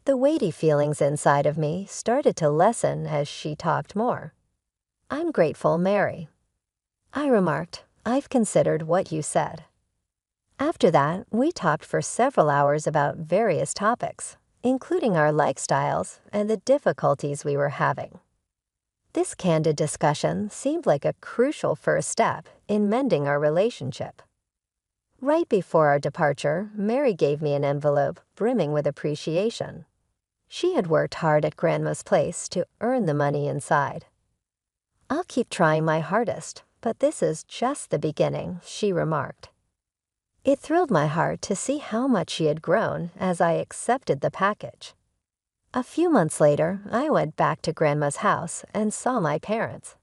The weighty feelings inside of me started to lessen as she talked more. I'm grateful, Mary. I remarked, I've considered what you said. After that, we talked for several hours about various topics, including our lifestyles and the difficulties we were having. This candid discussion seemed like a crucial first step in mending our relationship. Right before our departure, Mary gave me an envelope brimming with appreciation. She had worked hard at Grandma's place to earn the money inside. I'll keep trying my hardest, but this is just the beginning, she remarked. It thrilled my heart to see how much she had grown as I accepted the package. A few months later, I went back to Grandma's house and saw my parents.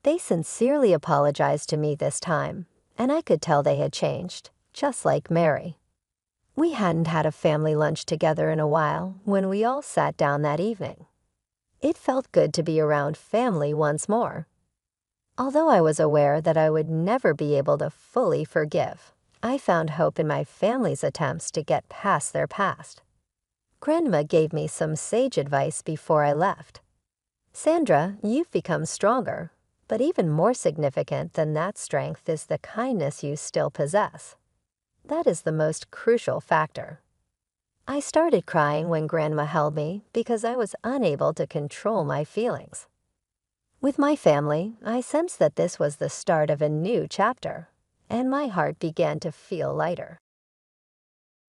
They sincerely apologized to me this time, and I could tell they had changed, just like Mary. We hadn't had a family lunch together in a while when we all sat down that evening. It felt good to be around family once more. Although I was aware that I would never be able to fully forgive, I found hope in my family's attempts to get past their past. Grandma gave me some sage advice before I left. Sandra, you've become stronger, but even more significant than that strength is the kindness you still possess. That is the most crucial factor. I started crying when Grandma held me because I was unable to control my feelings. With my family, I sensed that this was the start of a new chapter, and my heart began to feel lighter.